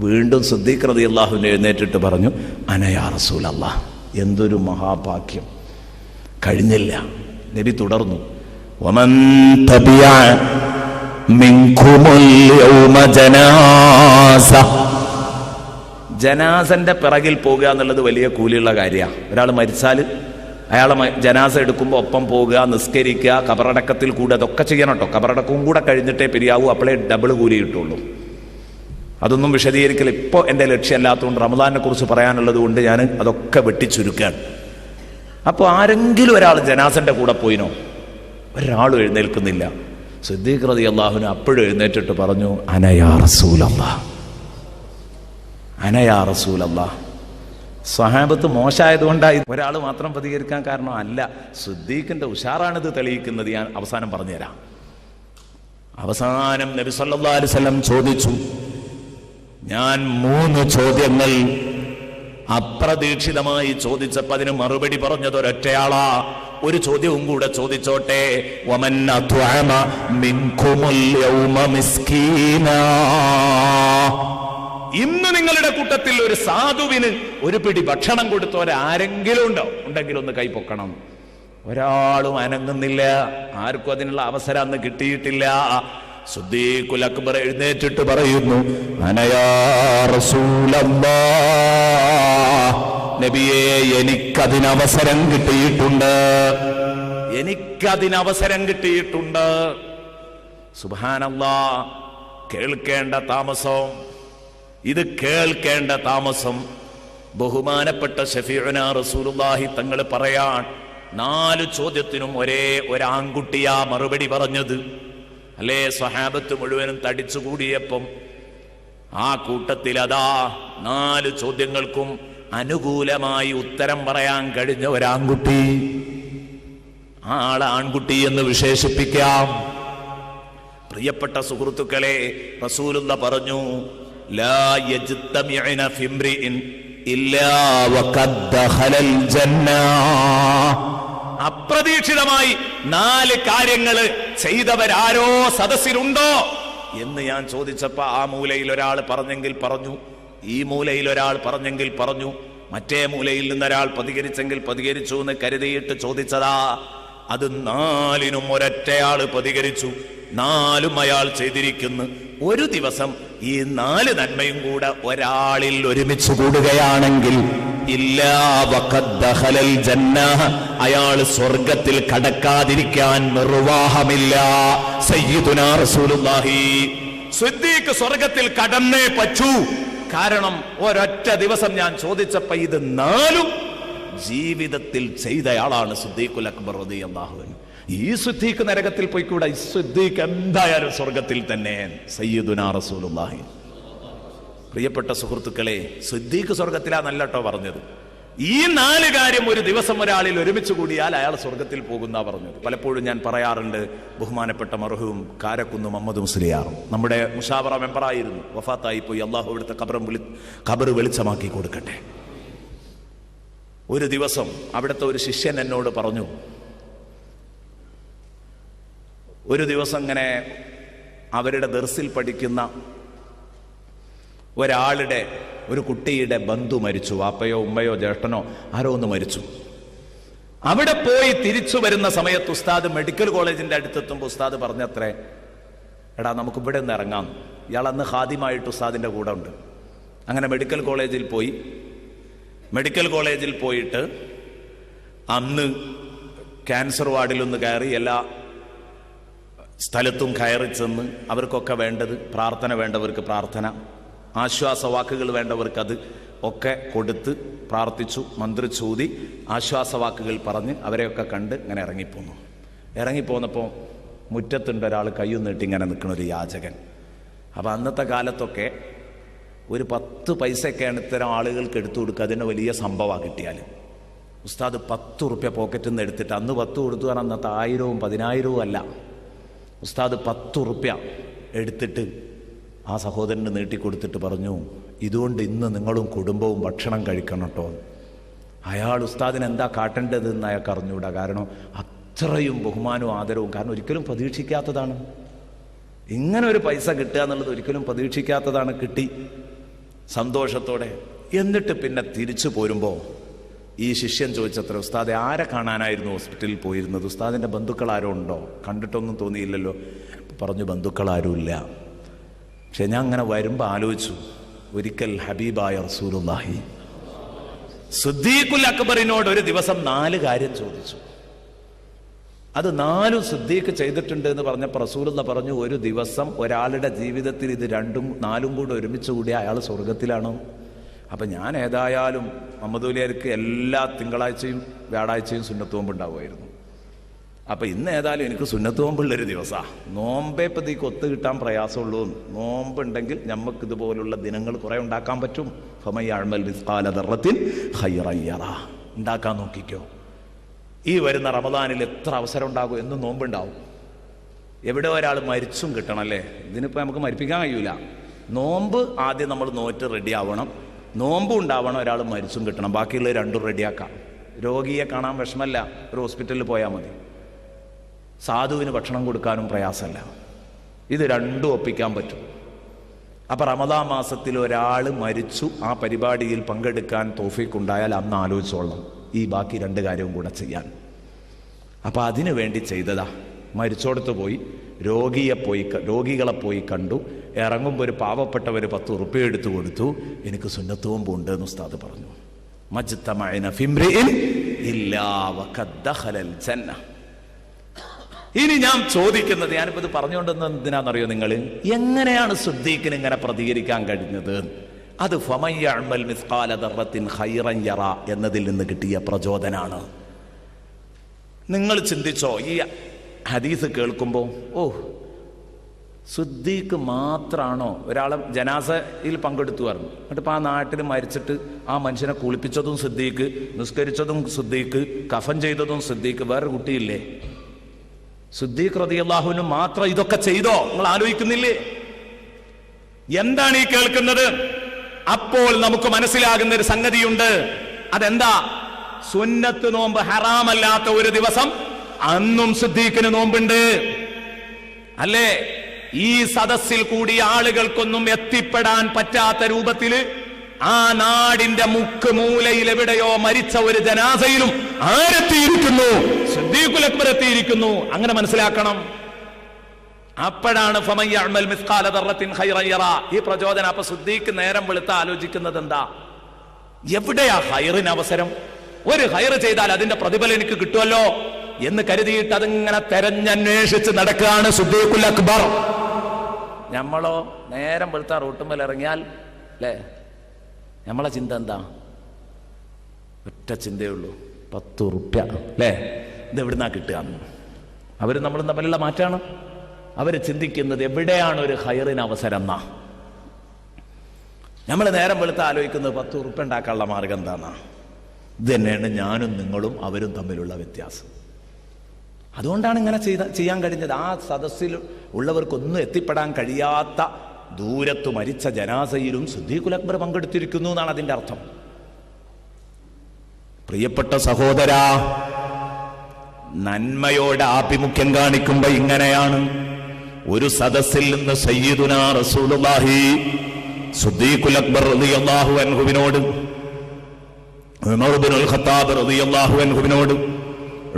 വീണ്ടും സിദ്ദീഖ് റളിയല്ലാഹു അൻഹു എഴുന്നേറ്റിട്ട് പറഞ്ഞു, അന യാ റസൂലല്ലാഹ്. എന്തൊരു മഹാഭാഗ്യം! കഴിഞ്ഞില്ല. നബി തുടർന്നു, വമൻ തബിഅ മിൻകുമുൽ യൗമ ജനാസ. ജനാസന്റെ പിറകിൽ പോകുക എന്നുള്ളത് വലിയ കൂലിയുള്ള കാര്യമാണ്. ഒരാൾ മരിച്ചാൽ അയാളെ ജനാസ എടുക്കുമ്പോൾ ഒപ്പം പോകുക, നിസ്കരിക്കുക, കബറടക്കത്തിൽ കൂടെ അതൊക്കെ ചെയ്യണം കേട്ടോ. കബറടക്കവും കൂടെ കഴിഞ്ഞിട്ടേ പിരിയാവൂ, അപ്പോഴേ ഡബിൾ കൂലി കിട്ടുള്ളൂ. അതൊന്നും വിശദീകരിക്കൽ ഇപ്പോൾ എൻ്റെ ലക്ഷ്യമല്ലാത്തതുകൊണ്ട്, റമദാനെ കുറിച്ച് പറയാനുള്ളത് കൊണ്ട് ഞാൻ അതൊക്കെ വെട്ടിച്ചുരുക്കുകയാണ്. അപ്പോൾ ആരെങ്കിലും ഒരാൾ ജനാസന്റെ കൂടെ പോയിനോ? ഒരാളും എഴുന്നേൽക്കുന്നില്ല. സിദ്ദീഖ് റളിയല്ലാഹു അൻഹു അപ്പോഴും എഴുന്നേറ്റിട്ട് പറഞ്ഞു, അന യാ റസൂലല്ലാഹ്, അന യാ റസൂലല്ലാഹ്. സ്വഹാബത്ത് മോശമായതുകൊണ്ടായി ഒരാൾ മാത്രം പ്രതികരിക്കാൻ കാരണം അല്ല, സിദ്ദീഖിന്റെ ഉഷാറാണിത് തെളിയിക്കുന്നത്. ഞാൻ അവസാനം പറഞ്ഞുതരാം. അവസാനം നബി സല്ലല്ലാഹു അലൈഹി വസല്ലം ചോദിച്ചു, ഞാൻ 3 ചോദ്യങ്ങൾ അപ്രതീക്ഷിതമായി ചോദിച്ചപ്പോൾ അതിന് മറുപടി പറഞ്ഞത് ഒരൊറ്റയാളാ. ഒരു ചോദ്യവും കൂടെ ചോദിച്ചോട്ടെ. വമൻ അത്അമ മിൻകുമുൽ യൗമ മിസ്കീനാ. ഇന്ന് നിങ്ങളുടെ കൂട്ടത്തിൽ ഒരു സാധുവിന് ഒരു പിടി ഭക്ഷണം കൊടുത്തവരാരെങ്കിലും ഉണ്ടോ? ഉണ്ടെങ്കിൽ ഒന്ന് കൈപ്പൊക്കണം. ഒരാളും അനങ്ങുന്നില്ല. ആർക്കും അതിനുള്ള അവസരം അന്ന് കിട്ടിയിട്ടില്ല. സിദ്ദീഖുൽ അക്ബർ എഴുന്നേറ്റിട്ട് പറയുന്നു, അന യാ റസൂലല്ലാഹ്, നബിയേ എനിക്കതിനവസരം കിട്ടിയിട്ടുണ്ട്, എനിക്കതിനവസരം കിട്ടിയിട്ടുണ്ട്. സുബ്ഹാനല്ലാഹ്. കേൾക്കേണ്ട താമസം, ഇത് കേൾക്കേണ്ട താമസം. ബഹുമാനപ്പെട്ട ശഫീഉനാ റസൂലുള്ളാഹി തങ്ങൾ പറയാൻ 4 ചോദ്യത്തിനും ഒരേ ഒരാൺകുട്ടിയാ മറുപടി പറഞ്ഞത്. അല്ലേ? സ്വഹാബത്ത് മുഴുവനും തടിച്ചുകൂടിയപ്പം ആ കൂട്ടത്തിൽ അതാ 4 ചോദ്യങ്ങൾക്കും അനുകൂലമായി ഉത്തരം പറയാൻ കഴിഞ്ഞ ഒരാൺകുട്ടി. ആളെ ആൺകുട്ടി എന്ന് വിശേഷിപ്പിക്കാം. പ്രിയപ്പെട്ട സുഹൃത്തുക്കളെ, റസൂലുള്ളാഹി പറഞ്ഞു, ലാ യജ്തമിഉന ഫിംറിഇൻ ഇല്ലാ വഖദ് ദഖലൽ ജന്ന. അപ്രതീക്ഷിതമായി 4 കാര്യങ്ങൾ ചെയ്തവരാരോ സദസ്സിലുണ്ടോ എന്ന് ഞാൻ ചോദിച്ചപ്പോ ആ മൂലയിൽ ഒരാൾ പറഞ്ഞെങ്കിൽ പറഞ്ഞു, ഈ മൂലയിൽ ഒരാൾ പറഞ്ഞെങ്കിൽ പറഞ്ഞു, മറ്റേ മൂലയിൽ നിന്നൊരാൾ പ്രതികരിച്ചെങ്കിൽ പ്രതികരിച്ചു എന്ന് കരുതിയിട്ട് ചോദിച്ചതാ. അത് 4നും ഒരൊറ്റയാൾ പ്രതികരിച്ചു. 4ഉം അയാൾ ചെയ്തിരിക്കുന്നു. ഒരു ദിവസം ഈ 4 നന്മയും കൂടെ ഒരാളിൽ ഒരുമിച്ച് കൂടുകയാണെങ്കിൽ ഇല്ലാ വഖദ് ദഖലൽ ജന്ന, അയാൾ സ്വർഗത്തിൽ കടക്കാതിരിക്കാൻ നിർവാഹമില്ല. സയ്യിദുനാ റസൂലുള്ളാഹി. സിദ്ദീഖ് സ്വർഗത്തിൽ കടന്നേ പറ്റൂ. കാരണം ഒരൊറ്റ ദിവസം ഞാൻ ചോദിച്ചപ്പോ ഇത് 4ഉം ജീവിതത്തിൽ ചെയ്തയാളാണ് സിദ്ദീഖുൽ അക്ബർ റളിയല്ലാഹു അൻഹു. ഈ സിദ്ദീഖ് നരകത്തിൽ പോയിക്കൂടാ, ഈ സിദ്ദീഖ് എന്തായാലും സ്വർഗത്തിൽ തന്നെ. സയ്യിദുനാ റസൂലുള്ളാഹി. പ്രിയപ്പെട്ട സുഹൃത്തുക്കളെ, സിദ്ദീഖ് സ്വർഗത്തിലാന്നല്ല കേട്ടോ പറഞ്ഞത്. ഈ 4 കാര്യം ഒരു ദിവസം ഒരാളിൽ ഒരുമിച്ച് കൂടിയാൽ അയാൾ സ്വർഗത്തിൽ പോകുന്ന പറഞ്ഞത്. പലപ്പോഴും ഞാൻ പറയാറുണ്ട്, ബഹുമാനപ്പെട്ട മർഹൂം കാരക്കുന്ന് മുഹമ്മദ് മുസ്ലിയാർ നമ്മുടെ മുഷാവറ മെമ്പറായിരുന്നു, വഫാത്തായി പോയി. അള്ളാഹു ഇവിടുത്തെ ഖബർ വെളിച്ചമാക്കി കൊടുക്കട്ടെ. ഒരു ദിവസം അവിടുത്തെ ഒരു ശിഷ്യൻ എന്നോട് പറഞ്ഞു, ഒരു ദിവസം ഇങ്ങനെ അവരുടെ ദർസിൽ പഠിക്കുന്ന ഒരാളുടെ, ഒരു കുട്ടിയുടെ ബന്ധു മരിച്ചു. വാപ്പയോ ഉമ്മയോ ജ്യേഷ്ഠനോ ആരോ ഒന്ന് മരിച്ചു. അവിടെ പോയി തിരിച്ചു വരുന്ന സമയത്ത് ഉസ്താദ് മെഡിക്കൽ കോളേജിന്റെ അടുത്തെത്തുമ്പോൾ ഉസ്താദ് പറഞ്ഞത്രേ, എടാ നമുക്ക് ഇവിടെ നിന്ന് ഇറങ്ങാം. ഇയാൾ അന്ന് ഖാദിമായിട്ട് ഉസ്താദിന്റെ കൂടെ ഉണ്ട്. അങ്ങനെ മെഡിക്കൽ കോളേജിൽ പോയിട്ട് അന്ന് ക്യാൻസർ വാർഡിലൊന്ന് കയറി, എല്ലാ സ്ഥലത്തും കയറി ചെന്ന് അവർക്കൊക്കെ വേണ്ടത് പ്രാർത്ഥന, വേണ്ടവർക്ക് പ്രാർത്ഥന, ആശ്വാസവാക്കുകൾ വേണ്ടവർക്ക് അത് ഒക്കെ കൊടുത്ത് പ്രാർത്ഥിച്ചു, മന്ത്രിച്ചൂതി ആശ്വാസവാക്കുകൾ പറഞ്ഞ് അവരെയൊക്കെ കണ്ട് ഇങ്ങനെ ഇറങ്ങിപ്പോന്നപ്പോൾ മുറ്റത്തുണ്ട് ഒരാൾ കയ്യും നീട്ടി ഇങ്ങനെ നിൽക്കുന്ന ഒരു യാചകൻ. അപ്പം അന്നത്തെ കാലത്തൊക്കെ ഒരു 10 പൈസയൊക്കെയാണ് ഇത്തരം ആളുകൾക്ക് എടുത്തു കൊടുക്കുക. അതിന് വലിയ സംഭവമാണ് കിട്ടിയാൽ. ഉസ്താദ് 10 റുപ്യ പോക്കറ്റിൽ നിന്ന് എടുത്തിട്ട്, അന്ന് 10 കൊടുത്തു പറഞ്ഞാൽ അന്നത്തെ 1000ഉം 10,000ഉം അല്ല, ഉസ്താദ് 10 റുപ്യ എടുത്തിട്ട് ആ സഹോദരന് നീട്ടിക്കൊടുത്തിട്ട് പറഞ്ഞു, ഇതുകൊണ്ട് ഇന്ന് നിങ്ങളും കുടുംബവും ഭക്ഷണം കഴിക്കണം കേട്ടോ. അയാൾ ഉസ്താദിന് എന്താ കാട്ടേണ്ടതെന്ന് അയാൾക്ക് അറിഞ്ഞൂടാ. കാരണം അത്രയും ബഹുമാനവും ആദരവും. കാരണം ഒരിക്കലും പ്രതീക്ഷിക്കാത്തതാണ് ഇങ്ങനെ ഒരു പൈസ കിട്ടുക എന്നുള്ളത്, ഒരിക്കലും പ്രതീക്ഷിക്കാത്തതാണ്. കിട്ടി സന്തോഷത്തോടെ. എന്നിട്ട് പിന്നെ തിരിച്ചു പോരുമ്പോൾ ഈ ശിഷ്യൻ ചോദിച്ചത്ര, ഉസ്താദെ ആരെ കാണാനായിരുന്നു ഹോസ്പിറ്റലിൽ പോയിരുന്നത്? ഉസ്താദിൻ്റെ ബന്ധുക്കൾ ആരോ ഉണ്ടോ? കണ്ടിട്ടൊന്നും തോന്നിയില്ലല്ലോ. പറഞ്ഞു, ബന്ധുക്കൾ ആരുമില്ല. പക്ഷെ ഞാൻ അങ്ങനെ വരുമ്പോൾ ആലോചിച്ചു, ഒരിക്കൽ ഹബീബായ റസൂലുള്ളാഹി സിദ്ദീഖുൽ അക്ബറിനോട് ഒരു ദിവസം 4 കാര്യം ചോദിച്ചു. അത് 4 സിദ്ദീഖ് ചെയ്തിട്ടുണ്ട് എന്ന് പറഞ്ഞപ്പോൾ റസൂലുള്ള പറഞ്ഞു, ഒരു ദിവസം ഒരാളുടെ ജീവിതത്തിൽ ഇത് 2ഉം 4ഉം കൂടെ ഒരുമിച്ച് കൂടിയ അയാൾ സ്വർഗത്തിലാണ്. അപ്പം ഞാൻ ഏതായാലും മുഹമ്മദുലിയർക്ക് എല്ലാ തിങ്കളാഴ്ചയും വ്യാഴാഴ്ചയും സുന്നത്ത് നോമ്പ് ഉണ്ടാവുമായിരുന്നു. അപ്പം ഇന്ന് ഏതായാലും എനിക്ക് സുന്നത്ത് നോമ്പുള്ളൊരു ദിവസമാണ്. നോമ്പേ ഇപ്പത്തേക്ക് ഒത്തു കിട്ടാൻ പ്രയാസമുള്ളൂ. നോമ്പുണ്ടെങ്കിൽ നമുക്ക് ഇതുപോലുള്ള ദിനങ്ങൾ കുറേ ഉണ്ടാക്കാൻ പറ്റും. ഫമയ്യഅ്മൽ മിസ്ഖാല ദർറത്തിൻ ഖൈറൻ യറ. ഉണ്ടാക്കാൻ നോക്കിക്കോ. ഈ വരുന്ന റമദാനിൽ എത്ര അവസരം ഉണ്ടാകും. എന്നും നോമ്പുണ്ടാവും. എവിടെ ഒരാൾ മരിച്ചും കിട്ടണം അല്ലേ? ഇതിനിപ്പോൾ നമുക്ക് മരിപ്പിക്കാൻ കഴിയൂല. നോമ്പ് ആദ്യം നമ്മൾ നോറ്റ് റെഡി ആവണം. നോമ്പും ഉണ്ടാവണം, ഒരാൾ മരിച്ചും കിട്ടണം. ബാക്കിയുള്ള 2ഉം റെഡിയാക്കാം. രോഗിയെ കാണാൻ വിഷമല്ല, ഒരു ഹോസ്പിറ്റലിൽ പോയാൽ മതി. സാധുവിന് ഭക്ഷണം കൊടുക്കാനും പ്രയാസമല്ല. ഇത് 2ഉം ഒപ്പിക്കാൻ പറ്റും. അപ്പം റമദാൻ മാസത്തിൽ ഒരാൾ മരിച്ചു, ആ പരിപാടിയിൽ പങ്കെടുക്കാൻ തൗഫീഖ് ഉണ്ടായാൽ അന്ന് ആലോചിച്ചോളണം ഈ ബാക്കി 2 കാര്യവും കൂടെ ചെയ്യാൻ. അപ്പം അതിനു വേണ്ടി ചെയ്തതാ. മരിച്ചോടത്ത് പോയി രോഗികളെ പോയി കണ്ടു. ഇറങ്ങുമ്പോൾ ഒരു പാവപ്പെട്ടവർ 10 റുപ്യ എടുത്തു കൊടുത്തു. എനിക്ക് സുന്നത്ത് നോമ്പ് ഉണ്ട് എന്ന് ഉസ്താദ് പറഞ്ഞു. മജ്തമഅന ഫിംറിഇൻ ഇല്ലാ വഖദ് ദഖലൽ ജന്ന. ഇനി ഞാൻ ചോദിക്കുന്നത്, ഞാനിപ്പോൾ ഇത് പറഞ്ഞുകൊണ്ടെന്ന് എന്തിനാണെന്നറിയോ നിങ്ങൾ? എങ്ങനെയാണ് സിദ്ദീഖിന് ഇങ്ങനെ പ്രതികരിക്കാൻ കഴിഞ്ഞത്? അത് ഫമയ്യഅ്മൽ മിസ്ഖാല ദർറത്തിൻ ഖൈറൻ യറ എന്നതിൽ നിന്ന് കിട്ടിയ പ്രചോദനാണ്. നിങ്ങൾ ചിന്തിച്ചോ, ഈ ഹദീസ് കേൾക്കുമ്പോൾ, സിദ്ദീഖ് മാത്രമാണോ? ഒരാളെ ജനാസയിൽ പങ്കെടുത്തു പറഞ്ഞു. എന്നിട്ടിപ്പോൾ ആ നാട്ടിൽ മരിച്ചിട്ട് ആ മനുഷ്യനെ കുളിപ്പിച്ചതും സിദ്ദീഖ്, നിസ്കരിച്ചതും സിദ്ദീഖ്, കഫൻ ചെയ്തതും സിദ്ദീഖ്. വേറെ കുട്ടിയില്ലേ? സിദ്ദീഖ് റളിയല്ലാഹു അൻഹു മാത്രം ഇതൊക്കെ ചെയ്തോ? നിങ്ങൾ ആലോചിക്കുന്നില്ലേ? എന്താണ് ഈ കേൾക്കുന്നത്? അപ്പോൾ നമുക്ക് മനസ്സിലാകുന്ന ഒരു സംഗതിയുണ്ട്. അതെന്താ? സുന്നത്ത് നോമ്പ് ഹറാമല്ലാത്ത ഒരു ദിവസം അന്നും സിദ്ദീഖിന് നോമ്പുണ്ട് അല്ലേ? ഈ സദസ്സിൽ കൂടിയ ആളുകൾക്കൊന്നും എത്തിപ്പെടാൻ പറ്റാത്ത രൂപത്തില് ആ നാടിന്റെ മുക്ക് മൂലയിൽ എവിടെയോ മരിച്ച ഒരു ജനാസയിലും ആരെത്തിയിരിക്കുന്നു? സിദ്ദീഖുൽ അക്ബർ എത്തിയിരിക്കുന്നു. അങ്ങനെ മനസ്സിലാക്കണം. അപ്പോഴാണ് ഫമയ്യഅ്മൽ മിസ്ഖാല ദർറത്തിൻ ഖൈറൻ യറ ഈ പ്രചോദനം. അപ്പൊ സിദ്ദീഖ് നേരം വെളുത്ത ആലോചിക്കുന്നത് എന്താ? എവിടെയാ ഹൈറിന് അവസരം? ഒരു ഹൈർ ചെയ്താൽ അതിന്റെ പ്രതിഫലം എനിക്ക് കിട്ടുമല്ലോ എന്ന് കരുതിയിട്ട് അതിങ്ങനെ തെരഞ്ഞന്വേഷിച്ച് നടക്കുകയാണ് സിദ്ദീഖുൽ അക്ബർ. നമ്മളോ നേരം വെളുത്ത റോട്ടുമ്മൽ ഇറങ്ങിയാൽ അല്ലേ, നമ്മളെ ചിന്ത എന്താ? ഒറ്റ ചിന്തയുള്ളൂ, 10 റുപ്യ അല്ലേ, ഇത് എവിടുന്നാ കിട്ടുക? അവർ നമ്മളും തമ്മിലുള്ള മാറ്റാണ്. അവർ ചിന്തിക്കുന്നത് എവിടെയാണ് ഒരു ഹൈറിന് അവസരം എന്നാ. നമ്മൾ നേരം വെളുത്ത് ആലോചിക്കുന്നത് 10 ഉറുപ്പ്യ ഉണ്ടാക്കാനുള്ള മാർഗം എന്താന്നാ. ഇത് തന്നെയാണ് ഞാനും നിങ്ങളും അവരും തമ്മിലുള്ള വ്യത്യാസം. അതുകൊണ്ടാണ് ഇങ്ങനെ ചെയ്യാൻ കഴിഞ്ഞത്. ആ സദസ്സിൽ ഉള്ളവർക്കൊന്നും എത്തിപ്പെടാൻ കഴിയാത്ത ദൂരത്ത് മരിച്ച ജനാസയിലും സിദ്ദീഖുൽ അക്ബർ പങ്കെടുത്തിരിക്കുന്നു എന്നാണ് അതിന്റെ അർത്ഥം. പ്രിയപ്പെട്ട സഹോദരാ, നന്മയോട് ആഭിമുഖ്യം കാണിക്കുമ്പോ ഇങ്ങനെയാണ്. ഒരു സദസ്സിൽ നിന്ന് സയ്യിദുനാ റസൂലുള്ളാഹി സിദ്ദീഖുൽ അക്ബർ റളിയല്ലാഹു അൻഹുവിനോട്, ഉമർ ഇബ്നുൽ ഖത്താബ് റളിയല്ലാഹു അൻഹുവിനോട്,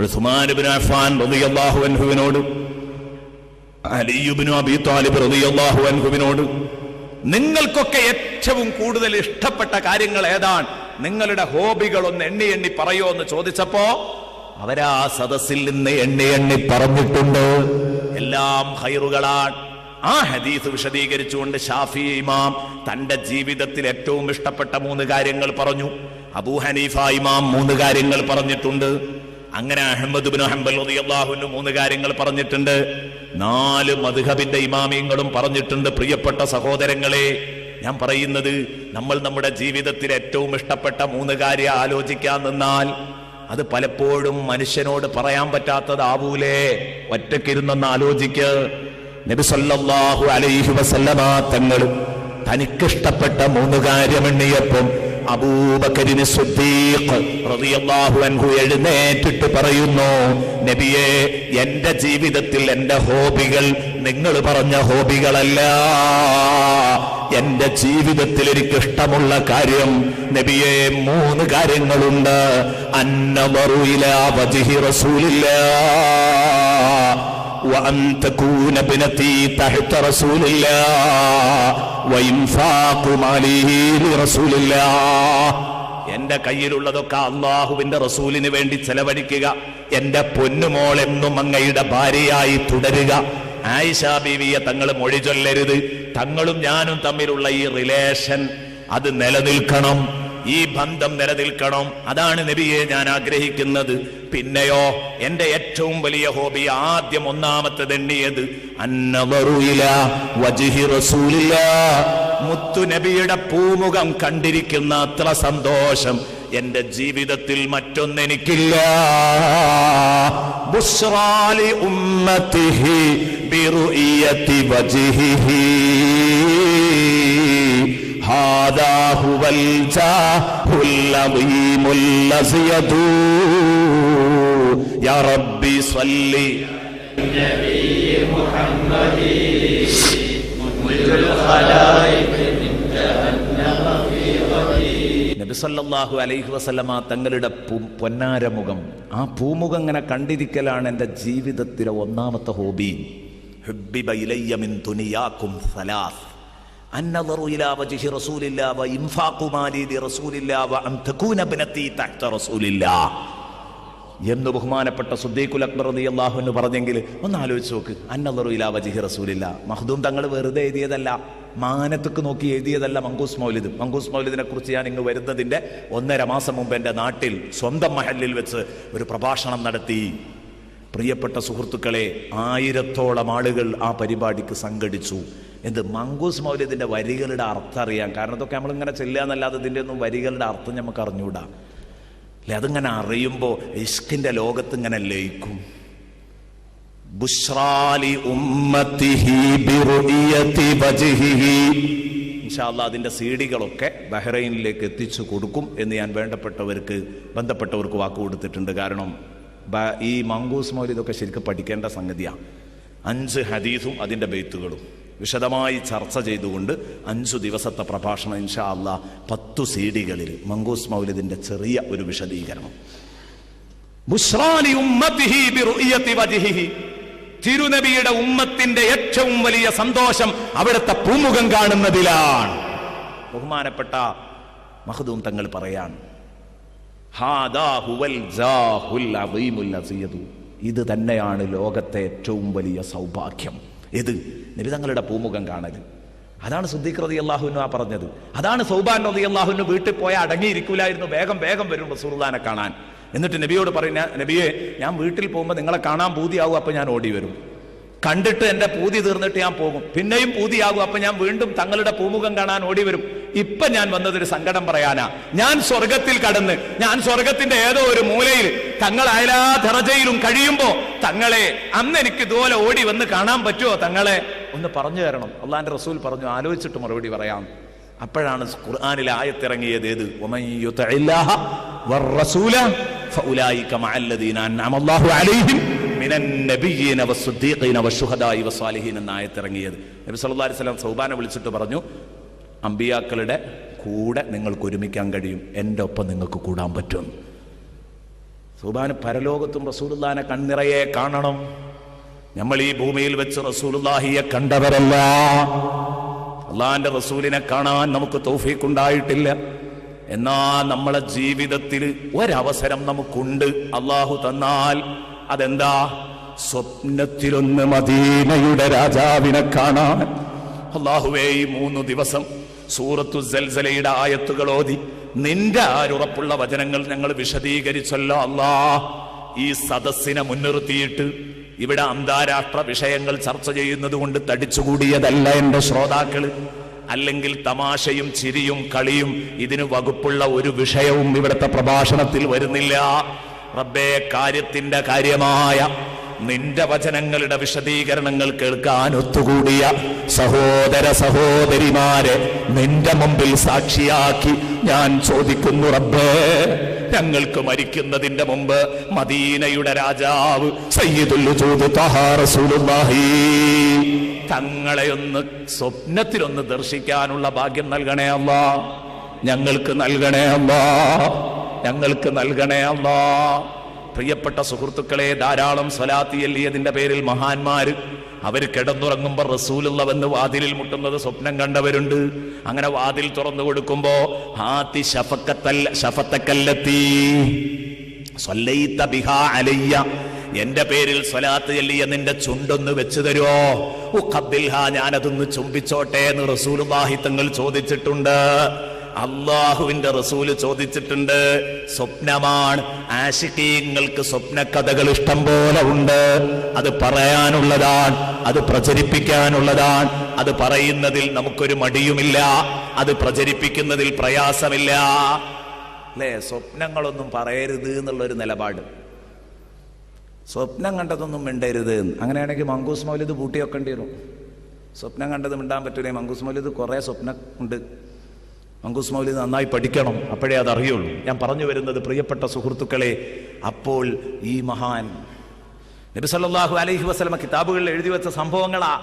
ഉസ്മാൻ ഇബ്നു അഫ്ഫാൻ റളിയല്ലാഹു അൻഹുവിനോട്, അലി ഇബ്നു അബീ ത്വാലിബ് റളിയല്ലാഹു അൻഹുവിനോട്, നിങ്ങൾക്കൊക്കെ ഏറ്റവും കൂടുതൽ ഇഷ്ടപ്പെട്ട കാര്യങ്ങൾ ഏതാണ്, നിങ്ങളുടെ ഹോബികൾ ഒന്ന് എണ്ണി എണ്ണി പറയോ എന്ന് ചോദിച്ചപ്പോ അവരാ സദസ്സിൽ നിന്ന് എണ്ണി എണ്ണി പറഞ്ഞിട്ടുണ്ട്. എല്ലാം ഖൈറുകളാണ്. ആ ഹദീസ് വിശദീകരിച്ചുകൊണ്ട് ഷാഫി ഇമാം തന്റെ ജീവിതത്തിൽ ഏറ്റവും ഇഷ്ടപ്പെട്ട 3 കാര്യങ്ങൾ പറഞ്ഞു. അബൂ ഹനീഫ ഇമാം 3 കാര്യങ്ങൾ പറഞ്ഞിട്ടുണ്ട്. അങ്ങനെ അഹ്മദ് ഇബ്നു ഹംബൽ റളിയല്ലാഹു അൻഹു 3 കാര്യങ്ങൾ പറഞ്ഞിട്ടുണ്ട്. 4 മദ്ഹബിന്റെ ഇമാമിയങ്ങളും പറഞ്ഞിട്ടുണ്ട്. പ്രിയപ്പെട്ട സഹോദരങ്ങളെ, ഞാൻ പറയുന്നത്, നമ്മൾ നമ്മുടെ ജീവിതത്തിൽ ഏറ്റവും ഇഷ്ടപ്പെട്ട 3 കാര്യം ആലോചിക്കാൻ നിന്നാൽ അത് പലപ്പോഴും മനുഷ്യനോട് പറയാൻ പറ്റാത്തതാവൂലേ. ഒറ്റക്കിരുന്നൊന്ന് ആലോചിക്ക്. നബി സല്ലല്ലാഹു അലൈഹി വസല്ലമ തങ്ങൾ തനിക്കിഷ്ടപ്പെട്ട 3 കാര്യം എണ്ണിയപ്പം അബൂബക്കറിന് സിദ്ദീഖ് റളിയല്ലാഹു അൻഹു എഴുന്നേറ്റിട്ട് പറയുന്നു, നബിയേ, എന്റെ ജീവിതത്തിൽ എന്റെ ഹോബികൾ നിങ്ങൾ പറഞ്ഞ ഹോബികളല്ല. എന്റെ ജീവിതത്തിൽ എനിക്കിഷ്ടമുള്ള കാര്യം നബിയേ 3 കാര്യങ്ങളുണ്ട്. അന്നദറു ഇലാ വജ്ഹി റസൂലില്ലാഹ് وأن تكون ابنتي تحت رسول الله وإنفاق ماله لرسول الله. എന്റെ കയ്യിലുള്ളതൊക്കെ അള്ളാഹുവിന്റെ റസൂലിന് വേണ്ടി ചെലവഴിക്കുക. എന്റെ പൊന്നുമോൾ എന്നും അങ്ങയുടെ ഭാര്യയായി തുടരുക. ആയിഷ ബീവിയെ തങ്ങൾ മൊഴി ചൊല്ലരുത്. തങ്ങളും ഞാനും തമ്മിലുള്ള ഈ റിലേഷൻ അത് നിലനിൽക്കണം, ഈ ബന്ധം നിലനിൽക്കണം. അതാണ് നബിയെ ഞാൻ ആഗ്രഹിക്കുന്നത്. പിന്നെയോ, എന്റെ ഏറ്റവും വലിയ ഹോബി, ആദ്യം ഒന്നാമത്തേത് എണ്ണിയത് അന്നദറു ഇലാ വജ്ഹി റസൂലില്ലാഹ്, മുത്തു നബിയുടെ പൂമുഖം കണ്ടിരിക്കുന്ന അത്ര സന്തോഷം എന്റെ ജീവിതത്തിൽ മറ്റൊന്നെനിക്കില്ല. ബുശ്റാ ലി ഉമ്മത്തിഹി ബിറുഇയതി വജ്ഹിഹി ഹാദാ ഹുവൽ ജാഹുൽ അദീമുൽ അസ്യദു യാ റബ്ബി സ്വല്ലി നബി മുഹമ്മദി മുൽകുൽ ഖലായിഖ് മിൻ ജഹന്നമ ഫീ ഖദീ. നബി സല്ലല്ലാഹു അലൈഹി വസല്ലമ തങ്ങളുടെ പൊന്നാരമുഖം, ആ പൂമുഖം ഇങ്ങനെ കണ്ടിരിക്കലാണ് എൻ്റെ ജീവിതത്തിലെ ഒന്നാമത്തെ ഹോബി. ഹുബ്ബിബ ഇലയ്യ മിൻ ദുനിയാകും സലാസ് അന്നദറു ഇലാ വജ്ഹി റസൂലില്ലാഹി വ ഇൻഫാഖു മാലി ലി റസൂലില്ലാഹി വ അൻ തകൂന ഇബ്നതി തഹ്ത റസൂലില്ലാഹ് എന്ന് ബഹുമാനപ്പെട്ട സിദ്ദീഖുൽ അക്ബർ റളിയല്ലാഹു അൻഹു പറഞ്ഞെങ്കിൽ ഒന്ന് ആലോചിച്ച് നോക്ക്. അന്നദറു ഇലാ വജ്ഹി റസൂലില്ലാഹ് മഖ്ദൂം തങ്ങൾ വെറുതെ എഴുതിയതല്ല, മാനത്തേക്ക് നോക്കി എഴുതിയതല്ല മങ്കൂസ് മൗലിദ്. മങ്കൂസ് മൗലിദിനെ കുറിച്ച് ഞാൻ ഇങ്ങ് വരുന്നതിന്റെ 1.5 മാസം മുമ്പ് എൻ്റെ നാട്ടിൽ സ്വന്തം മഹല്ലിൽ വെച്ച് ഒരു പ്രഭാഷണം നടത്തി. പ്രിയപ്പെട്ട സുഹൃത്തുക്കളെ, 1000-ഓളം ആളുകൾ ആ പരിപാടിക്ക് സംഘടിച്ചു. എന്ത് മങ്കൂസ് മൗലിദിന്റെ വരികളുടെ അർത്ഥം അറിയാൻ. കാരണം ഇതൊക്കെ നമ്മളിങ്ങനെ ചെല്ലുക എന്നല്ലാതെ ഇതിൻ്റെ ഒന്നും വരികളുടെ അർത്ഥം നമുക്ക് അറിഞ്ഞൂടാ അല്ലെ. അതിങ്ങനെ അറിയുമ്പോൾ ഇഷ്കിന്റെ ലോകത്ത് ഇങ്ങനെ ലയിക്കും. ബുശ്റാലി ഉമ്മത്തിഹി ബിറുഇയതി വജ്ഹിഹി. ഇൻഷാ അല്ലാഹ് അതിന്റെ സീഡികളൊക്കെ ബഹ്റൈനിലേക്ക് എത്തിച്ചു കൊടുക്കും എന്ന് ഞാൻ ബന്ധപ്പെട്ടവർക്ക് വാക്ക് കൊടുത്തിട്ടുണ്ട്. കാരണം ഈ മങ്കൂസ് മൗലിദൊക്കെ ശരിക്കും പഠിക്കേണ്ട സംഗതിയാണ്. 5 ഹദീസും അതിന്റെ ബെയ്ത്തുകളും വിശദമായി ചർച്ച ചെയ്തുകൊണ്ട് 5 ദിവസത്തെ പ്രഭാഷണം ഇൻഷാ അല്ലാഹ് 10 സീഡികളിൽ മങ്കൂസ് മൗലിദിന്റെ ചെറിയ ഒരു വിശദീകരണം. ബുശ്റാലി ഉമ്മത്തിഹി ബിറുഇയതി വജ്ഹിഹി. തിരുനബിയുടെ ഉമ്മത്തിന്റെ ഏറ്റവും വലിയ സന്തോഷം അവിടുത്തെ പൂമുഖം കാണുന്നതിലാണ്. ബഹുമാനപ്പെട്ട മഖ്ദൂം തങ്ങൾ പറയാൻ, ഹാദാ ഹുവൽ ജാഹുൽ അദീമുൽ അസിയദു. ഇത് തന്നെയാണ് ലോകത്തെ ഏറ്റവും വലിയ സൗഭാഗ്യം. ഇത് നബി തങ്ങളുടെ പൂമുഖം കാണൽ. അതാണ് സിദ്ദീഖ് റളിയല്ലാഹു അൻഹു പറഞ്ഞത്. അതാണ് സൗബാൻ റളിയല്ലാഹു അൻഹു വീട്ടിൽ പോയാൽ അടങ്ങിയിരിക്കൂലായിരുന്നു, വേഗം വേഗം വരും റസൂലുള്ളാഹിനെ കാണാൻ. എന്നിട്ട് നബിയോട് പറയുന്ന, നബിയെ ഞാൻ വീട്ടിൽ പോകുമ്പോൾ നിങ്ങളെ കാണാൻ പൂതിയാകും, അപ്പൊ ഞാൻ ഓടി വരും. കണ്ടിട്ട് എന്റെ പൂതി തീർന്നിട്ട് ഞാൻ പോകും. പിന്നെയും പൂതിയാകും, അപ്പൊ ഞാൻ വീണ്ടും തങ്ങളുടെ പൂമുഖം കാണാൻ ഓടി വരും. ഇപ്പൊ ഞാൻ വന്നതൊരു സങ്കടം പറയാനാ. ഞാൻ സ്വർഗത്തിൽ കടന്ന്, ഞാൻ സ്വർഗത്തിന്റെ ഏതോ ഒരു മൂലയിൽ തങ്ങൾ അയലാ ദറജയിലും കഴിയുമ്പോ തങ്ങളെ അന്ന് എനിക്ക് ഇതുപോലെ ഓടി വന്ന് കാണാൻ പറ്റുമോ? തങ്ങളെ ഒന്ന് പറഞ്ഞു തരണം. അള്ളാന്റെ റസൂൽ പറഞ്ഞു, ആലോചിച്ചിട്ട് മറുപടി പറയാം. അപ്പോഴാണ് ഖുർആനിലെ ആയത്തിറങ്ങിയത്. ഏത്? വമൻ യുതഇല്ലാഹ വറസൂല ഫഉലൈക മഅല്ലദീന അൻഅമ അല്ലാഹു അലൈഹിം മിനൻ നബിയ്യീന വസ്സുദ്ദീഖീന വശുഹദാഇ വസ്സാലിഹീൻ എന്ന ആയത്തിറങ്ങിയത്. നബി സല്ലല്ലാഹു അലൈഹി വസല്ലം സൗബാനെ വിളിച്ചിട്ട് പറഞ്ഞു, അമ്പിയാക്കളുടെ കൂടെ നിങ്ങൾക്ക് ഒരുമിക്കാൻ കഴിയും, എൻ്റെ ഒപ്പം നിങ്ങൾക്ക് കൂടാൻ പറ്റും. സൗബാന് പരലോകത്തും റസൂലുള്ളാഹിനെ കണ്ണിറയെ കാണണം. നമ്മൾ ഈ ഭൂമിയിൽ വെച്ച് റസൂലുള്ളാഹിയെ കണ്ടവരല്ല. അള്ളാഹിന്റെ റസൂലിനെ കാണാൻ നമുക്ക് തൗഫീഖ് ഉണ്ടായിട്ടില്ല. എന്നാ നമ്മളെ ജീവിതത്തിൽ ഒരവസരം നമുക്കുണ്ട്, അള്ളാഹു തന്നാൽ. അതെന്താ? സ്വപ്നത്തിലൊന്ന് മദീനയുടെ രാജാവിനെ കാണാൻ. അള്ളാഹുവേ, ഈ 3 ദിവസം സൂറത്തു സൽസലയുടെ ആയത്തുകൾ ഓതി നിന്റെ ആരുറപ്പുള്ള വചനങ്ങൾ ഞങ്ങൾ വിശദീകരിച്ചല്ലോ അല്ലാ. ഈ സദസ്സിനെ മുൻനിർത്തിയിട്ട് ഇവിടെ അന്താരാഷ്ട്ര വിഷയങ്ങൾ ചർച്ച ചെയ്യുന്നത് കൊണ്ട് തടിച്ചുകൂടിയതല്ല എന്റെ ശ്രോതാക്കള്. അല്ലെങ്കിൽ തമാശയും ചിരിയും കളിയും ഇതിന് വകുപ്പുള്ള ഒരു വിഷയവും ഇവിടുത്തെ പ്രഭാഷണത്തിൽ വരുന്നില്ല. റബ്ബേ, കാര്യത്തിന്റെ കാര്യമായ നിന്റെ വചനങ്ങളുടെ വിശദീകരണങ്ങൾ കേൾക്കാൻ ഒത്തുകൂടിയ സഹോദര സഹോദരിമാരെ നിന്റെ മുമ്പിൽ സാക്ഷിയാക്കി ഞാൻ ചോദിക്കുന്നു, റബ്ബേ, ഞങ്ങൾക്ക് മരിക്കുന്നതിന്റെ മുമ്പ് മദീനയുടെ രാജാവ് സയ്യിദുൽ വജൂദ് ത്വഹ റസൂലുള്ളാഹി തങ്ങളെ ഒന്ന് സ്വപ്നത്തിലൊന്ന് ദർശിക്കാനുള്ള ഭാഗ്യം നൽകണേ അല്ലാ. ഞങ്ങൾക്ക് നൽകണേ അല്ലാ, ഞങ്ങൾക്ക് നൽകണേ അല്ലാ. പ്രിയപ്പെട്ട സുഹൃത്തുക്കളെ, ധാരാളം സ്വലാത്ത് ചൊല്ലിയതിന്റെ പേരിൽ മഹാന്മാര് അവർ കിടന്നുറങ്ങുമ്പോൾ റസൂലുള്ള വന്ന് വാതിലിൽ മുട്ടുന്നത് സ്വപ്നം കണ്ടവരുണ്ട്. അങ്ങനെ വാതിൽ തുറന്നു കൊടുക്കുമ്പോ ഹാത്തി ശഫത്തക്കല്ലത്തി സ്വല്ലൈത ബിഹാ അലയ്യ, എന്റെ പേരിൽ സ്വലാത്ത് ചൊല്ലിയ നിന്റെ ചുണ്ടൊന്ന് വെച്ചു തരുമോ? ഉഖബ്ബിൽഹാ, ഞാനതൊന്ന് ചുംബിച്ചോട്ടെ എന്ന് റസൂലുള്ളാഹി തങ്ങൾ ചോദിച്ചിട്ടുണ്ട്. അള്ളാഹുവിന്റെ റസൂല് ചോദിച്ചിട്ടുണ്ട്. സ്വപ്നമാണ്. ആശിഖീങ്ങൾക്ക് സ്വപ്നകഥകൾ ഇഷ്ടം പോലെ ഉണ്ട്. അത് പറയാനുള്ളതാണ്, അത് പ്രചരിപ്പിക്കാനുള്ളതാണ്. അത് പറയുന്നതിൽ നമുക്കൊരു മടിയുമില്ല, അത് പ്രചരിപ്പിക്കുന്നതിൽ പ്രയാസമില്ല. അല്ലേ? സ്വപ്നങ്ങളൊന്നും പറയരുത് എന്നുള്ളൊരു നിലപാട്. സ്വപ്നം കണ്ടതൊന്നും മിണ്ടരുത്. അങ്ങനെയാണെങ്കിൽ മങ്കൂസ് മൗലിദ് പൂട്ടിയൊക്കേണ്ടി വരും. സ്വപ്നം കണ്ടത് മിണ്ടാൻ പറ്റൂലേ? മങ്കൂസ് മൗലിദ് കുറേ സ്വപ്നം ഉണ്ട്. മങ്കൂസ് മൗലിദ് നന്നായി പഠിക്കണം, അപ്പോഴേ അതറിയുള്ളൂ. ഞാൻ പറഞ്ഞു വരുന്നത്, പ്രിയപ്പെട്ട സുഹൃത്തുക്കളെ, അപ്പോൾ ഈ മഹാൻ നബി സല്ലല്ലാഹു അലൈഹി വസല്ലമ കിതാബുകളിൽ എഴുതി വെച്ച സംഭവങ്ങളാ.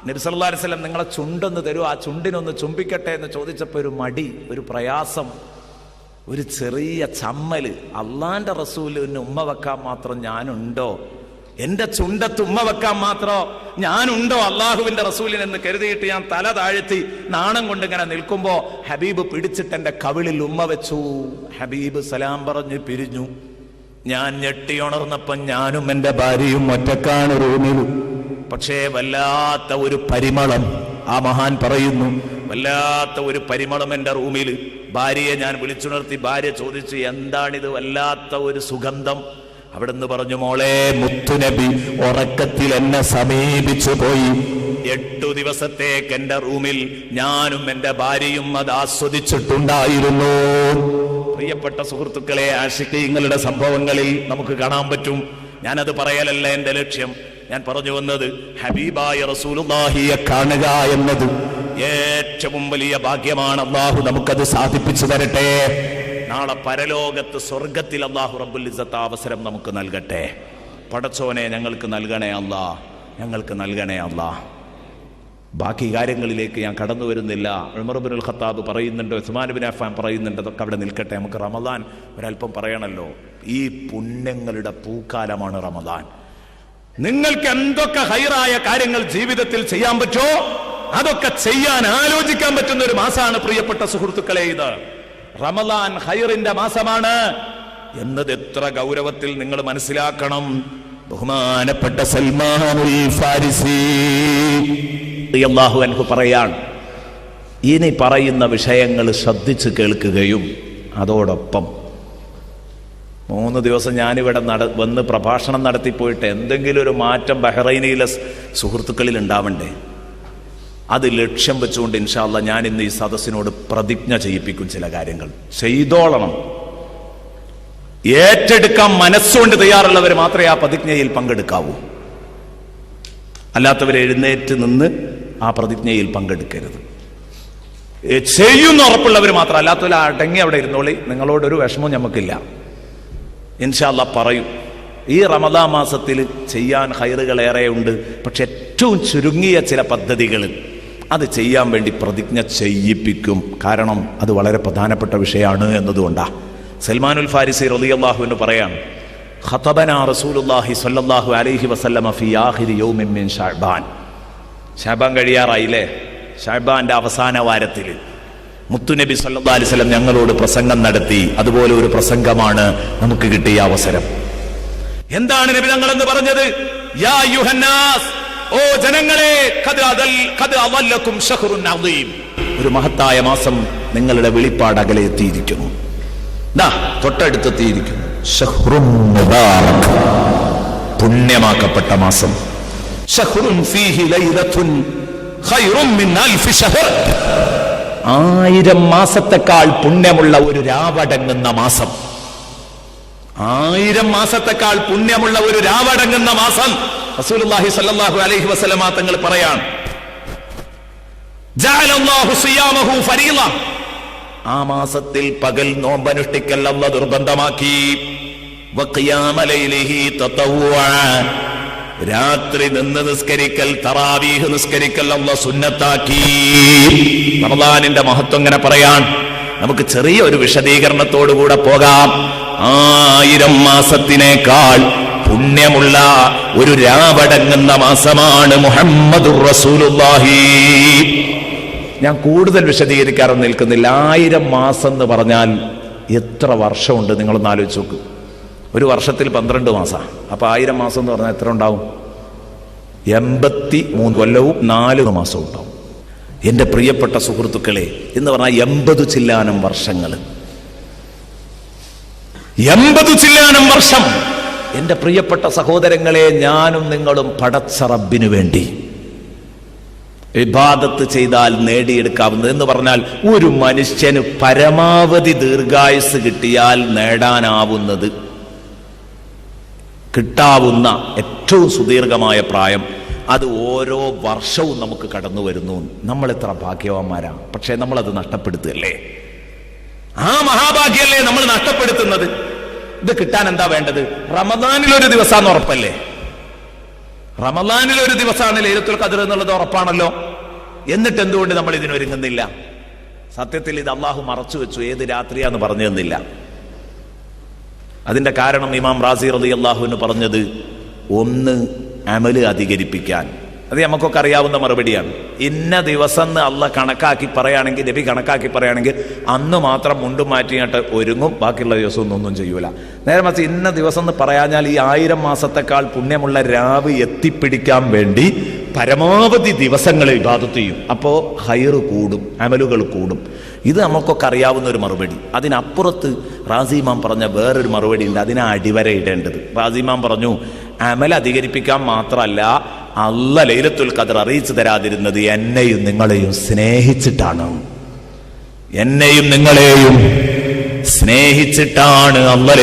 നബി സല്ലല്ലാഹു അലൈഹി വസല്ലം നിങ്ങളെ ചുണ്ടൊന്ന് തരൂ, ആ ചുണ്ടിനൊന്ന് ചുംബിക്കട്ടെ എന്ന് ചോദിച്ചപ്പോൾ ഒരു മടി, ഒരു പ്രയാസം, ഒരു ചെറിയ ചമ്മല്. അള്ളാന്റെ റസൂലിന് ഉമ്മ വെക്കാൻ മാത്രം ഞാനുണ്ടോ? എന്റെ ചുണ്ടത്ത് ഉമ്മ വെക്കാൻ മാത്രം ഞാനുണ്ടോ അള്ളാഹുവിന്റെ റസൂലിനെന്ന് കരുതിയിട്ട് ഞാൻ തല താഴ്ത്തി നാണം കൊണ്ട് ഇങ്ങനെ നിൽക്കുമ്പോ ഹബീബ് പിടിച്ചിട്ട് എന്റെ കവിളിൽ ഉമ്മ വെച്ചു. ഹബീബ് സലാം പറഞ്ഞ് പിരിഞ്ഞു. ഞാൻ ഞെട്ടിയുണർന്നപ്പോ ഞാനും എന്റെ ഭാര്യയും ഒറ്റക്കാണ് റൂമിൽ. പക്ഷേ വല്ലാത്ത ഒരു പരിമളം, ആ മഹാൻ പറയുന്നു, വല്ലാത്ത ഒരു പരിമളം എന്റെ റൂമിൽ. ഭാര്യയെ ഞാൻ വിളിച്ചുണർത്തി. ഭാര്യ ചോദിച്ചു, എന്താണിത്? വല്ലാത്ത ഒരു സുഗന്ധം. അവിടുന്ന് പറഞ്ഞു, മോളെ, മുത്തുനബി ഉറക്കത്തിൽ എന്നെ സമീപിച്ചു പോയി. 8 ദിവസത്തേക്ക് എന്റെ റൂമിൽ ഞാനും എന്റെ ഭാര്യയും അത് ആസ്വദിച്ചിട്ടുണ്ടായിരുന്നു. പ്രിയപ്പെട്ട സുഹൃത്തുക്കളെ, ആശിഖീങ്ങളുടെ സംഭവങ്ങളിൽ നമുക്ക് കാണാൻ പറ്റും. ഞാനത് പറയലല്ല എന്റെ ലക്ഷ്യം. ഞാൻ പറഞ്ഞു വന്നത്, ഹബീബായ റസൂലുള്ളാഹിയെ കാണുക എന്നത് ഏറ്റവും വലിയ ഭാഗ്യമാണ്. അല്ലാഹു നമുക്കത് സാധിപ്പിച്ചു തരട്ടെ. നാളെ പരലോകത്ത് സ്വർഗത്തിൽ അല്ലാഹു റബ്ബുൽ ഇസ്സത്ത് അവസരം നമുക്ക് നൽകട്ടെ. പടച്ചോനെ, ഞങ്ങൾക്ക് നൽകണേ അല്ലാ, ഞങ്ങൾക്ക് നൽകണേ അല്ലാ. ബാക്കി കാര്യങ്ങളിലേക്ക് ഞാൻ കടന്നു വരുന്നില്ല. ഉമർ ഇബ്നുൽ ഖത്താബ് പറയുന്നുണ്ട്, ഉസ്മാൻ ഇബ്നു അഫ്ഫാൻ പറയുന്നുണ്ട്. അതൊക്കെ അവിടെ നിൽക്കട്ടെ. നമുക്ക് റമദാൻ ഒരല്പം പറയണല്ലോ. ഈ പുണ്യങ്ങളുടെ പൂക്കാലമാണ് റമദാൻ. നിങ്ങൾക്ക് എന്തൊക്കെ ഹൈറായ കാര്യങ്ങൾ ജീവിതത്തിൽ ചെയ്യാൻ പറ്റുമോ അതൊക്കെ ചെയ്യാൻ ആലോചിക്കാൻ പറ്റുന്ന ഒരു മാസമാണ് പ്രിയപ്പെട്ട സുഹൃത്തുക്കളെ ഇത്. റമദാൻ ഹൈറിന്റെ മാസമാണ് എന്നത് എത്ര ഗൗരവത്തിൽ നിങ്ങൾ മനസ്സിലാക്കണം. ബഹുമാനപ്പെട്ട സൽമാനുൽ ഫാരിസി റളിയല്ലാഹു അൻഹു പറയാണ്, ഇനി പറയുന്ന വിഷയങ്ങൾ ശ്രദ്ധിച്ച് കേൾക്കുകയും അതോടൊപ്പം 3 ദിവസം ഞാനിവിടെ വന്ന് പ്രഭാഷണം നടത്തിപ്പോയിട്ട് എന്തെങ്കിലും ഒരു മാറ്റം ബഹ്റൈനിലെ സുഹൃത്തുക്കളിൽ ഉണ്ടാവണ്ടേ? അത് ലക്ഷ്യം വെച്ചുകൊണ്ട് ഇൻഷാ അല്ലാഹ് ഞാൻ ഇന്ന് ഈ സദസ്സിനോട് പ്രതിജ്ഞ ചെയ്യിപ്പിക്കും. ചില കാര്യങ്ങൾ ചെയ്തോളണം. ഏറ്റെടുക്കാൻ മനസ്സുകൊണ്ട് തയ്യാറുള്ളവർ മാത്രമേ ആ പ്രതിജ്ഞയിൽ പങ്കെടുക്കാവൂ. അല്ലാത്തവർ എഴുന്നേറ്റ് നിന്ന് ആ പ്രതിജ്ഞയിൽ പങ്കെടുക്കരുത്. ചെയ്യുന്ന ഉറപ്പുള്ളവർ മാത്രം, അല്ലാത്തവർ അടങ്ങി അവിടെ ഇരുന്നോളി. നിങ്ങളോടൊരു വിഷമവും നമുക്കില്ല. ഇൻഷാ അല്ലാഹ് പറയും. ഈ റമദാൻ മാസത്തിൽ ചെയ്യാൻ ഹൈറുകൾ ഏറെയുണ്ട്. പക്ഷെ ഏറ്റവും ചുരുങ്ങിയ ചില പദ്ധതികൾ അത് ചെയ്യാൻ വേണ്ടി പ്രതിജ്ഞ ചെയ്യിപ്പിക്കും. കാരണം അത് വളരെ പ്രധാനപ്പെട്ട വിഷയമാണ് എന്നതുകൊണ്ടാണ്. സൽമാനുൽ ഫാരിസി റളിയല്ലാഹു അൻഹു പറയാണ്, ഖതബനാ റസൂലുള്ളാഹി സ്വല്ലല്ലാഹു അലൈഹി വസല്ലമ ഫീ ആഖിരി യൗമിൻ മിൻ ശഅബാൻ. ശഅബാൻ കഴിയാറായില്ലേ? ശഅബാന്റെ അവസാന വാരത്തിൽ മുത്തുനബി സല്ലല്ലാഹു അലൈഹി വസല്ലം ഞങ്ങളോട് പ്രസംഗം നടത്തി. അതുപോലെ ഒരു പ്രസംഗമാണ് നമുക്ക് കിട്ടിയ അവസരം. എന്താണ് നബി തങ്ങളെന്ന് പറഞ്ഞത്? യാ അയ്യുഹന്നാസ്, ഓ ജനങ്ങളെ, ഖദ് അദല്ലക്കും ശഹ്റുൻ അദീം, ഒരു മഹത്തായ മാസം നിങ്ങളുടെ വെളിപ്പാട് അകലെ എത്തിയിരിക്കുന്നു. തൊട്ടടുത്തെത്തിയിരിക്കുന്നു. ശഹ്റുൻ മുബാറക്, പുണ്യമാക്കപ്പെട്ട മാസം. ശഹ്റുൻ ഫീഹി ലൈലത്തുൻ ഖൈറുൻ മിൻ അൽഫി ശഹർ, 1000 മാസത്തെക്കാൾ പുണ്യമുള്ള ഒരു രാവടങ്ങുന്ന മാസം. 1000 മാസത്തെക്കാൾ പുണ്യമുള്ള ഒരു രാവടങ്ങുന്ന മാസം. റസൂലുള്ളാഹി സ്വല്ലല്ലാഹു അലൈഹി വസല്ലമ തങ്ങൾ പറയാണ്, ജഅലല്ലാഹു സിയാമഹു ഫരീള, ആ മാസത്തിൽ പകൽ നോമ്പനുഷ്ഠിക്കൽ അല്ലാഹു നിർബന്ധമാക്കി. വഖിയാമ ലൈലിഹി തതവ്വുഅ, രാത്രി നിന്ന് നിസ്കരിക്കൽ, തറാവീഹ് നിസ്കരിക്കൽ അല്ലാഹു സുന്നത്താക്കി. റമദാനിന്റെ മഹത്വം ഇങ്ങനെ പറയാൻ നമുക്ക് ചെറിയൊരു വിശദീകരണത്തോടുകൂടെ പോകാം. 1000 മാസത്തിനേക്കാൾ പുണ്യമുള്ള ഒരു രാവടങ്ങുന്ന മാസമാണ് മുഹമ്മദുർ റസൂലുള്ളാഹി. ഞാൻ കൂടുതൽ വിശദീകരിക്കാറൊന്നും നിൽക്കുന്നില്ല. 1000 മാസം എന്ന് പറഞ്ഞാൽ എത്ര വർഷമുണ്ട് നിങ്ങളൊന്ന് ആലോചിച്ച് നോക്ക്. ഒരു വർഷത്തിൽ 12 മാസം. അപ്പൊ 1000 മാസം എന്ന് പറഞ്ഞാൽ എത്ര ഉണ്ടാവും? 83 കൊല്ലവും 4 മാസവും ഉണ്ടാവും. എന്റെ പ്രിയപ്പെട്ട സുഹൃത്തുക്കളെ, എന്ന് പറഞ്ഞാൽ 80 ചില്ലാനം വർഷങ്ങൾ. 80 ചില്ലാനം വർഷം. എന്റെ പ്രിയപ്പെട്ട സഹോദരങ്ങളെ, ഞാനും നിങ്ങളും പടച്ച റബ്ബിനു വേണ്ടി ഇബാദത്ത് ചെയ്താൽ നേടിയെടുക്കാവുന്നത് എന്ന് പറഞ്ഞാൽ, ഒരു മനുഷ്യന് പരമാവധി ദീർഘായുസ് കിട്ടിയാൽ നേടാനാവുന്നത്, കിട്ടാവുന്ന ഏറ്റവും സുദീർഘമായ പ്രായം, അത് ഓരോ വർഷവും നമുക്ക് കടന്നു വരുന്നു. നമ്മൾ എത്ര ഭാഗ്യവാന്മാരാണ്. പക്ഷേ നമ്മളത് നഷ്ടപ്പെടുത്തുകയല്ലേ? ആ മഹാഭാഗ്യല്ലേ നമ്മൾ നഷ്ടപ്പെടുത്തുന്നത്. ഇത് കിട്ടാൻ എന്താ വേണ്ടത്? റമദാനിലൊരു ദിവസമാണെന്ന് ഉറപ്പല്ലേ? റമദാനിലൊരു ദിവസമാണ് ലൈലത്തുൽ ഖദ്ർ എന്നുള്ളത് ഉറപ്പാണല്ലോ. എന്നിട്ട് എന്തുകൊണ്ട് നമ്മൾ ഇതിനൊരുങ്ങുന്നില്ല? സത്യത്തിൽ ഇത് അള്ളാഹു മറച്ചു വെച്ചു. ഏത് രാത്രിയാന്ന് പറഞ്ഞു തന്നില്ല. അതിന്റെ കാരണം ഇമാം റാസി റളിയല്ലാഹു അൻഹു പറഞ്ഞത്, ഒന്ന് അമല് അധികരിപ്പിക്കാൻ. അത് നമുക്കൊക്കെ അറിയാവുന്ന മറുപടിയാണ്. ഇന്ന ദിവസം അള്ളാഹ് കണക്കാക്കി പറയുകയാണെങ്കിൽ, നബി കണക്കാക്കി പറയുകയാണെങ്കിൽ അന്ന് മാത്രം മുണ്ടും മാറ്റിയിട്ട് ഒരുങ്ങും, ബാക്കിയുള്ള ദിവസം ഒന്നും ചെയ്യൂല. നേരെ മറിച്ച് ഇന്ന ദിവസം എന്ന് പറയാഞ്ഞാൽ ഈ 1000 മാസത്തെക്കാൾ പുണ്യമുള്ള രാവ് എത്തിപ്പിടിക്കാൻ വേണ്ടി പരമാവധി ദിവസങ്ങൾ ഇബാദത്ത് ചെയ്യും. അപ്പോൾ ഹൈറ് കൂടും, അമലുകൾ കൂടും. ഇത് നമുക്കൊക്കെ അറിയാവുന്ന ഒരു മറുപടി. അതിനപ്പുറത്ത് റാസിമാം പറഞ്ഞ വേറൊരു മറുപടി ഉണ്ട്. അതിനെ അടിവരയിടേണ്ടത്. റാസിമാം പറഞ്ഞു, അമൽ അധികരിപ്പിക്കാൻ മാത്രമല്ല, അല്ലാഹ് ലൈലത്തുൽ ഖദ്ർ അറിയിച്ചു തരാതിരുന്നത് എന്നെയും നിങ്ങളെയും സ്നേഹിച്ചിട്ടാണ്. എന്നെയും നിങ്ങളെയും സ്നേഹിച്ചിട്ടാണ് അല്ലാഹ്